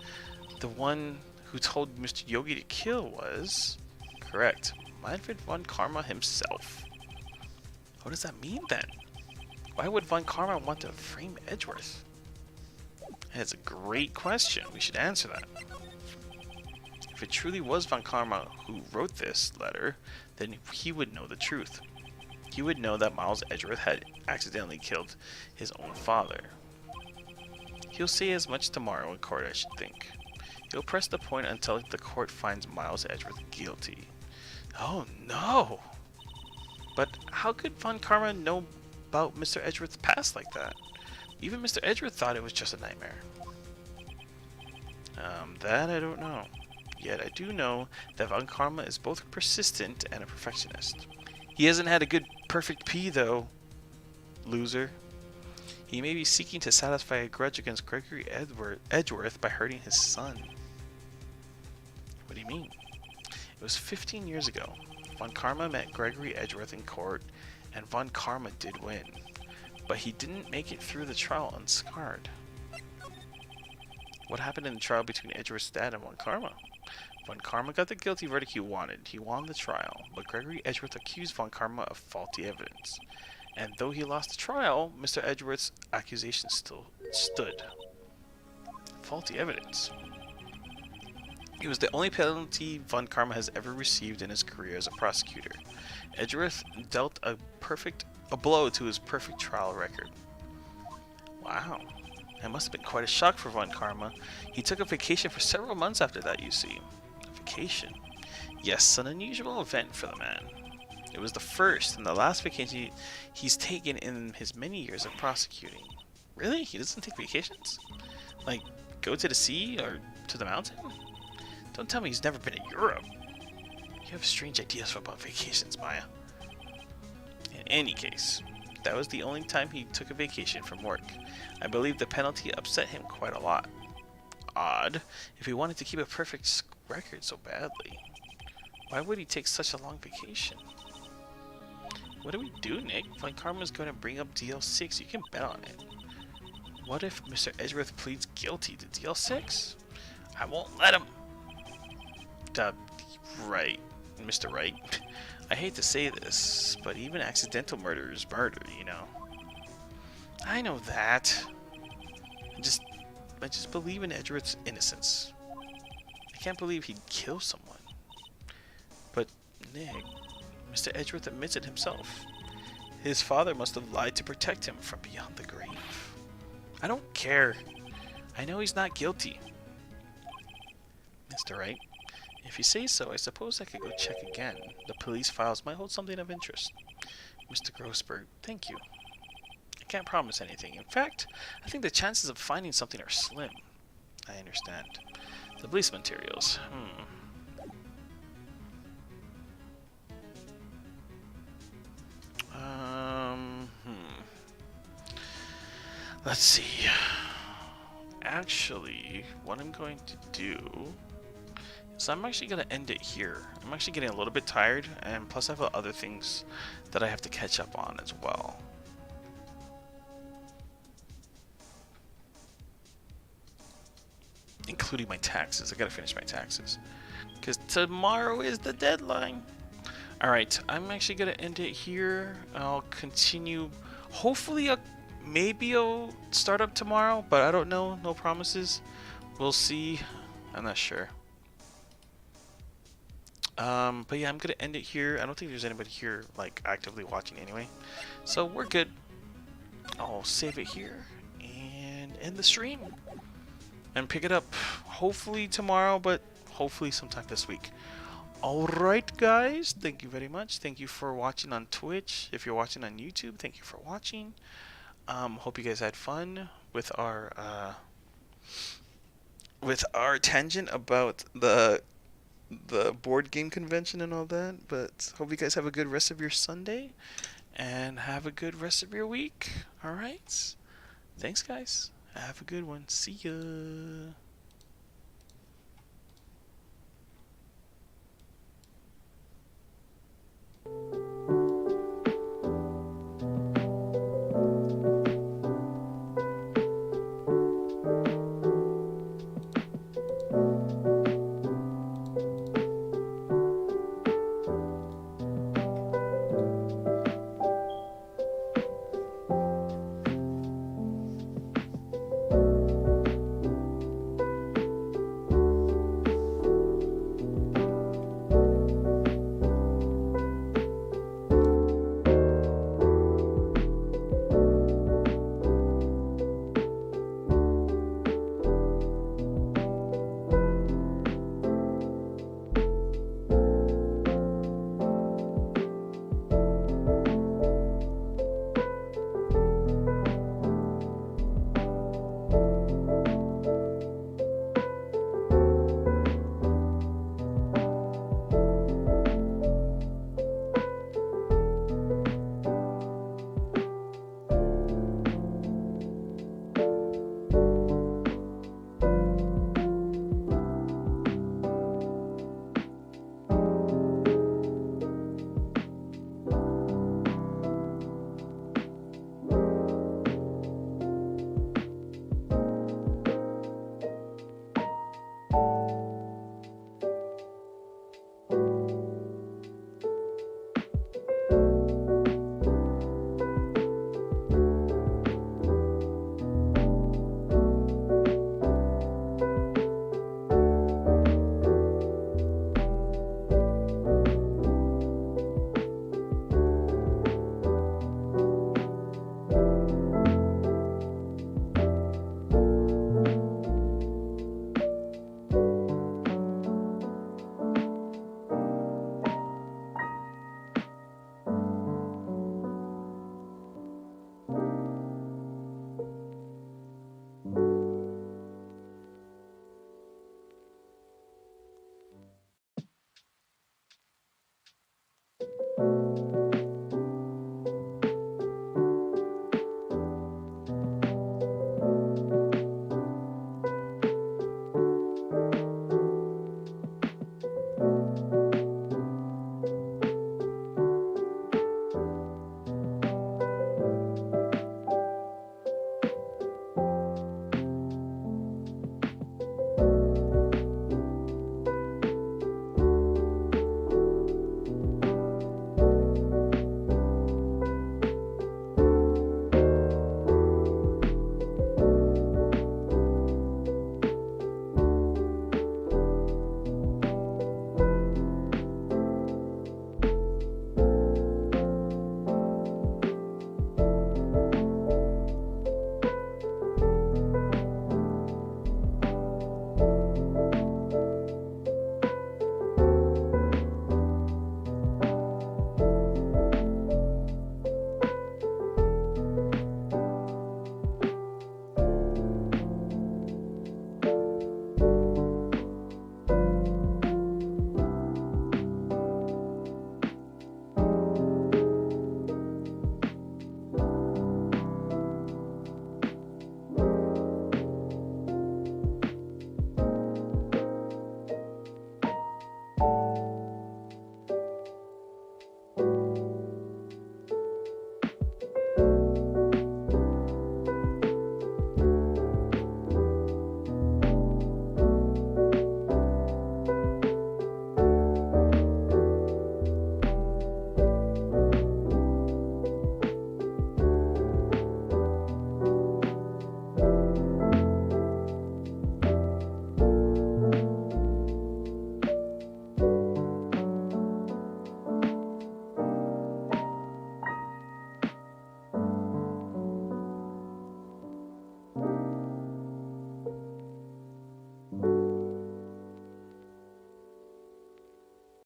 S1: the one who told Mr. Yogi to kill was... Correct. Manfred Von Karma himself. What does that mean then? Why would Von Karma want to frame Edgeworth? That's a great question. We should answer that. If it truly was Von Karma who wrote this letter, then he would know the truth. He would know that Miles Edgeworth had accidentally killed his own father. He'll say as much tomorrow in court, I should think. He'll press the point until the court finds Miles Edgeworth guilty. Oh no! But how could Von Karma know about Mr. Edgeworth's past like that? Even Mr. Edgeworth thought it was just a nightmare. That I don't know. Yet I do know that Von Karma is both persistent and a perfectionist. He hasn't had a good perfect P though, loser. He may be seeking to satisfy a grudge against Gregory Edgeworth by hurting his son. What do you mean? It was 15 years ago. Von Karma met Gregory Edgeworth in court, and Von Karma did win. But he didn't make it through the trial unscarred. What happened in the trial between Edgeworth's dad and Von Karma? Von Karma got the guilty verdict he wanted. He won the trial, but Gregory Edgeworth accused Von Karma of faulty evidence. And though he lost the trial, Mr. Edgeworth's accusation still stood. Faulty evidence. It was the only penalty Von Karma has ever received in his career as a prosecutor. Edgeworth dealt a blow to his perfect trial record. Wow. That must have been quite a shock for Von Karma. He took a vacation for several months after that, you see. A vacation? Yes, an unusual event for the man. It was the first and the last vacation he's taken in his many years of prosecuting. Really? He doesn't take vacations? Like, go to the sea or to the mountain? Don't tell me he's never been in Europe. You have strange ideas about vacations, Maya. In any case, that was the only time he took a vacation from work. I believe the penalty upset him quite a lot. Odd, if he wanted to keep a perfect record so badly. Why would he take such a long vacation? What do we do, Nick? Von Karma's going to bring up DL-6. You can bet on it. What if Mr. Edgeworth pleads guilty to DL-6? I won't let him. Right, Mr. Wright. I hate to say this, but even accidental murder is murder, you know. I know that. I just believe in Edgeworth's innocence. I can't believe he'd kill someone. But, Nick, Mr. Edgeworth admits it himself. His father must have lied to protect him from beyond the grave. I don't care. I know he's not guilty. Mr. Wright, if you say so, I suppose I could go check again. The police files might hold something of interest. Mr. Grossberg, thank you. I can't promise anything. In fact, I think the chances of finding something are slim. I understand. The police materials. Let's see. Actually, what I'm going to do is I'm actually going to end it here. I'm actually getting a little bit tired, and plus I have other things that I have to catch up on as well. Including my taxes. I gotta finish my taxes. Because tomorrow is the deadline. Alright, I'm actually gonna end it here. I'll continue. Hopefully, maybe I'll start up tomorrow, but I don't know. No promises. We'll see. I'm not sure. But yeah, I'm gonna end it here. I don't think there's anybody here like actively watching anyway. So we're good. I'll save it here and end the stream. And pick it up hopefully tomorrow, but hopefully sometime this week. Alright guys, thank you very much. Thank you for watching on Twitch. If you're watching on YouTube, thank you for watching. Hope you guys had fun with our tangent about the board game convention and all that. But hope you guys have a good rest of your Sunday. and have a good rest of your week. All right. Thanks, guys. Have a good one. See ya.